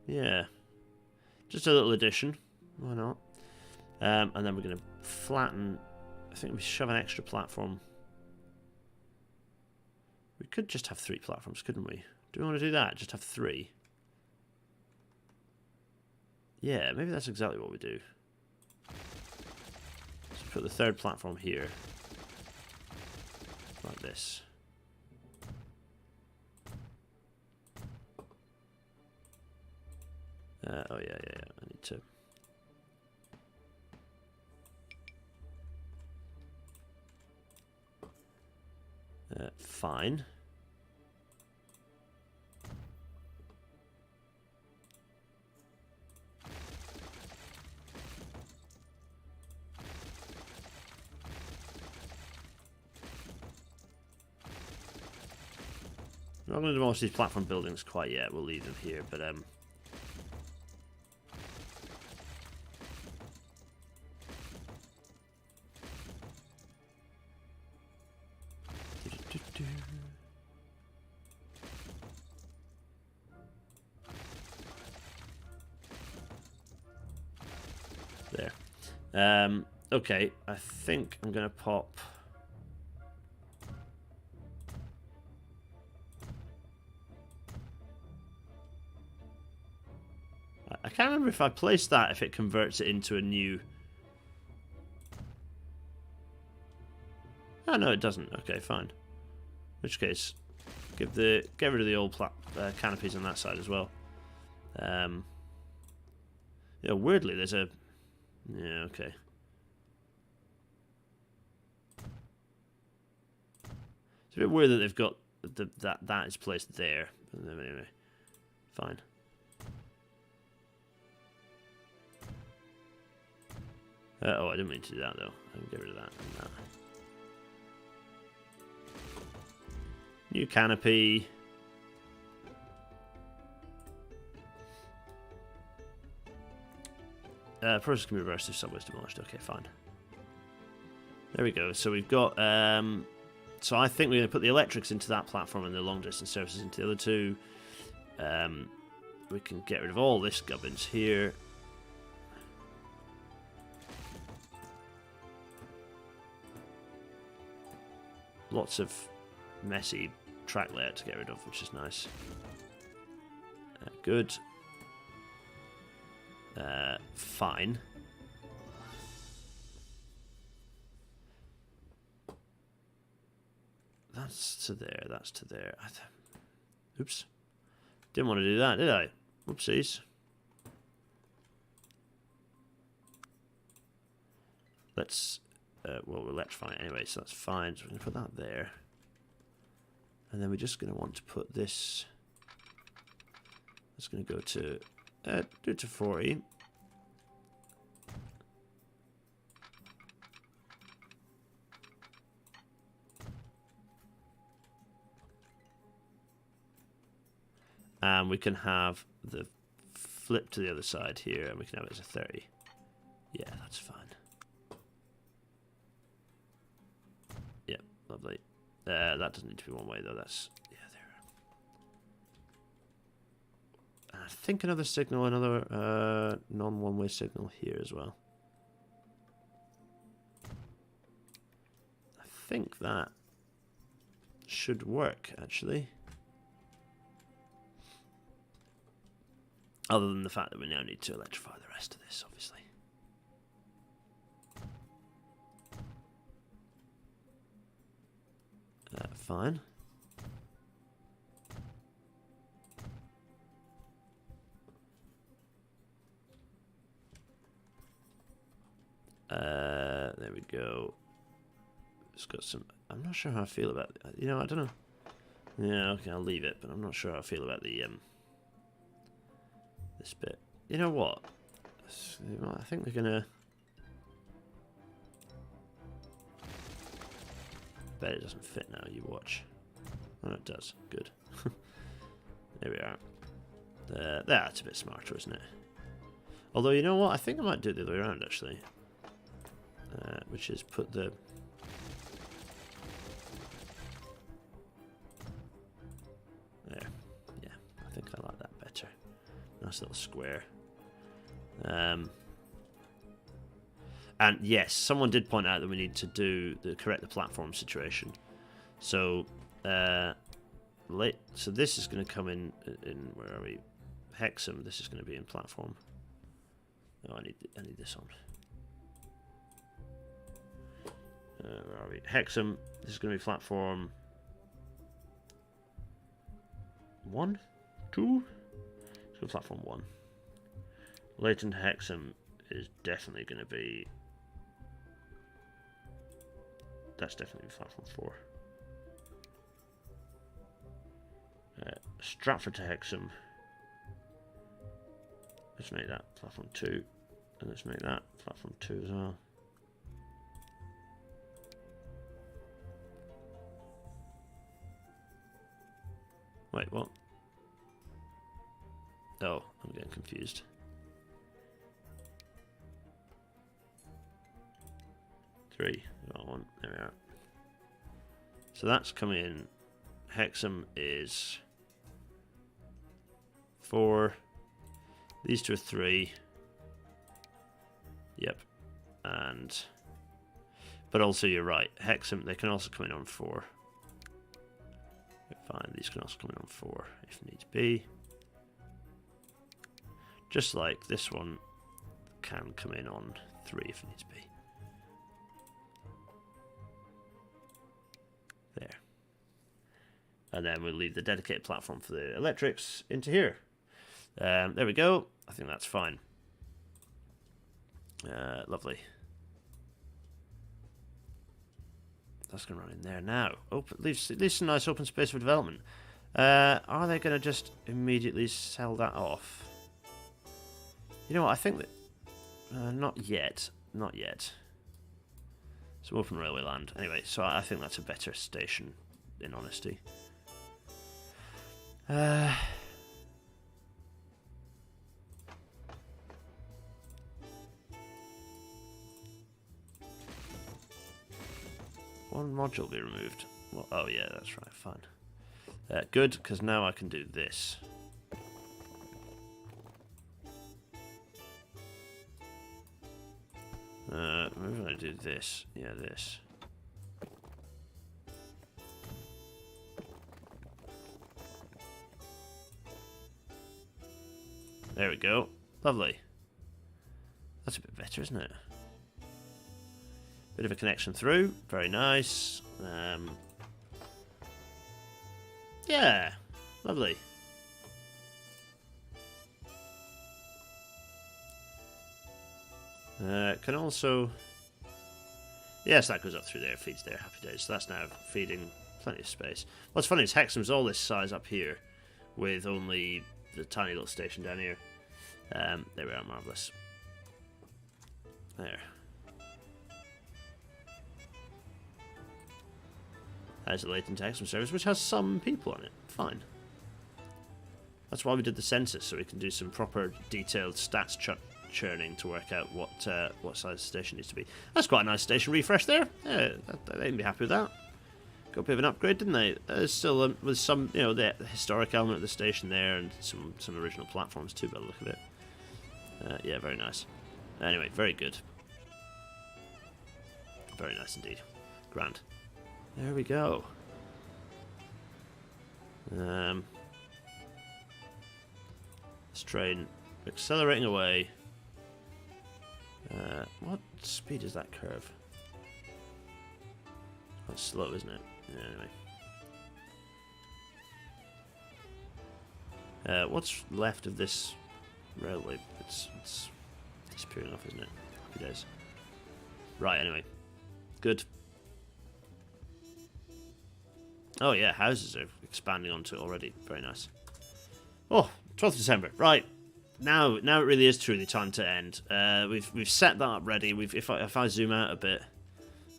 S1: yeah, just a little addition. Why not? And then we're going to flatten. I think we shove an extra platform. We could just have 3 platforms, couldn't we? Do we want to do that? Just have 3? Yeah, maybe that's exactly what we do. Let's put the 3rd platform here, like this. Oh yeah, I need to... fine. We're not going to demolish these platform buildings quite yet. We'll leave them here, but There. Okay, I think I'm going to pop... I can't remember if I place that, if it converts it into a new... Oh, no, it doesn't. Okay, fine. In which case, get rid of the old canopies on that side as well. Yeah, weirdly, there's a... Yeah, okay. It's a bit weird that they've got that is placed there. Anyway, fine. Oh, I didn't mean to do that though. I can get rid of that and that. New canopy. Process can be reversed if subway is demolished. Okay, fine. There we go. So we've got... so I think we're going to put the electrics into that platform and the long distance services into the other two. We can get rid of all this gubbins here. Lots of messy track layout to get rid of, which is nice. Good. Fine. That's to there, that's to there. Oops. Didn't want to do that, did I? Whoopsies. Let's... well, we'll electrify it anyway, so that's fine. So we're going to put that there. And then we're just going to want to put this... It's going to go to... do it to 40. And we can have the flip to the other side here, and we can have it as a 30. Yeah, that's fine. Yep, lovely. That doesn't need to be one way though. That's there. I think another signal, another non-one-way signal here as well. I think that should work actually. Other than the fact that we now need to electrify the rest of this, obviously. Fine. There we go. It's got some... I'm not sure how I feel about it. You know, I don't know. Yeah, okay, I'll leave it, but I'm not sure how I feel about the... this bit. You know what? I think they're gonna... Bet it doesn't fit now, you watch. Oh, it does. Good. There we are. That's a bit smarter, isn't it? Although, you know what? I think I might do it the other way around, actually. Which is put the... There. Yeah, I think I like that better. Nice little square. And yes, someone did point out that we need to correct the platform situation. So, so this is going to come in where are we? Hexam. This is going to be in platform. Oh, I need this on. Where are we? Hexam. This is going to be platform 1, 2. Let's go platform 1. Latent Hexam is definitely going to be... That's definitely platform 4. Stratford to Hexam. Let's make that platform 2. And let's make that platform 2 as well. Wait, what? Oh, I'm getting confused. Three. Got one. There we are. So that's coming in. Hexam is 4. These two are 3. Yep. And... But also, you're right. Hexham, they can also come in on 4. Fine, these can also come in on 4 if need be. Just like this one can come in on 3 if needs be. There. And then we'll leave the dedicated platform for the electrics into here. There we go. I think that's fine. Lovely. That's going to run in there now. Leaves some nice open space for development. Are they going to just immediately sell that off? You know what? I think that... not yet. Not yet. Some open railway land. Anyway, so I think that's a better station, in honesty. One module will be removed. Well, oh yeah, that's right, fine. Good, because now I can do this. Maybe I do this. Yeah, this. There we go. Lovely. That's a bit better, isn't it? Bit of a connection through. Very nice. Yeah. Lovely. Can also... Yes, that goes up through there. Feeds there. Happy days. So that's now feeding plenty of space. What's funny is Hexham's all this size up here with only the tiny little station down here. There we are. Marvellous. There. There's a latent Hexham service which has some people on it. Fine. That's why we did the census, so we can do some proper detailed stats churning to work out what size the station needs to be. That's quite a nice station refresh there. Yeah, they can be happy with that. Got a bit of an upgrade, didn't they? Still with some, you know, the historic element of the station there, and some original platforms too, by the look of it. Yeah, very nice. Anyway, very good. Very nice indeed. Grand. There we go. This train accelerating away. What speed is that curve? Quite slow, isn't it? Yeah, anyway. What's left of this railway? It's disappearing off, isn't it? Happy days. Right, anyway. Good. Oh yeah, houses are expanding onto it already. Very nice. Oh, 12th December. Right. Now it really is truly time to end. We've set that up ready. If I zoom out a bit.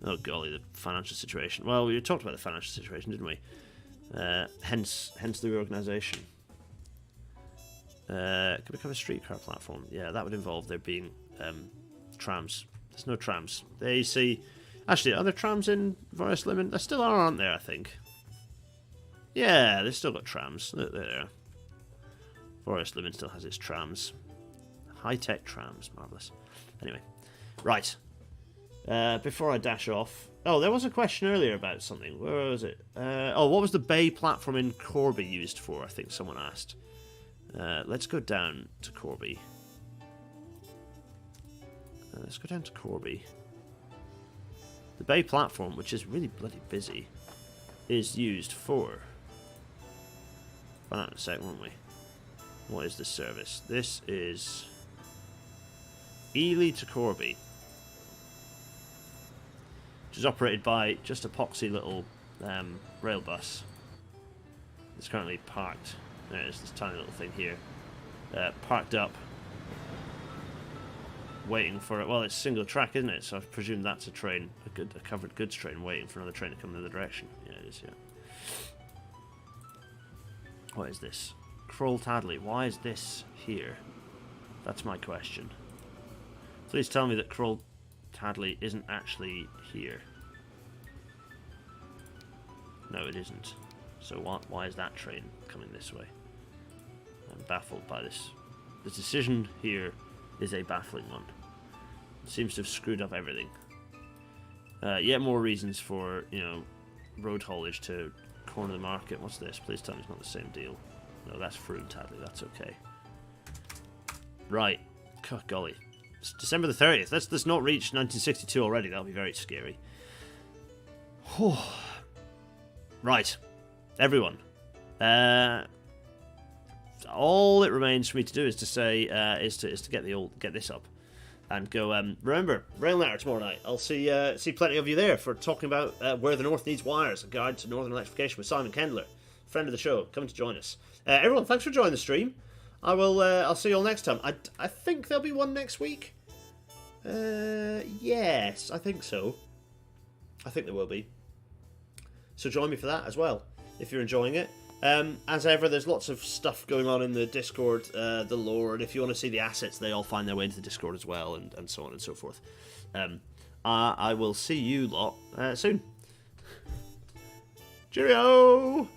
S1: Oh golly, the financial situation. Well, we talked about the financial situation, didn't we? Hence the reorganisation. Could become a streetcar platform. Yeah, that would involve there being trams. There's no trams. There you see. Actually, are there trams in Forest Limit? There still are, aren't there? I think. Yeah, they've still got trams. There. Forest Limit still has its trams. High-tech trams. Marvellous. Anyway. Right. Before I dash off... Oh, there was a question earlier about something. Where was it? What was the bay platform in Corby used for? I think someone asked. Let's go down to Corby. Let's go down to Corby. The bay platform, which is really bloody busy, is used for... Find out in a sec, won't we? What is this service? This is Ely to Corby, which is operated by just a poxy little rail bus. It's currently parked. There's this tiny little thing here, parked up, waiting for it. Well, it's single track, isn't it? So I presume that's a train, a covered goods train, waiting for another train to come in the other direction. Yeah, it is. Yeah. What is this? Kroll Tadley. Why is this here? That's my question. Please tell me that Kroll Tadley isn't actually here. No, it isn't. So why is that train coming this way? I'm baffled by this. The decision here is a baffling one. Seems to have screwed up everything. Yet more reasons for, you know, road haulage to corner the market. What's this? Please tell me it's not the same deal. No, that's Froome Tadley. That's okay. Right. God, golly. It's December the 30th. Let's not reach 1962 already. That'll be very scary. Right. Everyone. All it remains for me to do is to say is to get this up and go. Remember, Rail Natter tomorrow night. I'll see plenty of you there for talking about where the North needs wires, a guide to northern electrification with Simon Kendler, friend of the show, coming to join us. Everyone, thanks for joining the stream. I'll see you all next time. I think there'll be one next week. Yes, I think so. I think there will be. So join me for that as well if you're enjoying it. As ever, there's lots of stuff going on in the Discord, the lore, and if you want to see the assets, they all find their way into the Discord as well, and so on and so forth. I will see you lot soon. Cheerio!